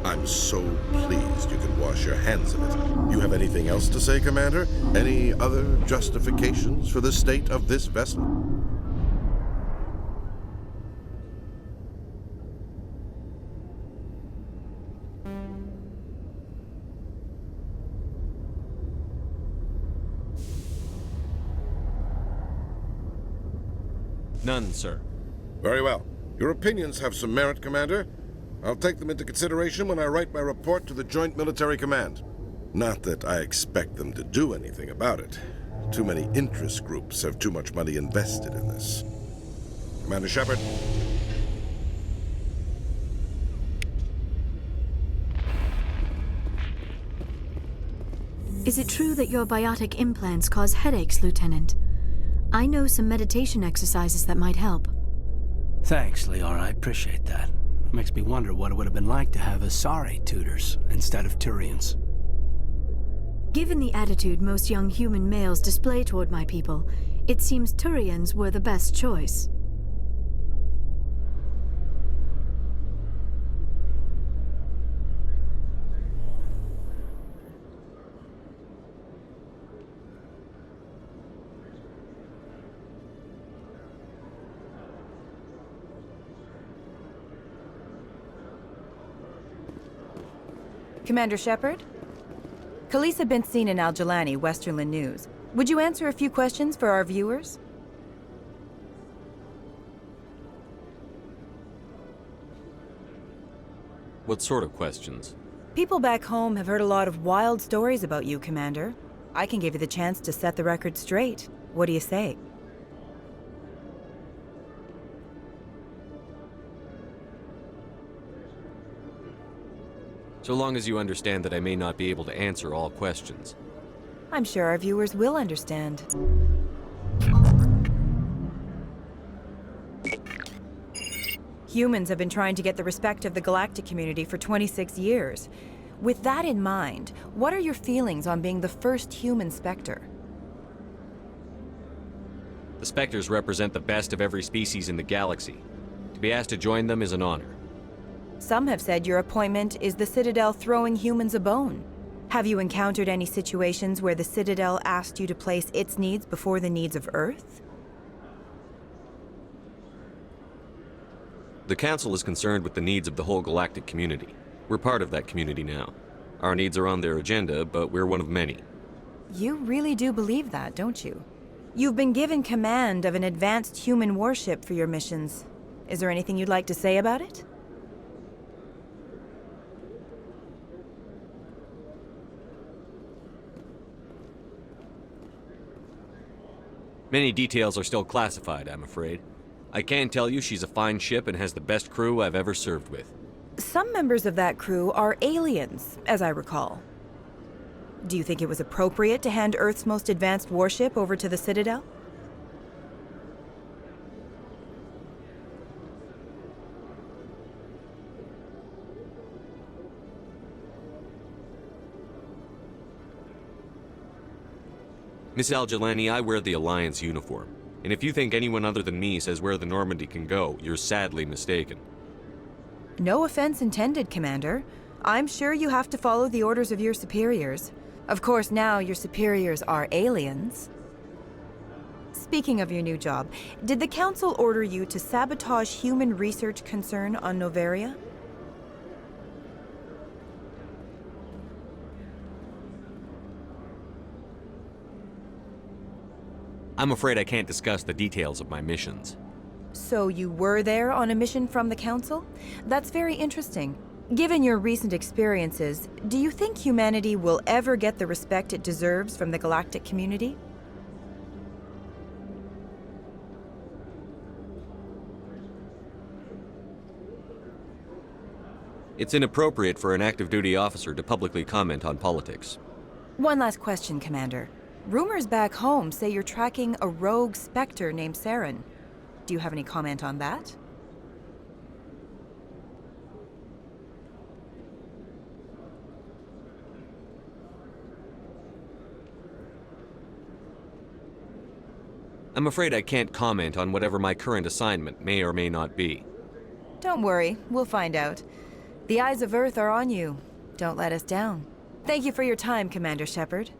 I'm so pleased you can wash your hands of it. You have anything else to say, Commander? Any other justifications for the state of this vessel? None, sir. Very well. Your opinions have some merit, Commander. I'll take them into consideration when I write my report to the Joint Military Command. Not that I expect them to do anything about it. Too many interest groups have too much money invested in this. Commander Shepard. Is it true that your biotic implants cause headaches, Lieutenant? I know some meditation exercises that might help. Thanks, Liara. I appreciate that. It makes me wonder what it would have been like to have Asari tutors instead of Turians. Given the attitude most young human males display toward my people, it seems Turians were the best choice. Commander Shepard? Khalisah bint Sinan al-Jilani, Westerland News. Would you answer a few questions for our viewers? What sort of questions? People back home have heard a lot of wild stories about you, Commander. I can give you the chance to set the record straight. What do you say? So long as you understand that I may not be able to answer all questions. I'm sure our viewers will understand. Humans have been trying to get the respect of the galactic community for 26 years. With that in mind, what are your feelings on being the first human Spectre? The Spectres represent the best of every species in the galaxy. To be asked to join them is an honor. Some have said your appointment is the Citadel throwing humans a bone. Have you encountered any situations where the Citadel asked you to place its needs before the needs of Earth? The Council is concerned with the needs of the whole galactic community. We're part of that community now. Our needs are on their agenda, but we're one of many. You really do believe that, don't you? You've been given command of an advanced human warship for your missions. Is there anything you'd like to say about it? Many details are still classified, I'm afraid. I can tell you she's a fine ship and has the best crew I've ever served with. Some members of that crew are aliens, as I recall. Do you think it was appropriate to hand Earth's most advanced warship over to the Citadel? Miss Al-Jelani, I wear the Alliance uniform. And if you think anyone other than me says where the Normandy can go, you're sadly mistaken. No offense intended, Commander. I'm sure you have to follow the orders of your superiors. Of course, now your superiors are aliens. Speaking of your new job, did the Council order you to sabotage human research concern on Noveria? I'm afraid I can't discuss the details of my missions. So you were there on a mission from the Council? That's very interesting. Given your recent experiences, do you think humanity will ever get the respect it deserves from the galactic community? It's inappropriate for an active duty officer to publicly comment on politics. One last question, Commander. Rumors back home say you're tracking a rogue Spectre named Saren. Do you have any comment on that? I'm afraid I can't comment on whatever my current assignment may or may not be. Don't worry, we'll find out. The eyes of Earth are on you. Don't let us down. Thank you for your time, Commander Shepard.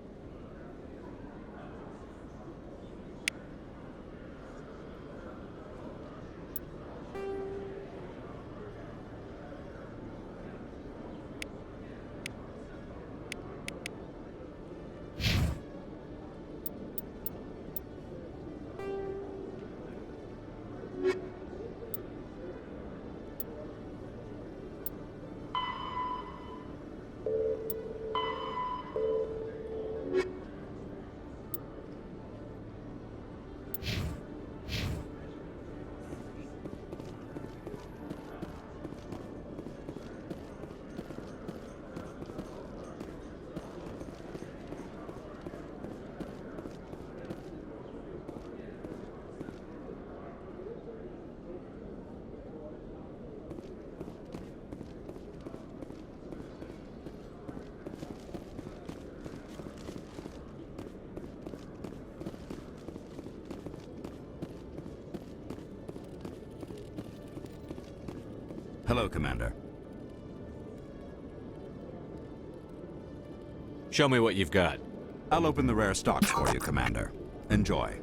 Hello, Commander. Show me what you've got. I'll open the rare stocks for you, Commander. Enjoy.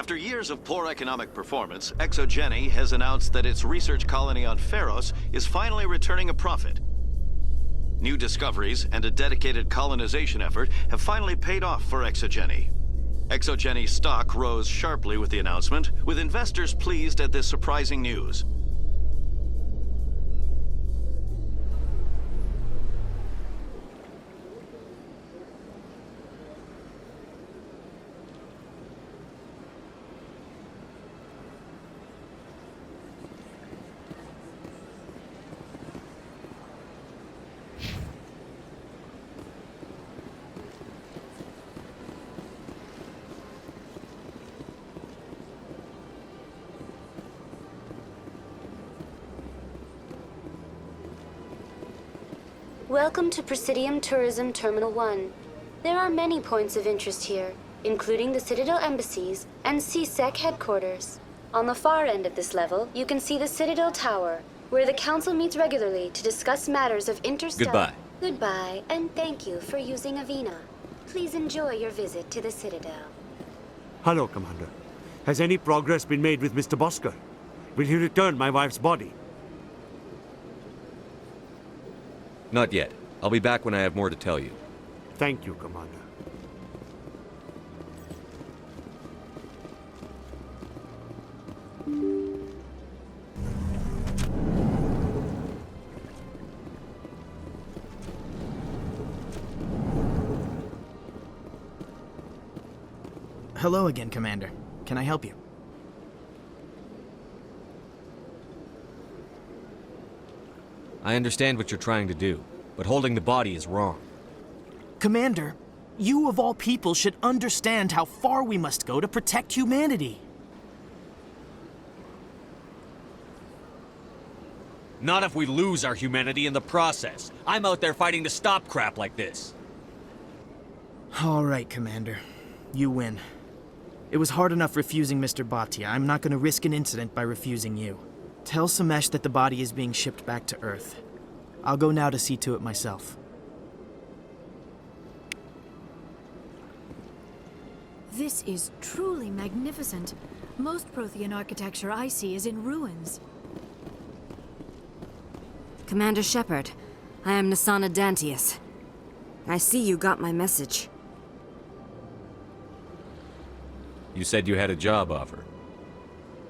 After years of poor economic performance, ExoGeni has announced that its research colony on Pharos is finally returning a profit. New discoveries and a dedicated colonization effort have finally paid off for ExoGeni. ExoGeni stock rose sharply with the announcement, with investors pleased at this surprising news. Welcome to Presidium Tourism Terminal 1. There are many points of interest here, including the Citadel embassies and CSEC headquarters. On the far end of this level, you can see the Citadel Tower, where the Council meets regularly to discuss matters of interstellar... Goodbye. Goodbye, and thank you for using Avina. Please enjoy your visit to the Citadel. Hello, Commander. Has any progress been made with Mr. Bosker? Will he return my wife's body? Not yet. I'll be back when I have more to tell you. Thank you, Commander. Hello again, Commander. Can I help you? I understand what you're trying to do, but holding the body is wrong. Commander, you of all people should understand how far we must go to protect humanity. Not if we lose our humanity in the process. I'm out there fighting to stop crap like this. All right, Commander. You win. It was hard enough refusing Mr. Bhatia. I'm not going to risk an incident by refusing you. Tell Samesh that the body is being shipped back to Earth. I'll go now to see to it myself. This is truly magnificent. Most Prothean architecture I see is in ruins. Commander Shepard, I am Nasana Dantius. I see you got my message. You said you had a job offer.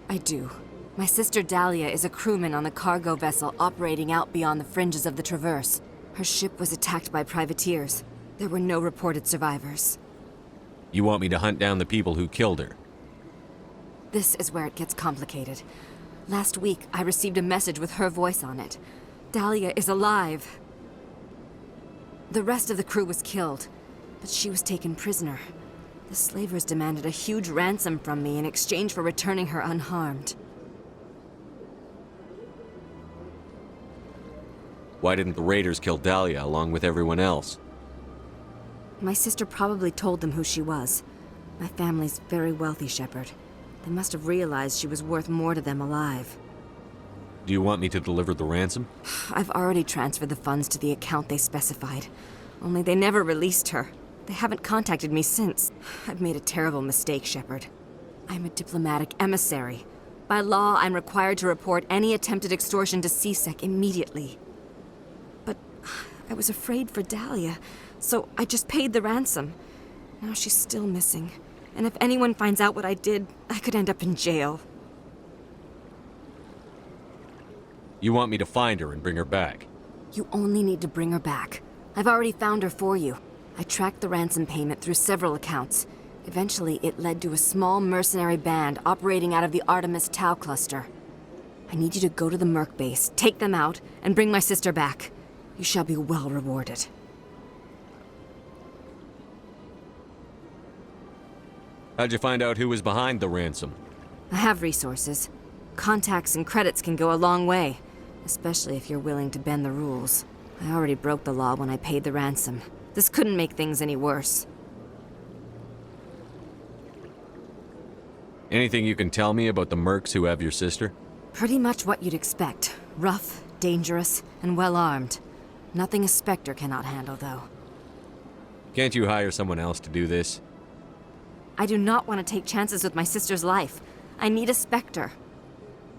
I do. My sister Dahlia is a crewman on the cargo vessel operating out beyond the fringes of the Traverse. Her ship was attacked by privateers. There were no reported survivors. You want me to hunt down the people who killed her? This is where it gets complicated. Last week, I received a message with her voice on it. Dahlia is alive. The rest of the crew was killed, but she was taken prisoner. The slavers demanded a huge ransom from me in exchange for returning her unharmed. Why didn't the raiders kill Dahlia along with everyone else? My sister probably told them who she was. My family's very wealthy, Shepard. They must have realized she was worth more to them alive. Do you want me to deliver the ransom? I've already transferred the funds to the account they specified. Only they never released her. They haven't contacted me since. I've made a terrible mistake, Shepard. I'm a diplomatic emissary. By law, I'm required to report any attempted extortion to C-Sec immediately. But I was afraid for Dahlia, so I just paid the ransom. Now she's still missing. And if anyone finds out what I did, I could end up in jail. You want me to find her and bring her back? You only need to bring her back. I've already found her for you. I tracked the ransom payment through several accounts. Eventually, it led to a small mercenary band operating out of the Artemis Tau cluster. I need you to go to the Merc base, take them out, and bring my sister back. You shall be well rewarded. How'd you find out who was behind the ransom? I have resources. Contacts and credits can go a long way, especially if you're willing to bend the rules. I already broke the law when I paid the ransom. This couldn't make things any worse. Anything you can tell me about the mercs who have your sister? Pretty much what you'd expect. Rough, dangerous, and well-armed. Nothing a Spectre cannot handle, though. Can't you hire someone else to do this? I do not want to take chances with my sister's life. I need a Spectre.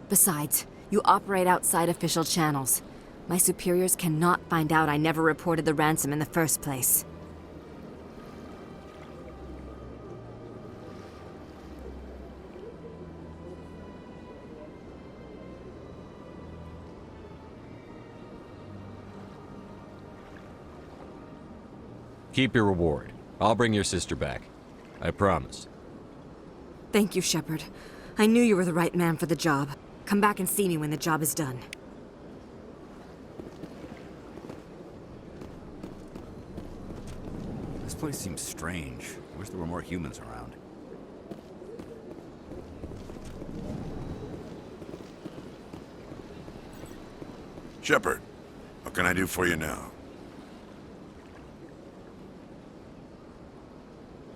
Besides, you operate outside official channels. My superiors cannot find out I never reported the ransom in the first place. Keep your reward. I'll bring your sister back. I promise. Thank you, Shepard. I knew you were the right man for the job. Come back and see me when the job is done. This place seems strange. I wish there were more humans around. Shepard, what can I do for you now?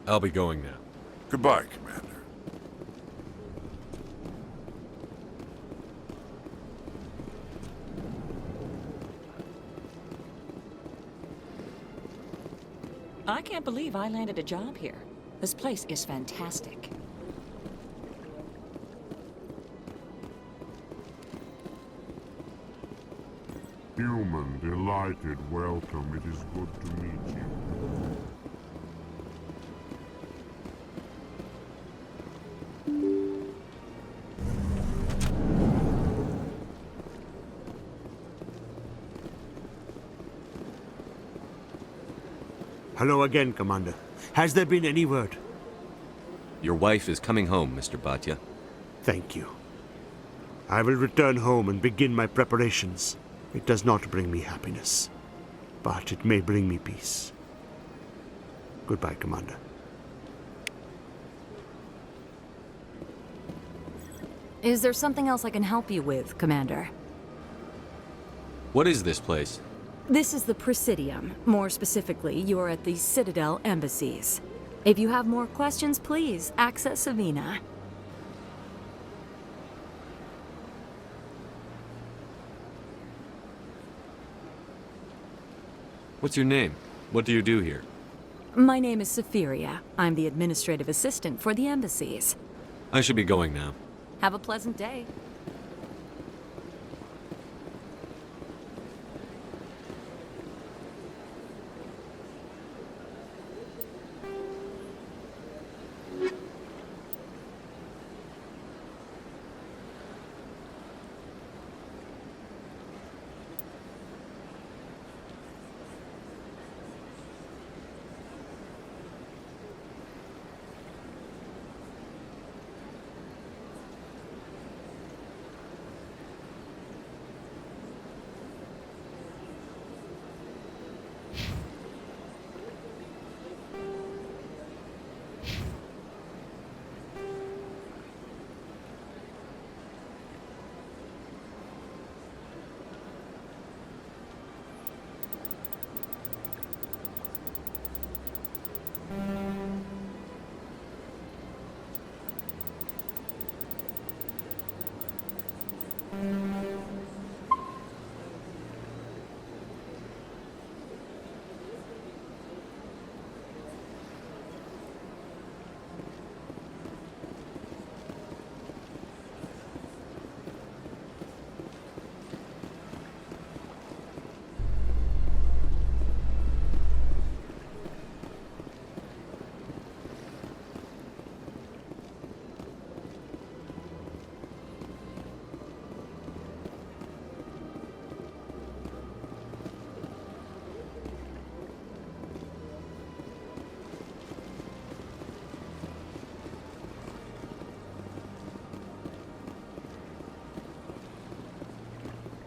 I'll be going now. Goodbye, Commander. can't believe I landed a job here. This place is fantastic. Human, delighted, welcome. It is good to meet you. Hello again, Commander. Has there been any word? Your wife is coming home, Mr. Bhatia. Thank you. I will return home and begin my preparations. It does not bring me happiness, but it may bring me peace. Goodbye, Commander. Is there something else I can help you with, Commander? What is this place? This is the Presidium. More specifically, you're at the Citadel embassies. If you have more questions, please access Avina. What's your name? What do you do here? My name is Safiria. I'm the administrative assistant for the embassies. I should be going now. Have a pleasant day.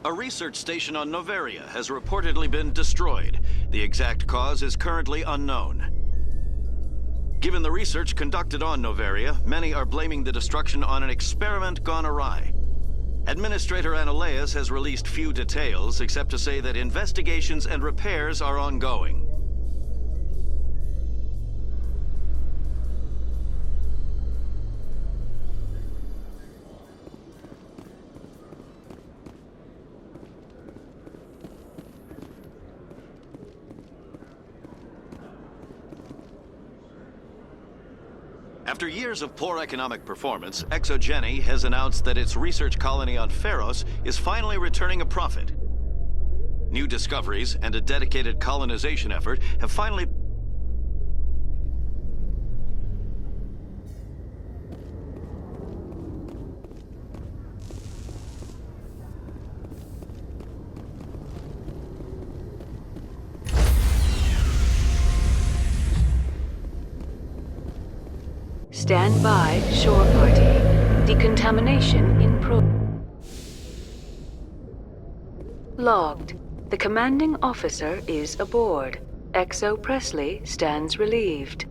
A research station on Noveria has reportedly been destroyed. The exact cause is currently unknown. Given the research conducted on Noveria, many are blaming the destruction on an experiment gone awry. Administrator Analeas has released few details, except to say that investigations and repairs are ongoing. After years of poor economic performance, ExoGeni has announced that its research colony on Feros is finally returning a profit. New discoveries and a dedicated colonization effort have finally... Stand by, shore party. Decontamination in Logged. The commanding officer is aboard. Exo Presley stands relieved.